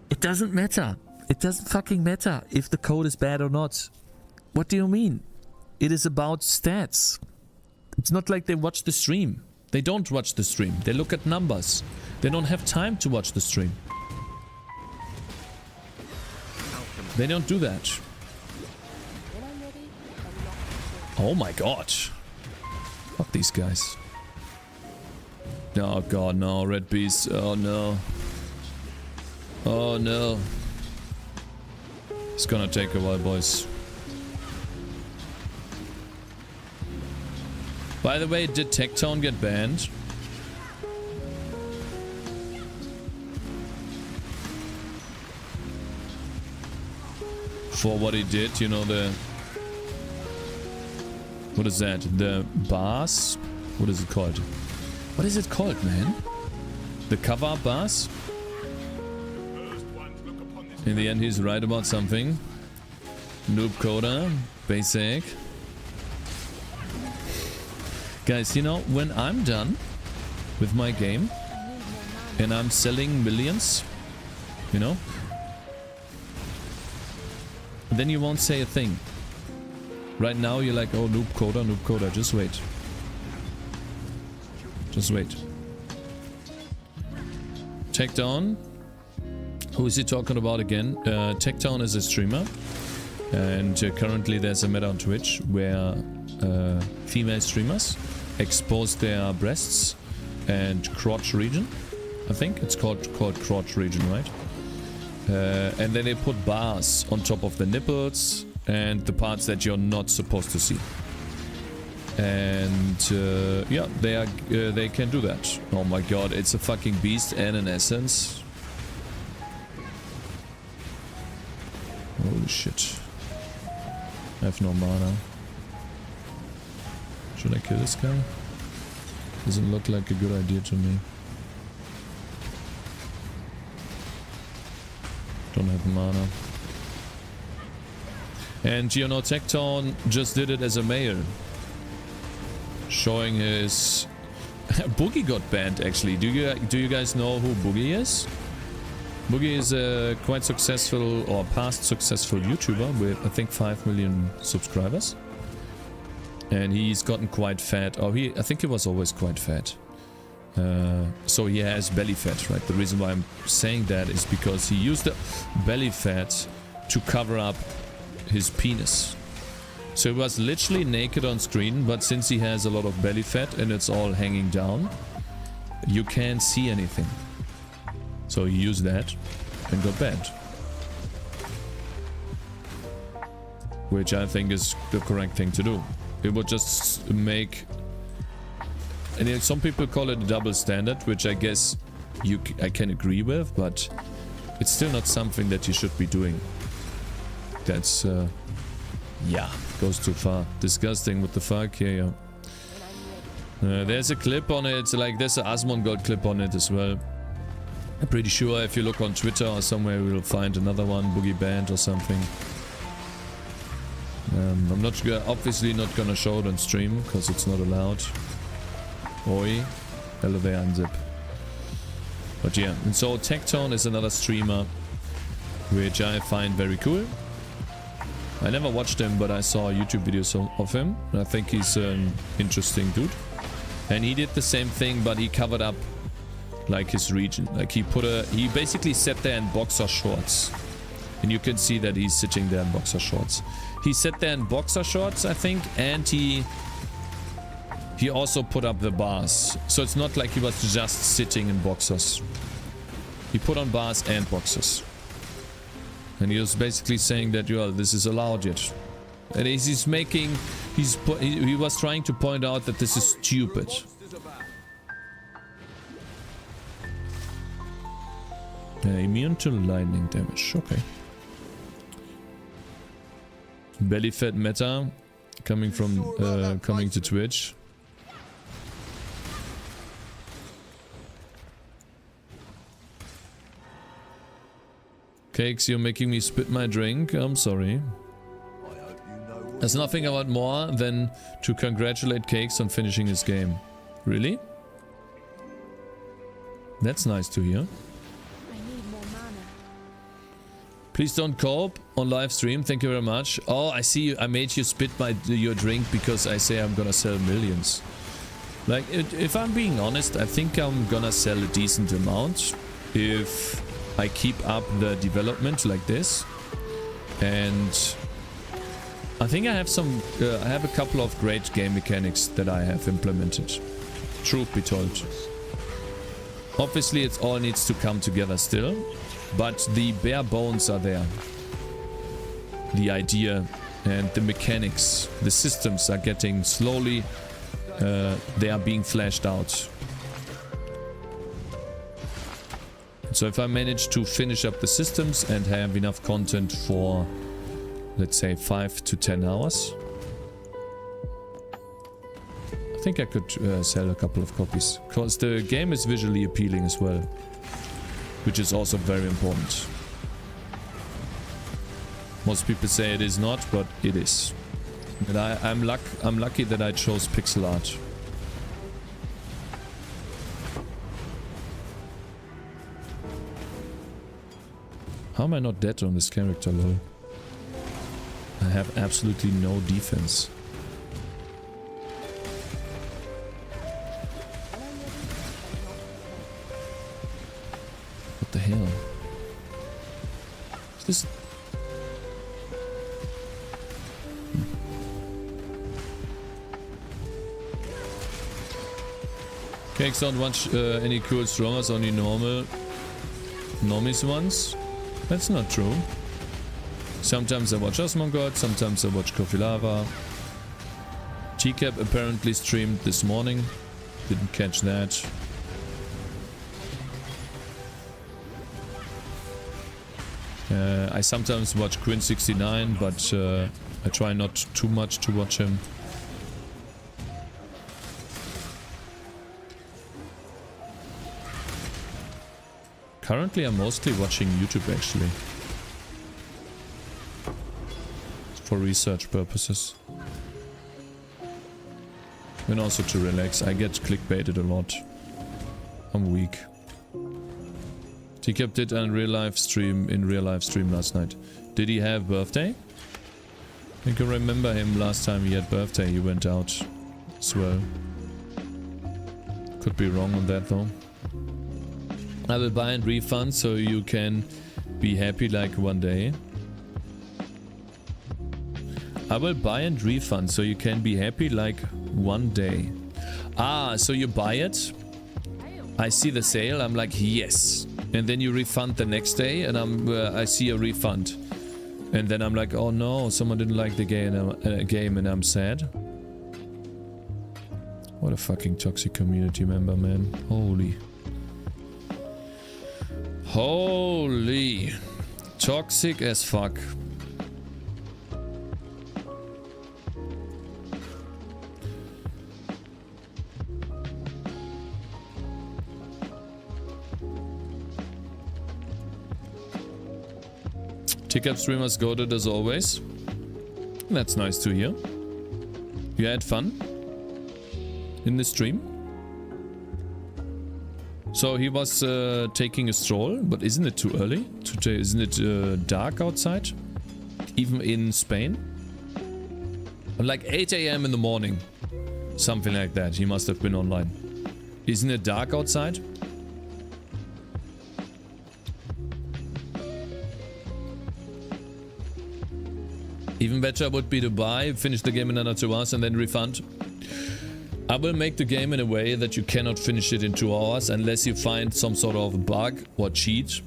It doesn't matter. It doesn't fucking matter if the code is bad or not. What do you mean? It is about stats. It's not like they watch the stream. They don't watch the stream. They look at numbers. They don't have time to watch the stream. They don't do that. Oh my god. Fuck these guys. Oh god, no. Red Beast. Oh no. Oh no. It's gonna take a while, boys. By the way, did Tectown get banned? For what he did, you know, the... What is that? The bars? What is it called? What is it called, man? The cover bars? In the end, he's right about something. Noob coder. Basic. Guys, you know, when I'm done with my game and I'm selling millions, you know, then you won't say a thing. Right now you're like, oh, noob coder, just wait. Just wait. Tectown. Who is he talking about again? Tectown is a streamer. And currently there's a meta on Twitch where female streamers expose their breasts and crotch region. I think it's called crotch region, right? And then they put bars on top of the nipples and the parts that you're not supposed to see. And yeah, they can do that. Oh my god, it's a fucking beast and an essence. Holy shit. I have no mana. Should I kill this guy? Doesn't look like a good idea to me. Don't have mana. And you know, Tectown just did it as a male. showing his... Boogie got banned actually. Do you guys know who Boogie is? Boogie is a quite successful or past successful YouTuber with I think 5 million subscribers. And he's gotten quite fat. Oh, I think he was always quite fat. So he has belly fat, right? The reason why I'm saying that is because he used the belly fat to cover up his penis. So he was literally naked on screen, but since he has a lot of belly fat and it's all hanging down, you can't see anything. So he used that and got banned. Which I think is the correct thing to do. It would just make... And some people call it a double standard, which I guess I can agree with, but it's still not something that you should be doing. That's... yeah, goes too far. Disgusting, what the fuck? Yeah. There's a clip on it, like there's an Asmongold clip on it as well. I'm pretty sure if you look on Twitter or somewhere, we'll find another one, Boogie Band or something. I'm not obviously not gonna show it on stream because it's not allowed. Oi, elevate unzip. But yeah, and so Tectone is another streamer which I find very cool. I never watched him, but I saw YouTube videos of him. And I think he's an interesting dude. And he did the same thing, but he covered up like his region. Like he basically sat there in boxer shorts. And you can see that he's sitting there in boxer shorts. He sat there in boxer shorts, I think, and he also put up the bars. So it's not like he was just sitting in boxers. He put on bars and boxers. And he was basically saying that, well, this is allowed yet. And he was trying to point out that this is stupid. Immune to lightning damage, okay. Belly fat meta coming to Twitch. Cakes, you're making me spit my drink. I'm sorry. There's nothing I want more than to congratulate Cakes on finishing his game. Really? That's nice to hear. Please don't cope on live stream. Thank you very much. Oh, I see you. I made you spit your drink because I say I'm gonna sell millions. Like, if I'm being honest, I think I'm gonna sell a decent amount if I keep up the development like this. And I think I have I have a couple of great game mechanics that I have implemented. Truth be told. Obviously, it all needs to come together still. But the bare bones are there. The idea and the mechanics, the systems are getting slowly, they are being fleshed out. So if I manage to finish up the systems and have enough content for, let's say, 5 to 10 hours, I think I could sell a couple of copies. Because the game is visually appealing as well. Which is also very important. Most people say it is not, but it is. And I'm lucky that I chose pixel art. How am I not dead on this character, lol? I have absolutely no defense. What the hell? Is this... Cakes don't watch any cool streamers, only normies ones. That's not true. Sometimes I watch Asmongold, sometimes I watch Coffee Lava. TCAP apparently streamed this morning. Didn't catch that. I sometimes watch Quinn69, but I try not too much to watch him. Currently I'm mostly watching YouTube actually. For research purposes. And also to relax. I get clickbaited a lot. I'm weak. T-Cap did a real life stream last night. Did he have birthday? I can remember him last time he had birthday. He went out as well. Could be wrong on that though. I will buy and refund so you can be happy like one day. I will buy and refund so you can be happy like one day. Ah, so you buy it. I see the sale. I'm like, yes. And then you refund the next day and I see a refund. And then I'm like, oh no, someone didn't like the game and I'm sad. What a fucking toxic community member, man. Holy. Holy. Toxic as fuck. Tick-up streamers goated as always. That's nice to hear. You had fun in the stream. So he was taking a stroll, but isn't it too early? Isn't it dark outside? Even in Spain? Like 8 AM in the morning. Something like that. He must have been online. Isn't it dark outside? Even better would be to buy, finish the game in another 2 hours and then refund. I will make the game in a way that you cannot finish it in 2 hours unless you find some sort of bug or cheat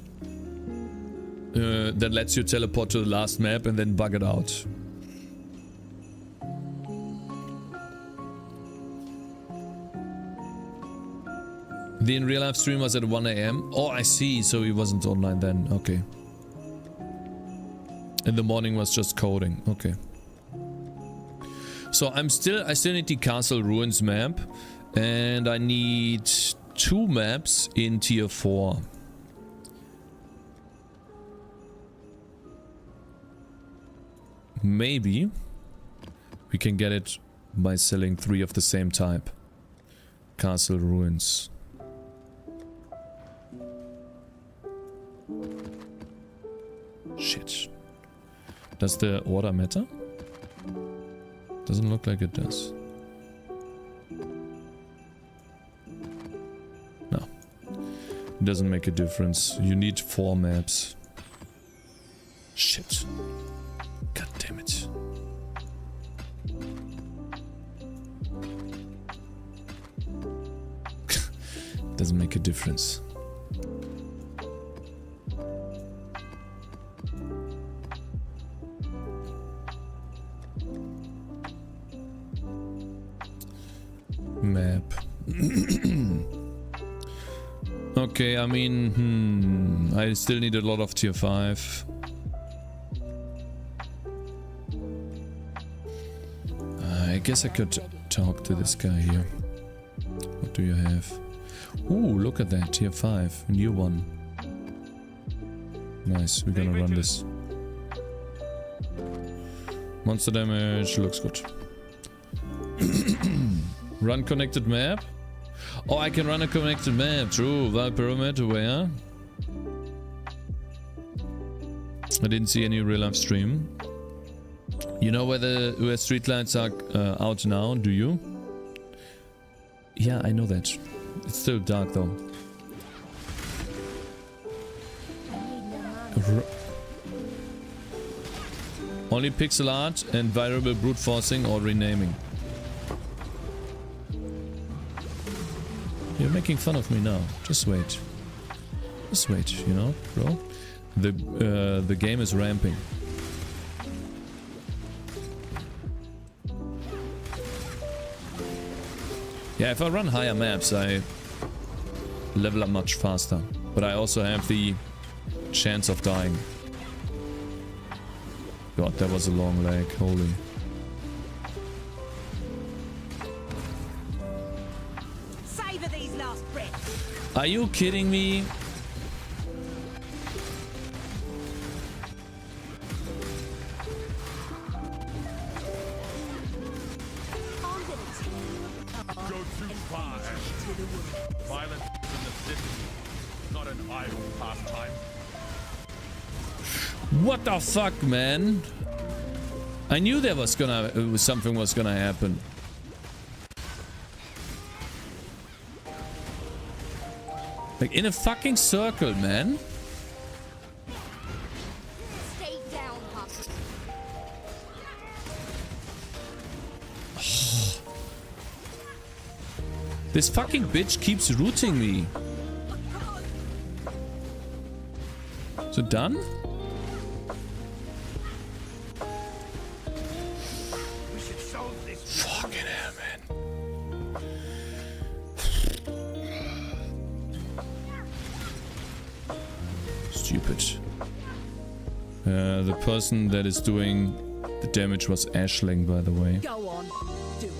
that lets you teleport to the last map and then bug it out. The in real life stream was at 1 AM. Oh, I see. So he wasn't online then. Okay. In the morning was just coding. Okay. So I still need the Castle Ruins map. And I need 2 maps in tier 4. Maybe we can get it by selling 3 of the same type. Castle Ruins. Shit. Does the order matter? Doesn't look like it does. No. It doesn't make a difference. You need 4 maps. Shit. God damn it. Doesn't make a difference. Map. Okay, I mean, I still need a lot of tier 5. I guess I could talk to this guy here. What do you have? Ooh, look at that, tier 5, new one. Nice, we're gonna run this. Monster damage, looks good. Run connected map? Oh, I can run a connected map, true. Val Pyramid, where? I didn't see any real life stream. You know where streetlights are out now, do you? Yeah, I know that. It's still dark though. Only pixel art and variable brute forcing or renaming. You're making fun of me now. Just wait. Just wait, you know, bro. The game is ramping. Yeah, if I run higher maps, I level up much faster. But I also have the chance of dying. God, that was a long leg. Holy. Savor these last breaths. Are you kidding me? Violence in the city, not an idle pastime. What the fuck, man? I knew there was gonna something was gonna happen. Like in a fucking circle, man. Stay down, Huck. This fucking bitch keeps rooting me. So done? We should solve this. Fucking hell, man. Stupid. The person that is doing the damage was Ashling, by the way. Go on. Do it.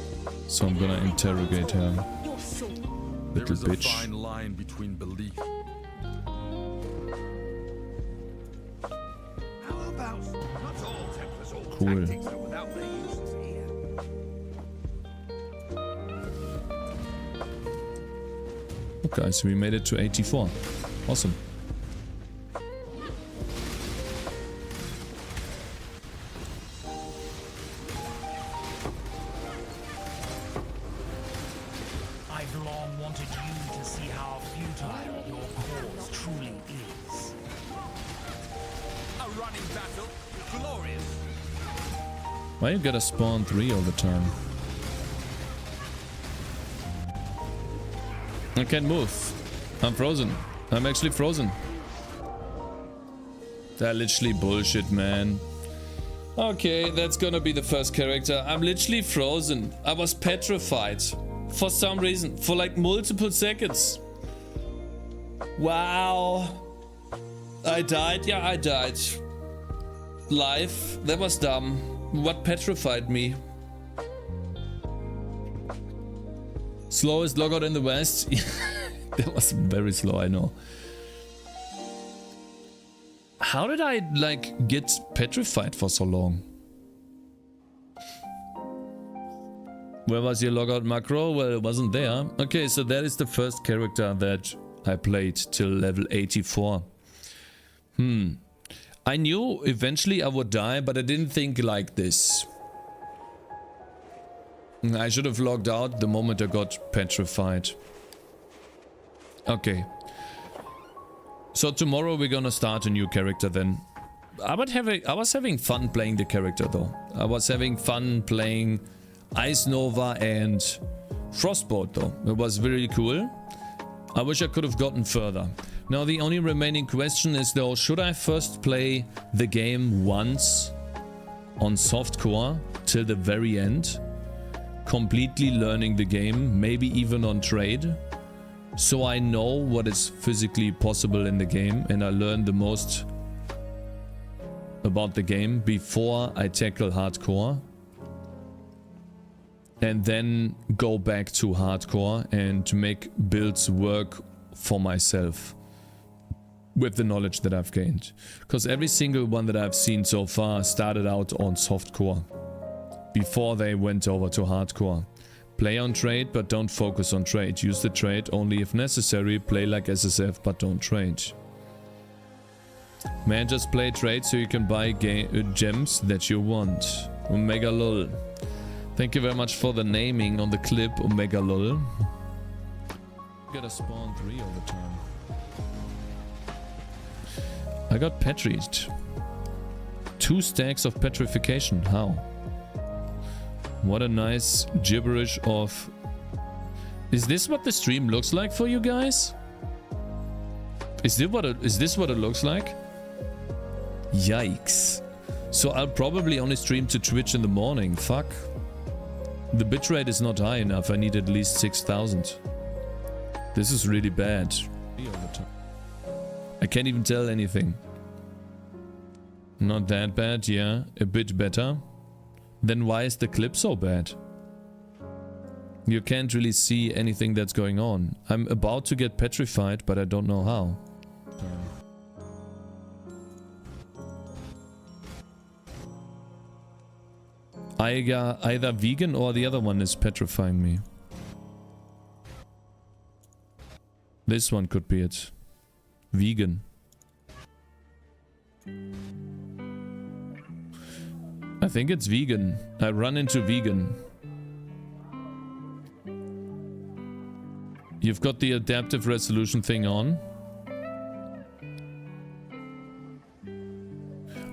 So I'm gonna interrogate her. You're so There Little is a bitch. fine line between belief. How about not all Templars, all Cool. tactics are without their uses here. Okay, so we made it to 84. Awesome. I've long wanted you to see how futile your cause truly is. A running battle, glorious. Why you gotta spawn 3 all the time? I can't move. I'm frozen. I'm actually frozen. That literally bullshit, man. Okay, that's gonna be the first character. I'm literally frozen. I was petrified. For some reason. For like multiple seconds. Wow. I died? Yeah, I died. Life. That was dumb. What petrified me? Slowest logout in the West. That was very slow, I know. How did I, like, get petrified for so long? Where was your logout macro? Well, it wasn't there. Okay, so that is the first character that I played till level 84. I knew eventually I would die, but I didn't think like this. I should have logged out the moment I got petrified. Okay. So tomorrow we're gonna start a new character then. I was having fun playing the character though. I was having fun playing Ice Nova and Frostbolt though. It was really cool. I wish I could have gotten further. Now the only remaining question is though, should I first play the game once on softcore till the very end? Completely learning the game, maybe even on trade, so I know what is physically possible in the game and I learn the most about the game before I tackle hardcore, and then go back to hardcore and to make builds work for myself with the knowledge that I've gained, because every single one that I've seen so far started out on softcore before they went over to hardcore. Play on trade, but don't focus on trade. Use the trade only if necessary. Play like SSF, but don't trade. Man, just play trade so you can buy gems that you want. Omega lol. Thank you very much for the naming on the clip, Omega lol. Gotta spawn 3 all the time. I got petried. 2 stacks of petrification. How? What a nice gibberish of... Is this what the stream looks like for you guys? Is this what it looks like? Yikes. So I'll probably only stream to Twitch in the morning. Fuck. The bitrate is not high enough. I need at least 6,000. This is really bad. I can't even tell anything. Not that bad, yeah. A bit better. Then why is the clip so bad? You can't really see anything that's going on. I'm about to get petrified, but I don't know how. Either vegan or the other one is petrifying me. This one could be it. Vegan. I think it's vegan. I run into vegan. You've got the adaptive resolution thing on.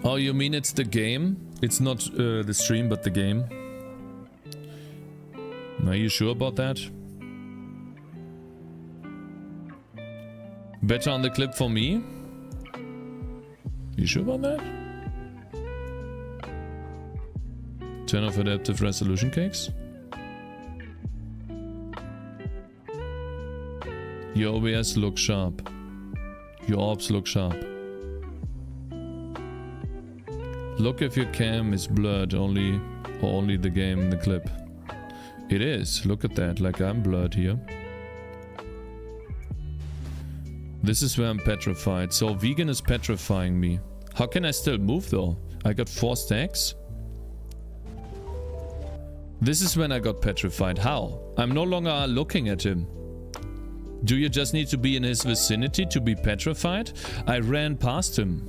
Oh, you mean it's the game? It's not the stream, but the game. Are you sure about that? Better on the clip for me? You sure about that? Turn off adaptive resolution, Cakez. Your OBS looks sharp. Your orbs look sharp. Look if your cam is blurred only or only the game in the clip. It is. Look at that. Like I'm blurred here. This is where I'm petrified. So vegan is petrifying me. How can I still move though? I got 4 stacks. This is when I got petrified. How? I'm no longer looking at him. Do you just need to be in his vicinity to be petrified? I ran past him.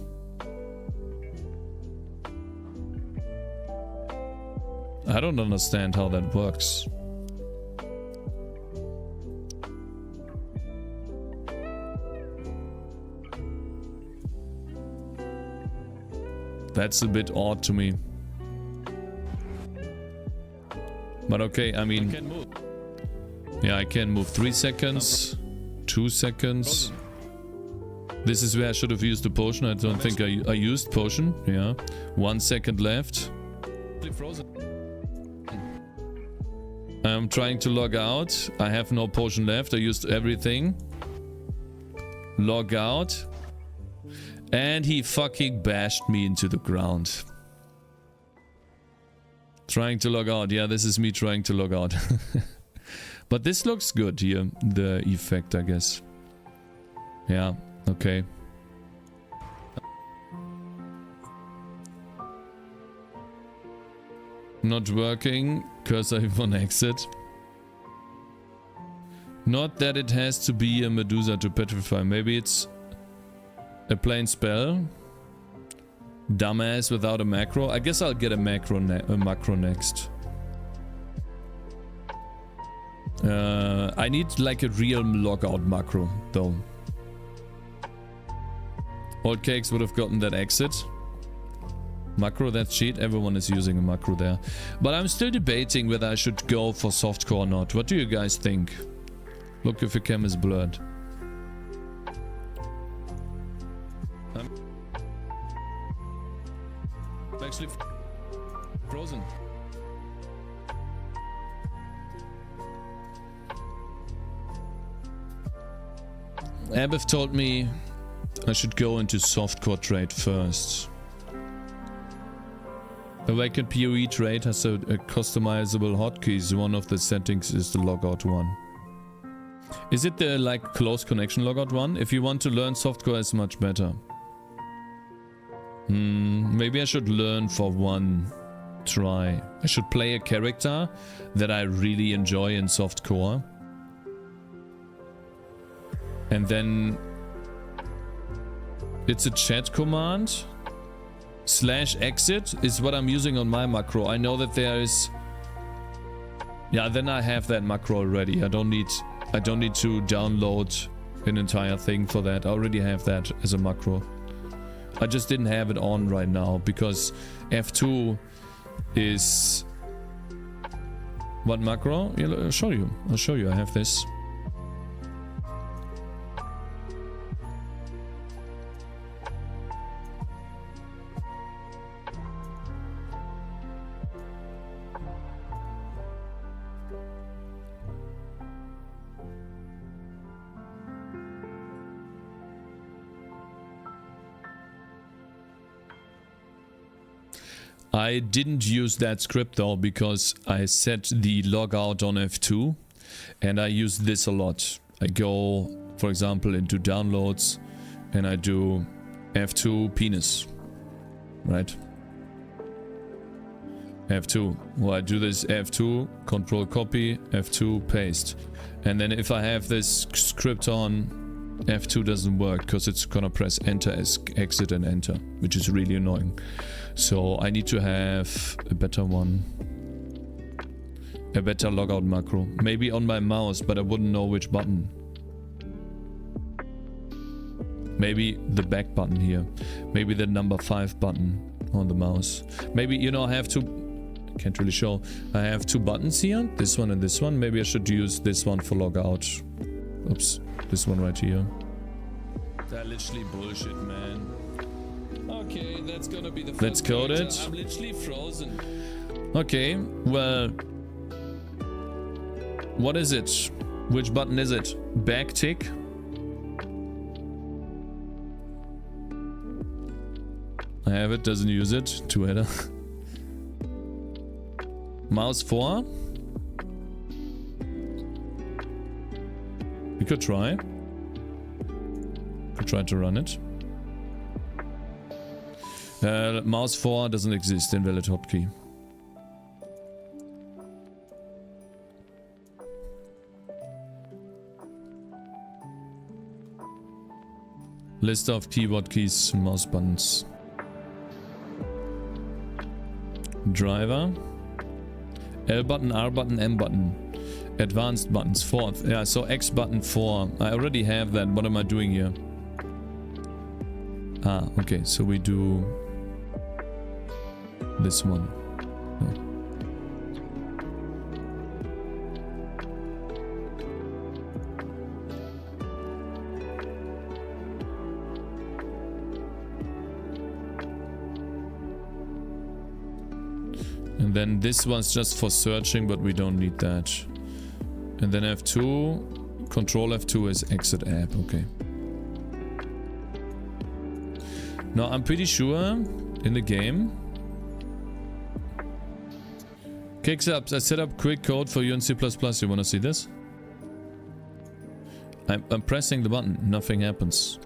I don't understand how that works. That's a bit odd to me. But okay, I mean... Yeah, I can move 3 seconds. 2 seconds. This is where I should have used the potion. I don't think I used potion. Yeah. 1 second left. I'm trying to log out. I have no potion left. I used everything. Log out. And he fucking bashed me into the ground. Trying to log out. Yeah, this is me trying to log out. But this looks good here. The effect, I guess. Yeah, okay. Not working. Cursor on exit. Not that it has to be a Medusa to petrify. Maybe it's a plain spell. Dumbass without a macro. I guess I'll get a macro next. I need like a real logout macro though. Old Cakez would have gotten that exit. Macro, that's cheat. Everyone is using a macro there. But I'm still debating whether I should go for softcore or not. What do you guys think? Look if your cam is blurred. I'm actually frozen. Abev told me I should go into softcore trade first. Awakened PoE trade has a customizable hotkeys. One of the settings is the logout one. Is it the like close connection logout one? If you want to learn softcore, it's much better. Maybe I should learn for one try. I should play a character that I really enjoy in softcore. And then it's a chat command. /exit is what I'm using on my macro. I know that there is... Yeah, then I have that macro already. I don't need to download an entire thing for that. I already have that as a macro. I just didn't have it on right now because F2 is... What macro? Yeah, I'll show you. I have this. I didn't use that script though because I set the logout on F2 and I use this a lot. I go, for example, into downloads and I do F2 penis, right? F2. Well, I do this F2, control copy, F2, paste. And then if I have this script on, F2 doesn't work because it's gonna press enter as exit and enter, which is really annoying. So I need to have a better one. A better logout macro. Maybe on my mouse, but I wouldn't know which button. Maybe the back button here. Maybe the number 5 button on the mouse. Maybe, you know, I have two... Can't really show. I have 2 buttons here. This one and this one. Maybe I should use this one for logout. Oops. This one right here. That's literally bullshit, man. Okay, that's gonna be the first. Let's code it. I'm literally frozen. Okay, well... What is it? Which button is it? Back tick? I have it, doesn't use it. 2-header. Mouse 4. We could try. Could try to run it. Mouse 4 doesn't exist, invalid hotkey. List of keyboard keys, mouse buttons. Driver. L button, R button, M button. Advanced buttons, 4th. Yeah, so X button 4. I already have that. What am I doing here? Ah, okay. So we do this one. Oh. And then this one's just for searching, but we don't need that. And then F2, control F2 is exit app, okay. Now I'm pretty sure in the game. Cakez, I set up quick code for you in C++. You wanna see this? I'm pressing the button, nothing happens.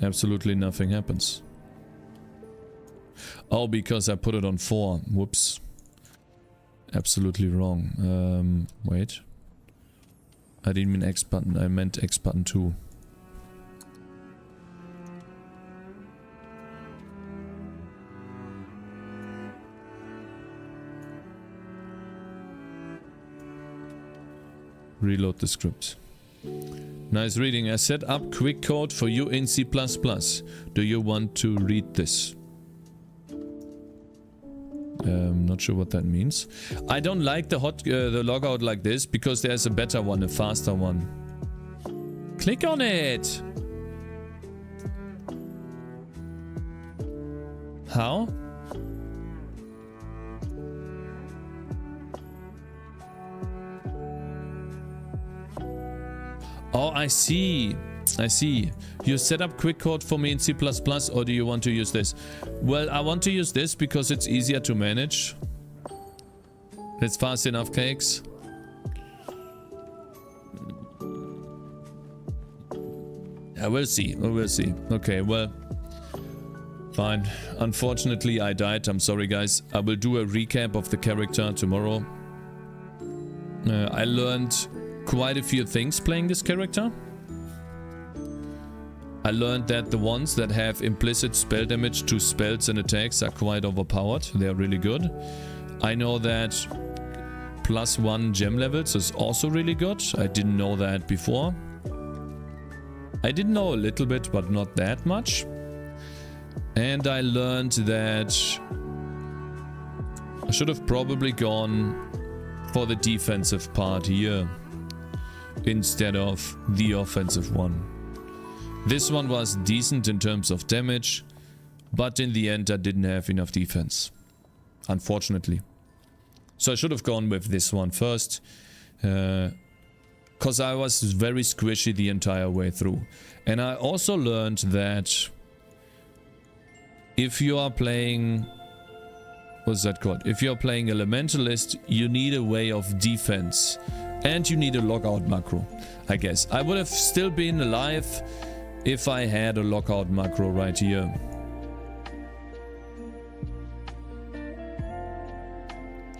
Absolutely nothing happens. Oh, because I put it on 4. Whoops. Absolutely wrong. Wait. I didn't mean X button. I meant X button 2. Reload the script. Nice reading. I set up quick code for you in C++. Do you want to read this? Not sure what that means. I don't like the logout like this because there's a better one, a faster one. Click on it. How? Oh, I see. I see. You set up quick code for me in C++, or do you want to use this? Well, I want to use this because it's easier to manage. It's fast enough, Cakez. Yeah, we'll see. We'll see. Okay, well. Fine. Unfortunately, I died. I'm sorry, guys. I will do a recap of the character tomorrow. I learned quite a few things playing this character. I learned that the ones that have implicit spell damage to spells and attacks are quite overpowered. They are really good. I know that +1 gem levels is also really good. I didn't know that before. I did know a little bit, but not that much. And I learned that I should have probably gone for the defensive part here instead of the offensive one. This one was decent in terms of damage, but in the end I didn't have enough defense, unfortunately. So I should have gone with this one first, because I was very squishy the entire way through. And I also learned that if you are playing, what's that called? If you're playing Elementalist, you need a way of defense, and you need a logout macro, I guess. I would have still been alive if I had a lockout macro right here.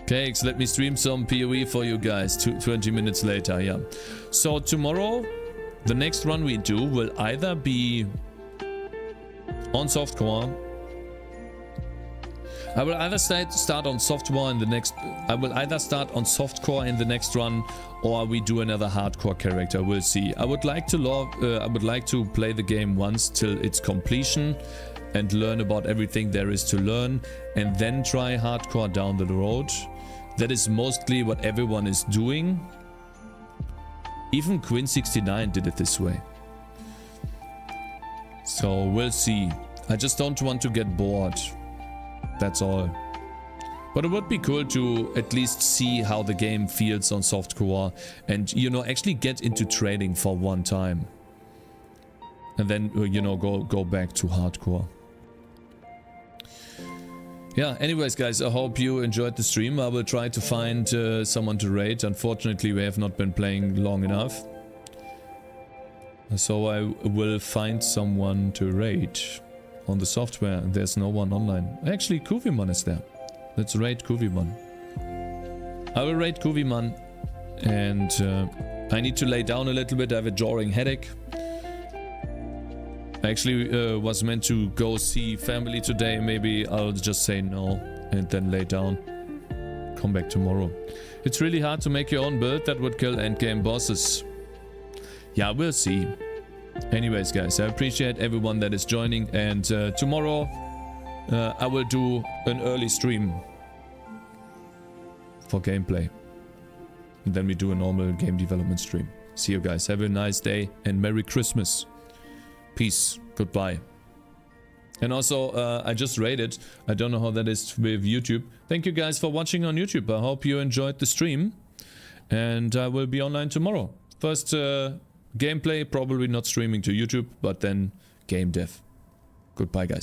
Cakez, let me stream some PoE for you guys 20 minutes later, yeah. So tomorrow, the next run we do will either be on softcore. I will either start on softcore in the next. I will either start on softcore in the next run, or we do another hardcore character. We'll see. I would like to play the game once till its completion, and learn about everything there is to learn, and then try hardcore down the road. That is mostly what everyone is doing. Even Quinn69 did it this way. So we'll see. I just don't want to get bored. That's all. But it would be cool to at least see how the game feels on softcore and, you know, actually get into trading for one time. And then, you know, go back to hardcore. Yeah, anyways guys, I hope you enjoyed the stream. I will try to find someone to raid. Unfortunately, we have not been playing long enough. So I will find someone to raid on the software. There's no one online. Actually, Kuviman is there. Let's raid Kuviman. I will raid Kuviman. And I need to lay down a little bit. I have a jarring headache. I actually was meant to go see family today. Maybe I'll just say no and then lay down. Come back tomorrow. It's really hard to make your own build that would kill endgame bosses. Yeah, we'll see. Anyways, guys, I appreciate everyone that is joining. And tomorrow I will do an early stream for gameplay. And then we do a normal game development stream. See you guys. Have a nice day and Merry Christmas. Peace. Goodbye. And also, I just rated. I don't know how that is with YouTube. Thank you guys for watching on YouTube. I hope you enjoyed the stream. And I will be online tomorrow. First gameplay, probably not streaming to YouTube, but then game dev. Goodbye, guys.